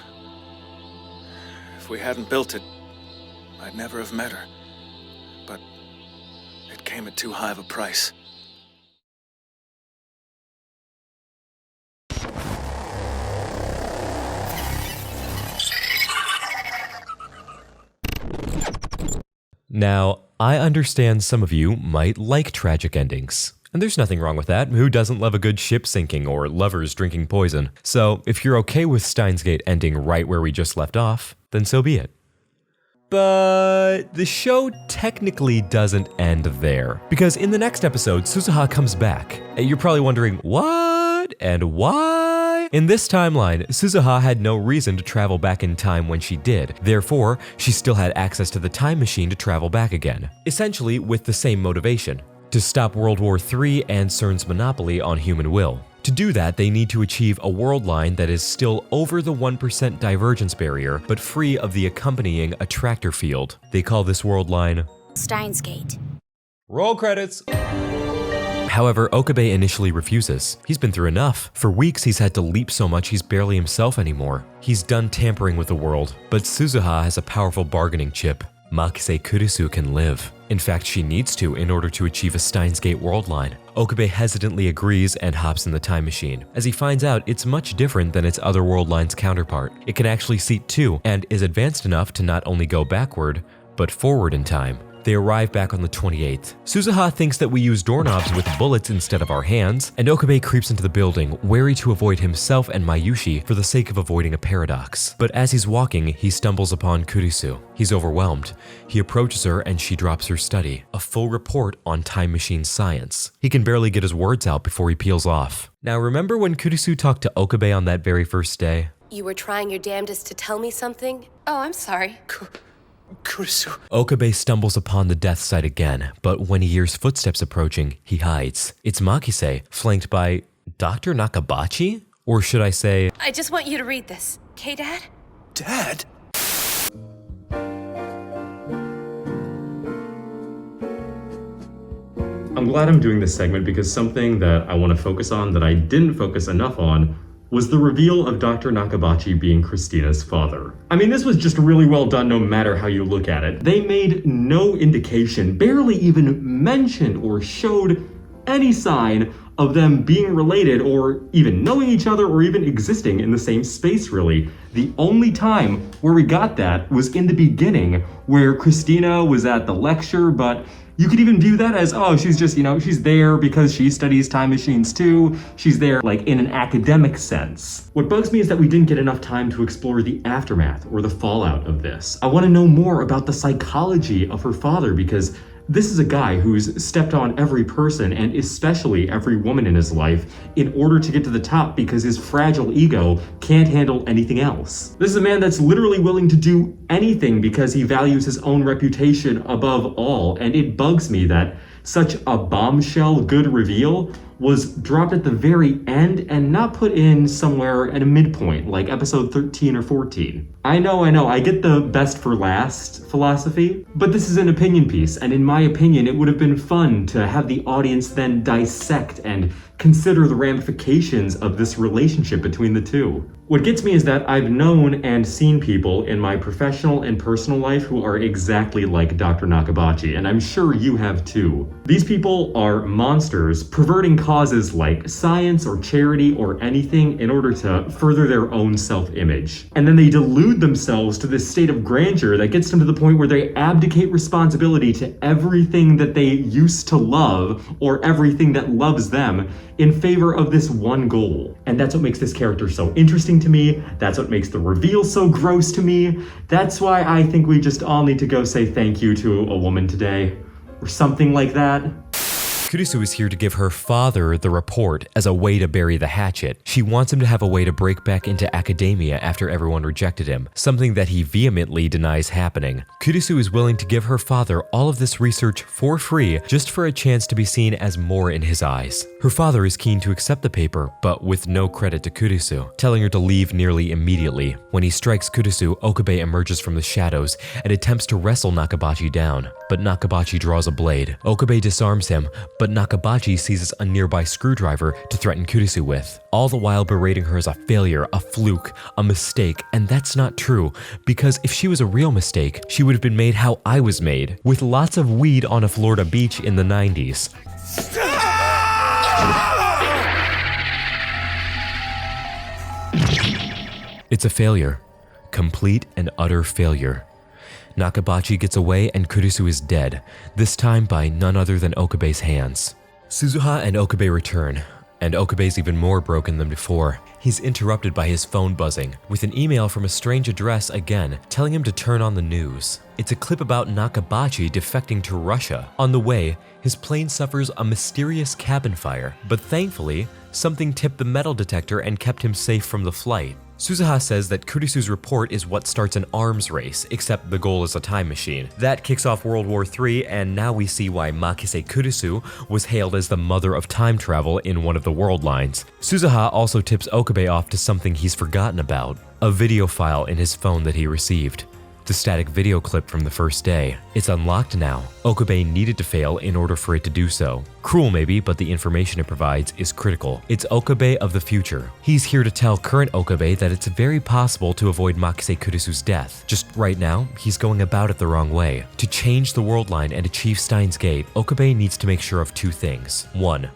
If we hadn't built it, I'd never have met her. But it came at too high of a price. Now, I understand some of you might like tragic endings. And there's nothing wrong with that. Who doesn't love a good ship sinking or lovers drinking poison? So, if you're okay with Steins Gate ending right where we just left off, then so be it. But the show technically doesn't end there. Because in the next episode, Suzuha comes back. And you're probably wondering, what? And why? In this timeline, Suzuha had no reason to travel back in time when she did. Therefore, she still had access to the time machine to travel back again. Essentially with the same motivation: to stop World War III and CERN's monopoly on human will. To do that, they need to achieve a world line that is still over the 1% divergence barrier, but free of the accompanying attractor field. They call this world line Steins Gate. Roll credits! However, Okabe initially refuses. He's been through enough. For weeks, he's had to leap so much he's barely himself anymore. He's done tampering with the world, but Suzuha has a powerful bargaining chip. Makise Kurisu can live. In fact, she needs to in order to achieve a Steins Gate world line. Okabe hesitantly agrees and hops in the time machine, as he finds out it's much different than its other world line's counterpart. It can actually seat two, and is advanced enough to not only go backward, but forward in time. They arrive back on the 28th. Suzuha thinks that we use doorknobs with bullets instead of our hands, and Okabe creeps into the building, wary to avoid himself and Mayushi for the sake of avoiding a paradox. But as he's walking, he stumbles upon Kurisu. He's overwhelmed. He approaches her and she drops her study, a full report on time machine science. He can barely get his words out before he peels off. Now remember when Kurisu talked to Okabe on that very first day? You were trying your damnedest to tell me something? Oh, I'm sorry. Kurisu. Okabe stumbles upon the death site again, but when he hears footsteps approaching, he hides. It's Makise, flanked by Dr. Nakabachi? Or should I say... I just want you to read this. Okay, Dad? Dad? I'm glad I'm doing this segment because something that I want to focus on that I didn't focus enough on was the reveal of Dr. Nakabachi being Christina's father. I mean, this was just really well done no matter how you look at it. They made no indication, barely even mentioned or showed any sign of them being related or even knowing each other or even existing in the same space, really. The only time where we got that was in the beginning, where Christina was at the lecture, but you could even view that as, oh, she's just, she's there because she studies time machines too. She's there like in an academic sense. What bugs me is that we didn't get enough time to explore the aftermath or the fallout of this. I want to know more about the psychology of her father because this is a guy who's stepped on every person and especially every woman in his life in order to get to the top because his fragile ego can't handle anything else. This is a man that's literally willing to do anything because he values his own reputation above all, and it bugs me that such a bombshell good reveal was dropped at the very end and not put in somewhere at a midpoint, like episode 13 or 14. I know, I get the best for last philosophy, but this is an opinion piece, and in my opinion, it would have been fun to have the audience then dissect and consider the ramifications of this relationship between the two. What gets me is that I've known and seen people in my professional and personal life who are exactly like Dr. Nakabachi, and I'm sure you have too. These people are monsters, perverting causes like science or charity or anything in order to further their own self-image. And then they delude themselves to this state of grandeur that gets them to the point where they abdicate responsibility to everything that they used to love or everything that loves them in favor of this one goal. And that's what makes this character so interesting to me. That's what makes the reveal so gross to me. That's why I think we just all need to go say thank you to a woman today, or something like that. Kurisu is here to give her father the report as a way to bury the hatchet. She wants him to have a way to break back into academia after everyone rejected him, something that he vehemently denies happening. Kurisu is willing to give her father all of this research for free just for a chance to be seen as more in his eyes. Her father is keen to accept the paper, but with no credit to Kurisu, telling her to leave nearly immediately. When he strikes Kurisu, Okabe emerges from the shadows and attempts to wrestle Nakabachi down, but Nakabachi draws a blade. Okabe disarms him, but Nakabachi seizes a nearby screwdriver to threaten Kurisu with, all the while berating her as a failure, a fluke, a mistake, and that's not true, because if she was a real mistake, she would have been made how I was made, with lots of weed on a Florida beach in the 90s. It's a failure. Complete and utter failure. Nakabachi gets away and Kurisu is dead, this time by none other than Okabe's hands. Suzuha and Okabe return, and Okabe's even more broken than before. He's interrupted by his phone buzzing, with an email from a strange address again, telling him to turn on the news. It's a clip about Nakabachi defecting to Russia. On the way, his plane suffers a mysterious cabin fire, but thankfully, something tipped the metal detector and kept him safe from the flight. Suzuha says that Kurisu's report is what starts an arms race, except the goal is a time machine. That kicks off World War III, and now we see why Makise Kurisu was hailed as the mother of time travel in one of the world lines. Suzuha also tips Okabe off to something he's forgotten about, a video file in his phone that he received. The static video clip from the first day. It's unlocked now. Okabe needed to fail in order for it to do so. Cruel maybe, but the information it provides is critical. It's Okabe of the future. He's here to tell current Okabe that it's very possible to avoid Makise Kurisu's death. Just right now, he's going about it the wrong way. To change the world line and achieve Steins Gate, Okabe needs to make sure of two things. 1.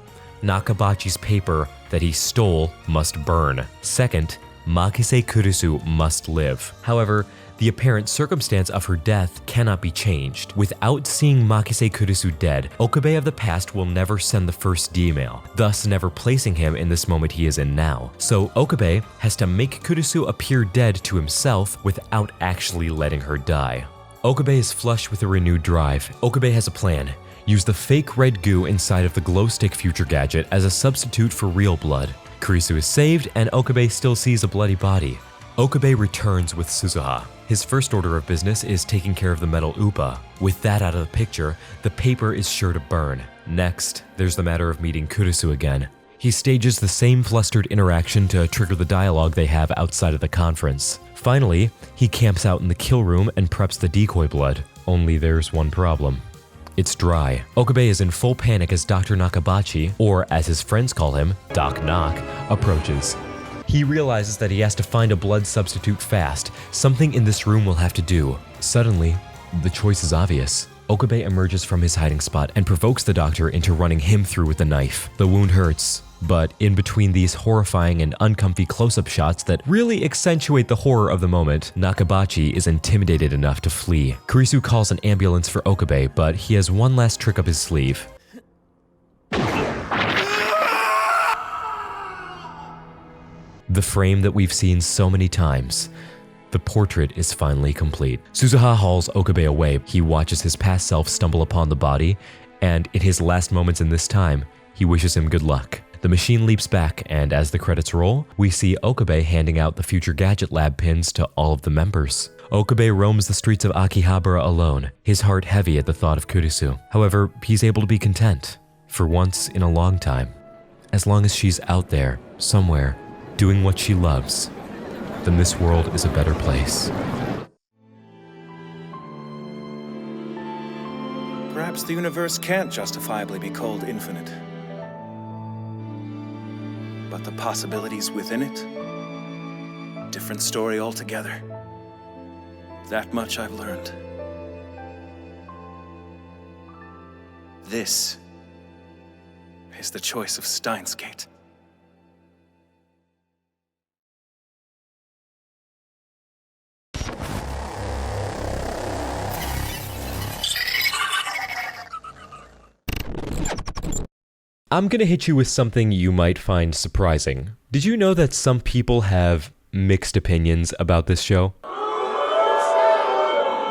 Nakabachi's paper that he stole must burn. 2. Makise Kurisu must live. However, the apparent circumstance of her death cannot be changed. Without seeing Makise Kurisu dead, Okabe of the past will never send the first D-mail, thus never placing him in this moment he is in now. So Okabe has to make Kurisu appear dead to himself without actually letting her die. Okabe is flush with a renewed drive. Okabe has a plan. Use the fake red goo inside of the glow stick future gadget as a substitute for real blood. Kurisu is saved and Okabe still sees a bloody body. Okabe returns with Suzuha. His first order of business is taking care of the metal upa. With that out of the picture, the paper is sure to burn. Next, there's the matter of meeting Kurisu again. He stages the same flustered interaction to trigger the dialogue they have outside of the conference. Finally, he camps out in the kill room and preps the decoy blood. Only there's one problem. It's dry. Okabe is in full panic as Dr. Nakabachi, or as his friends call him, Doc Knock, approaches. He realizes that he has to find a blood substitute fast. Something in this room will have to do. Suddenly, the choice is obvious. Okabe emerges from his hiding spot and provokes the doctor into running him through with the knife. The wound hurts, but in between these horrifying and uncomfy close-up shots that really accentuate the horror of the moment, Nakabachi is intimidated enough to flee. Kurisu calls an ambulance for Okabe, but he has one last trick up his sleeve. The frame that we've seen so many times. The portrait is finally complete. Suzuha hauls Okabe away. He watches his past self stumble upon the body, and in his last moments in this time, he wishes him good luck. The machine leaps back, and as the credits roll, we see Okabe handing out the Future Gadget Lab pins to all of the members. Okabe roams the streets of Akihabara alone, his heart heavy at the thought of Kurisu. However, he's able to be content, for once in a long time. As long as she's out there, somewhere, doing what she loves, then this world is a better place. Perhaps the universe can't justifiably be called infinite. But the possibilities within it? Different story altogether. That much I've learned. This is the choice of Steins Gate. I'm gonna hit you with something you might find surprising. Did you know that some people have mixed opinions about this show?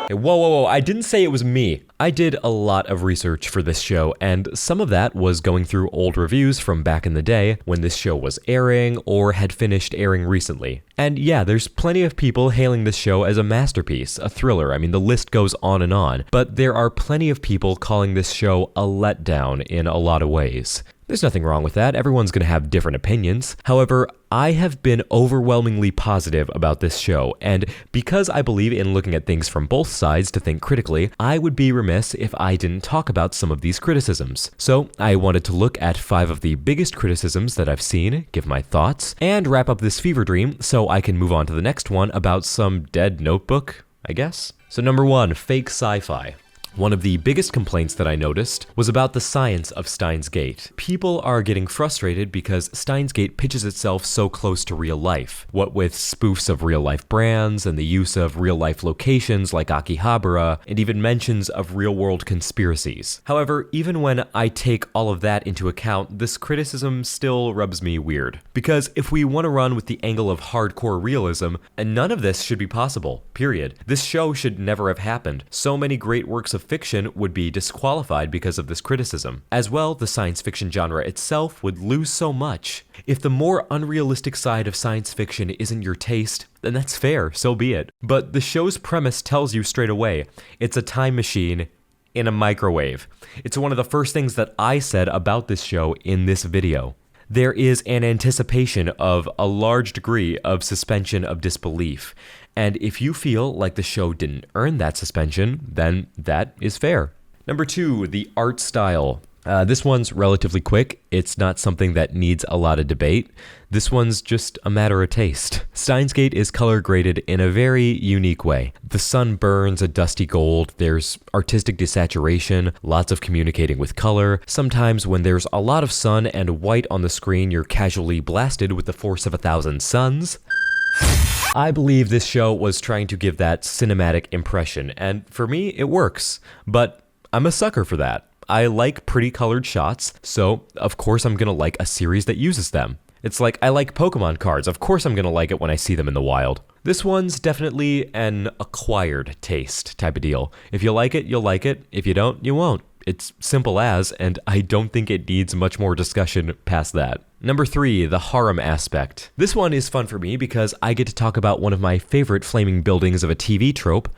Hey, whoa, I didn't say it was me. I did a lot of research for this show, and some of that was going through old reviews from back in the day when this show was airing or had finished airing recently. And yeah, there's plenty of people hailing this show as a masterpiece, a thriller. I mean, the list goes on, but there are plenty of people calling this show a letdown in a lot of ways. There's nothing wrong with that. Everyone's going to have different opinions. However, I have been overwhelmingly positive about this show, and because I believe in looking at things from both sides to think critically, I would be remiss if I didn't talk about some of these criticisms. So I wanted to look at 5 of the biggest criticisms that I've seen, give my thoughts, and wrap up this fever dream so I can move on to the next one about some dead notebook, I guess. So number 1, fake sci-fi. One of the biggest complaints that I noticed was about the science of Steins Gate. People are getting frustrated because Steins Gate pitches itself so close to real life, what with spoofs of real-life brands and the use of real-life locations like Akihabara, and even mentions of real-world conspiracies. However, even when I take all of that into account, this criticism still rubs me weird. Because if we want to run with the angle of hardcore realism, none of this should be possible, period. This show should never have happened. So many great works of fiction would be disqualified because of this criticism. As well, the science fiction genre itself would lose so much. If the more unrealistic side of science fiction isn't your taste, then that's fair, so be it. But the show's premise tells you straight away, it's a time machine in a microwave. It's one of the first things that I said about this show in this video. There is an anticipation of a large degree of suspension of disbelief. And if you feel like the show didn't earn that suspension, then that is fair. Number 2, the art style. This one's relatively quick. It's not something that needs a lot of debate. This one's just a matter of taste. Steins Gate is color graded in a very unique way. The sun burns a dusty gold, there's artistic desaturation, lots of communicating with color. Sometimes when there's a lot of sun and white on the screen, you're casually blasted with the force of 1,000 suns. I believe this show was trying to give that cinematic impression, and for me, it works. But I'm a sucker for that. I like pretty colored shots, so of course I'm gonna like a series that uses them. It's like I like Pokemon cards, of course I'm gonna like it when I see them in the wild. This one's definitely an acquired taste type of deal. If you like it, you'll like it. If you don't, you won't. It's simple as, and I don't think it needs much more discussion past that. Number 3, the harem aspect. This one is fun for me because I get to talk about one of my favorite flaming buildings of a TV trope,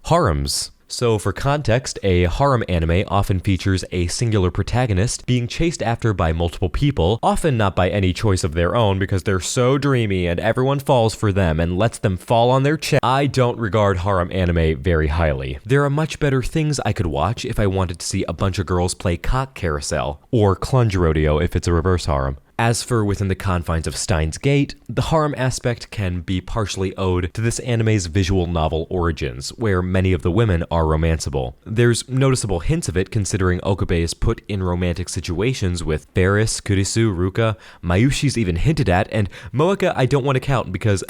harems. So for context, a harem anime often features a singular protagonist being chased after by multiple people, often not by any choice of their own because they're so dreamy and everyone falls for them and lets them fall on their chest. I don't regard harem anime very highly. There are much better things I could watch if I wanted to see a bunch of girls play cock carousel, or clunge rodeo if it's a reverse harem. As for within the confines of Steins Gate, the harem aspect can be partially owed to this anime's visual novel origins, where many of the women are romanceable. There's noticeable hints of it considering Okabe is put in romantic situations with Ferris, Kurisu, Ruka, Mayushi's even hinted at, and Moeka I don't want to count because...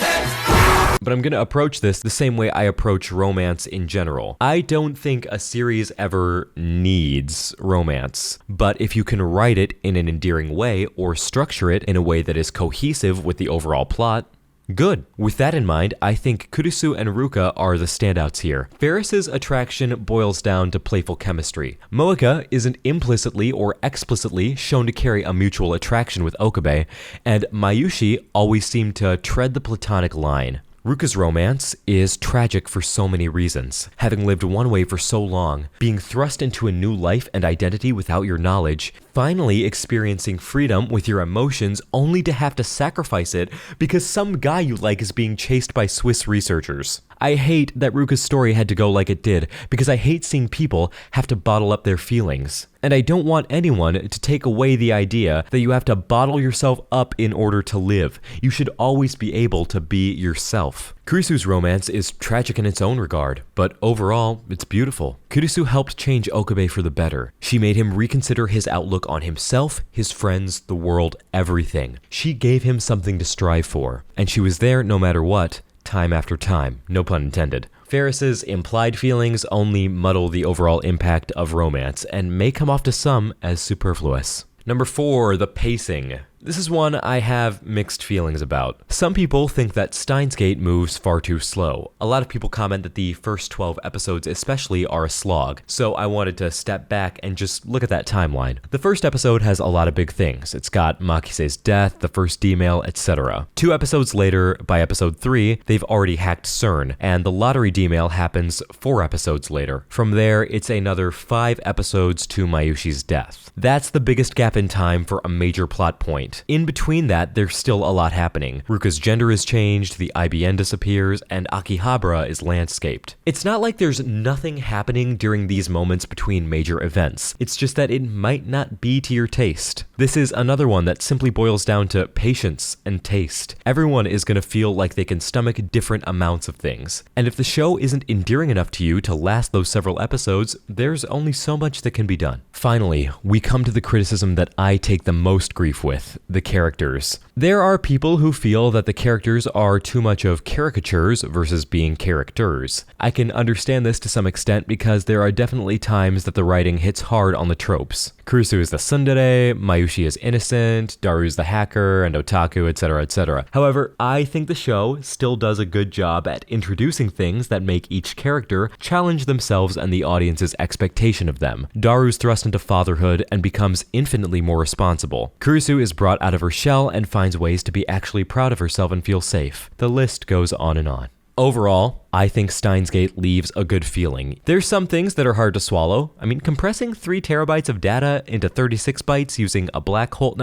But I'm going to approach this the same way I approach romance in general. I don't think a series ever needs romance, but if you can write it in an endearing way or structure it in a way that is cohesive with the overall plot, good. With that in mind, I think Kurisu and Ruka are the standouts here. Ferris's attraction boils down to playful chemistry. Moeka isn't implicitly or explicitly shown to carry a mutual attraction with Okabe, and Mayushi always seemed to tread the platonic line. Ruka's romance is tragic for so many reasons. Having lived one way for so long, being thrust into a new life and identity without your knowledge, finally experiencing freedom with your emotions only to have to sacrifice it because some guy you like is being chased by Swiss researchers. I hate that Ruka's story had to go like it did because I hate seeing people have to bottle up their feelings. And I don't want anyone to take away the idea that you have to bottle yourself up in order to live. You should always be able to be yourself. Kurisu's romance is tragic in its own regard, but overall, it's beautiful. Kurisu helped change Okabe for the better. She made him reconsider his outlook on himself, his friends, the world, everything. She gave him something to strive for, and she was there no matter what, time after time, no pun intended. Ferris's implied feelings only muddle the overall impact of romance and may come off to some as superfluous. Number 4, the pacing. This is one I have mixed feelings about. Some people think that Steins Gate moves far too slow. A lot of people comment that the first 12 episodes especially are a slog, so I wanted to step back and just look at that timeline. The first episode has a lot of big things. It's got Makise's death, the first D-mail, etc. 2 episodes later, by episode 3, they've already hacked CERN, and the lottery D-mail happens 4 episodes later. From there, it's another 5 episodes to Mayushi's death. That's the biggest gap in time for a major plot point. In between that, there's still a lot happening. Ruka's gender is changed, the IBN disappears, and Akihabara is landscaped. It's not like there's nothing happening during these moments between major events. It's just that it might not be to your taste. This is another one that simply boils down to patience and taste. Everyone is going to feel like they can stomach different amounts of things. And if the show isn't endearing enough to you to last those several episodes, there's only so much that can be done. Finally, we come to the criticism that I take the most grief with. The characters. There are people who feel that the characters are too much of caricatures versus being characters. I can understand this to some extent because there are definitely times that the writing hits hard on the tropes. Kurusu is the tsundere, Mayushi is innocent, Daru is the hacker, and otaku, etc., etc. However, I think the show still does a good job at introducing things that make each character challenge themselves and the audience's expectation of them. Daru's thrust into fatherhood and becomes infinitely more responsible. Kurusu is brought out of her shell and finds ways to be actually proud of herself and feel safe. The list goes on and on. Overall, I think Steins Gate leaves a good feeling. There's some things that are hard to swallow. I mean, compressing 3 terabytes of data into 36 bytes using a black hole...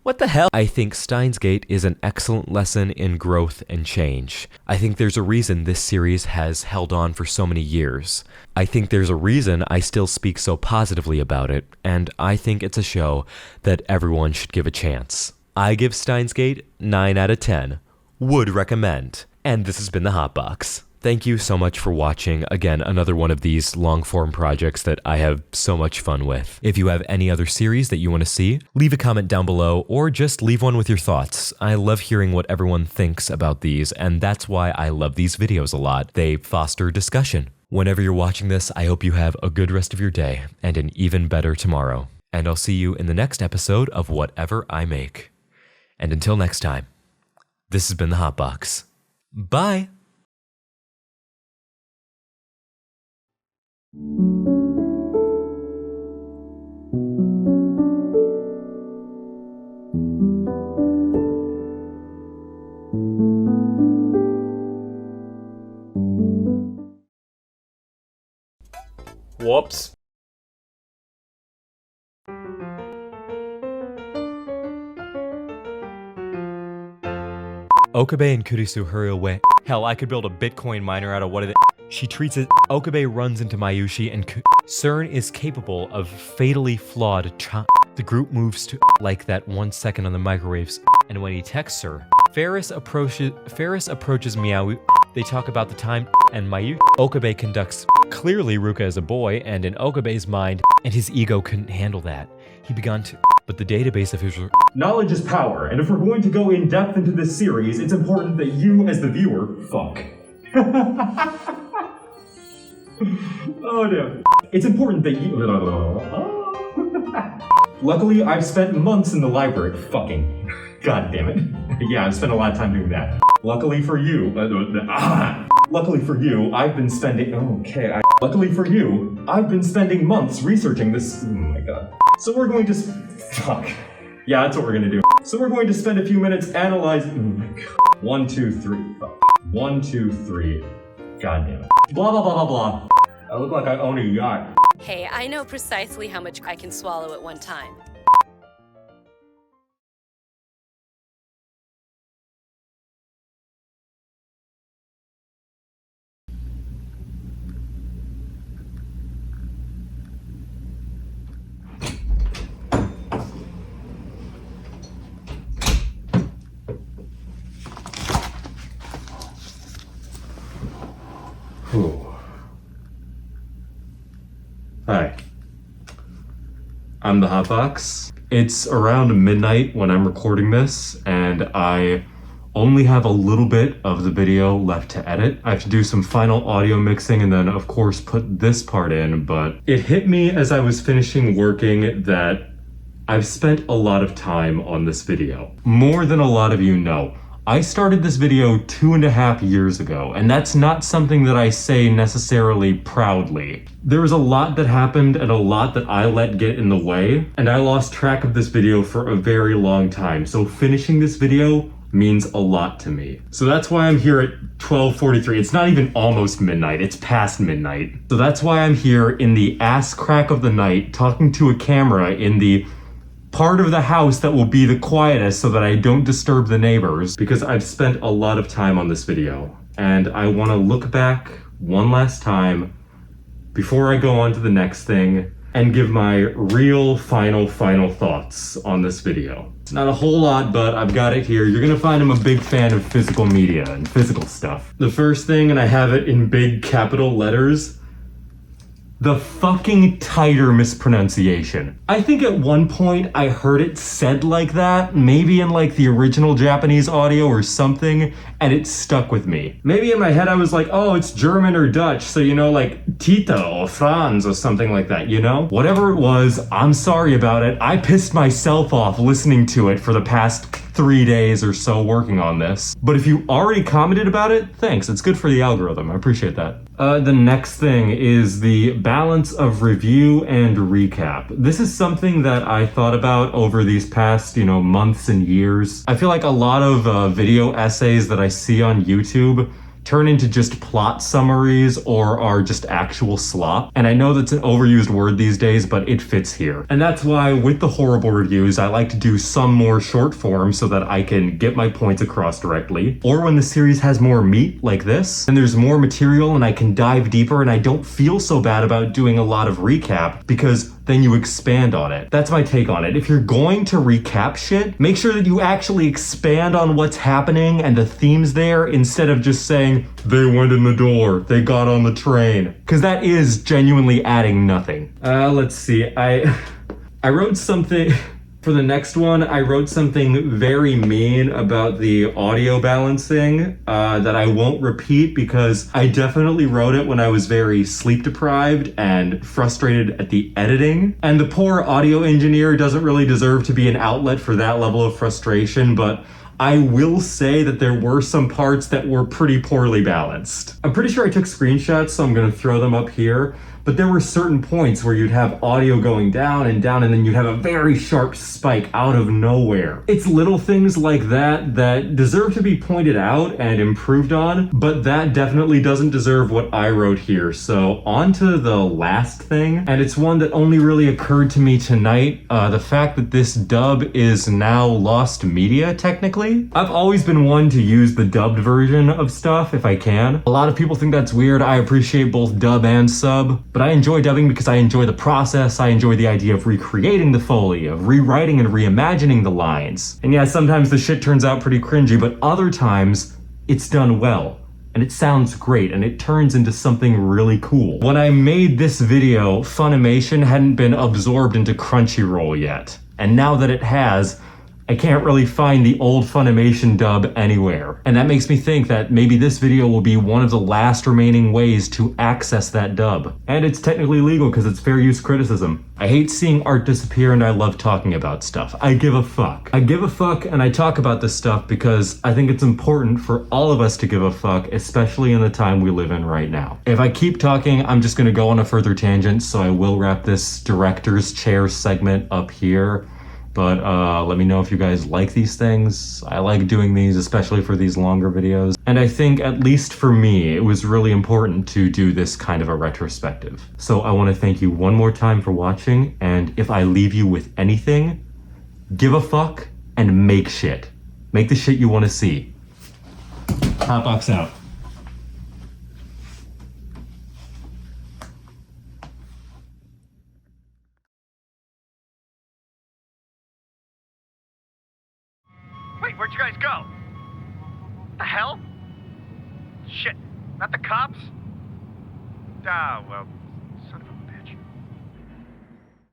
What the hell? I think Steins Gate is an excellent lesson in growth and change. I think there's a reason this series has held on for so many years. I think there's a reason I still speak so positively about it, and I think it's a show that everyone should give a chance. I give Steins Gate 9 out of 10. Would recommend. And this has been the Hotbox. Thank you so much for watching. Again, another one of these long-form projects that I have so much fun with. If you have any other series that you want to see, leave a comment down below or just leave one with your thoughts. I love hearing what everyone thinks about these, and that's why I love these videos a lot. They foster discussion. Whenever you're watching this, I hope you have a good rest of your day and an even better tomorrow. And I'll see you in the next episode of whatever I make. And until next time, this has been the Hotbox. Bye! Whoops. Okabe and Kurisu hurry away. Hell, I could build a Bitcoin miner out of what it is. She treats it. Okabe runs into Mayushi and CERN is capable of fatally flawed The group moves to like that 1 second on the microwaves, and when he texts her, Ferris approaches Miyawi. They talk about the time, and Okabe conducts. Clearly, Ruka is a boy, and in Okabe's mind, and his ego couldn't handle that. He began to, but the database of his... Knowledge is power, and if we're going to go in depth into this series, it's important that you, as the viewer, fuck. Oh no. It's important that you... Luckily, I've spent months in the library fucking... God damn it. Yeah, I've spent a lot of time doing that. Luckily for you... Luckily for you, I've been spending... Luckily for you, I've been spending months researching this... Oh my god. So we're going to... Fuck. Yeah, that's what we're gonna do. So we're going to spend a few minutes analyzing... Oh my god. 1, 2, 3. Fuck. 1, 2, 3. God damn it. Blah, blah, blah, blah, blah. I look like I own a yacht. Hey, I know precisely how much I can swallow at one time. Hi. I'm the Hotbox. It's around midnight when I'm recording this, and I only have a little bit of the video left to edit. I have to do some final audio mixing and then, of course, put this part in, but it hit me as I was finishing working that I've spent a lot of time on this video. More than a lot of you know. I started this video 2.5 years ago, and that's not something that I say necessarily proudly. There was a lot that happened and a lot that I let get in the way, and I lost track of this video for a very long time, so finishing this video means a lot to me. So that's why I'm here at 12:43. It's not even almost midnight, it's past midnight. So that's why I'm here in the ass crack of the night talking to a camera in the part of the house that will be the quietest so that I don't disturb the neighbors, because I've spent a lot of time on this video. And I want to look back one last time before I go on to the next thing and give my real final thoughts on this video. It's not a whole lot, but I've got it here. You're gonna find I'm a big fan of physical media and physical stuff. The first thing, and I have it in big capital letters, the fucking tighter mispronunciation. I think at one point I heard it said like that, maybe in like the original Japanese audio or something, and it stuck with me. Maybe in my head I was like, oh, it's German or Dutch, so you know, like Tita or Franz or something like that, you know? Whatever it was, I'm sorry about it. I pissed myself off listening to it for the past 3 days or so working on this. But if you already commented about it, thanks. It's good for the algorithm. I appreciate that. The next thing is the balance of review and recap. This is something that I thought about over these past, months and years. I feel like a lot of video essays that I see on YouTube turn into just plot summaries or are just actual slop. And I know that's an overused word these days, but it fits here. And that's why with the horrible reviews, I like to do some more short form so that I can get my points across directly. Or when the series has more meat like this, and there's more material and I can dive deeper and I don't feel so bad about doing a lot of recap because then you expand on it. That's my take on it. If you're going to recap shit, make sure that you actually expand on what's happening and the themes there instead of just saying, they went in the door, they got on the train. Because that is genuinely adding nothing. Let's see, I wrote something, for the next one, I wrote something very mean about the audio balancing that I won't repeat because I definitely wrote it when I was very sleep deprived and frustrated at the editing. And the poor audio engineer doesn't really deserve to be an outlet for that level of frustration, but I will say that there were some parts that were pretty poorly balanced. I'm pretty sure I took screenshots, so I'm gonna throw them up here. But there were certain points where you'd have audio going down, and then you'd have a very sharp spike out of nowhere. It's little things like that that deserve to be pointed out and improved on, but that definitely doesn't deserve what I wrote here. So on to the last thing, and it's one that only really occurred to me tonight. The fact that this dub is now lost media, technically. I've always been one to use the dubbed version of stuff if I can. A lot of people think that's weird. I appreciate both dub and sub. But I enjoy dubbing because I enjoy the process, I enjoy the idea of recreating the Foley, of rewriting and reimagining the lines. And yeah, sometimes the shit turns out pretty cringy, but other times, it's done well. And it sounds great, and it turns into something really cool. When I made this video, Funimation hadn't been absorbed into Crunchyroll yet. And now that it has, I can't really find the old Funimation dub anywhere. And that makes me think that maybe this video will be one of the last remaining ways to access that dub. And it's technically legal because it's fair use criticism. I hate seeing art disappear and I love talking about stuff. I give a fuck. I give a fuck and I talk about this stuff because I think it's important for all of us to give a fuck, especially in the time we live in right now. If I keep talking, I'm just gonna go on a further tangent, so I will wrap this director's chair segment up here. But let me know if you guys like these things. I like doing these, especially for these longer videos. And I think, at least for me, it was really important to do this kind of a retrospective. So I want to thank you one more time for watching, and if I leave you with anything, give a fuck and make shit. Make the shit you want to see. Hotbox out. Wait, where'd you guys go? The hell? Shit, not the cops? Ah, well,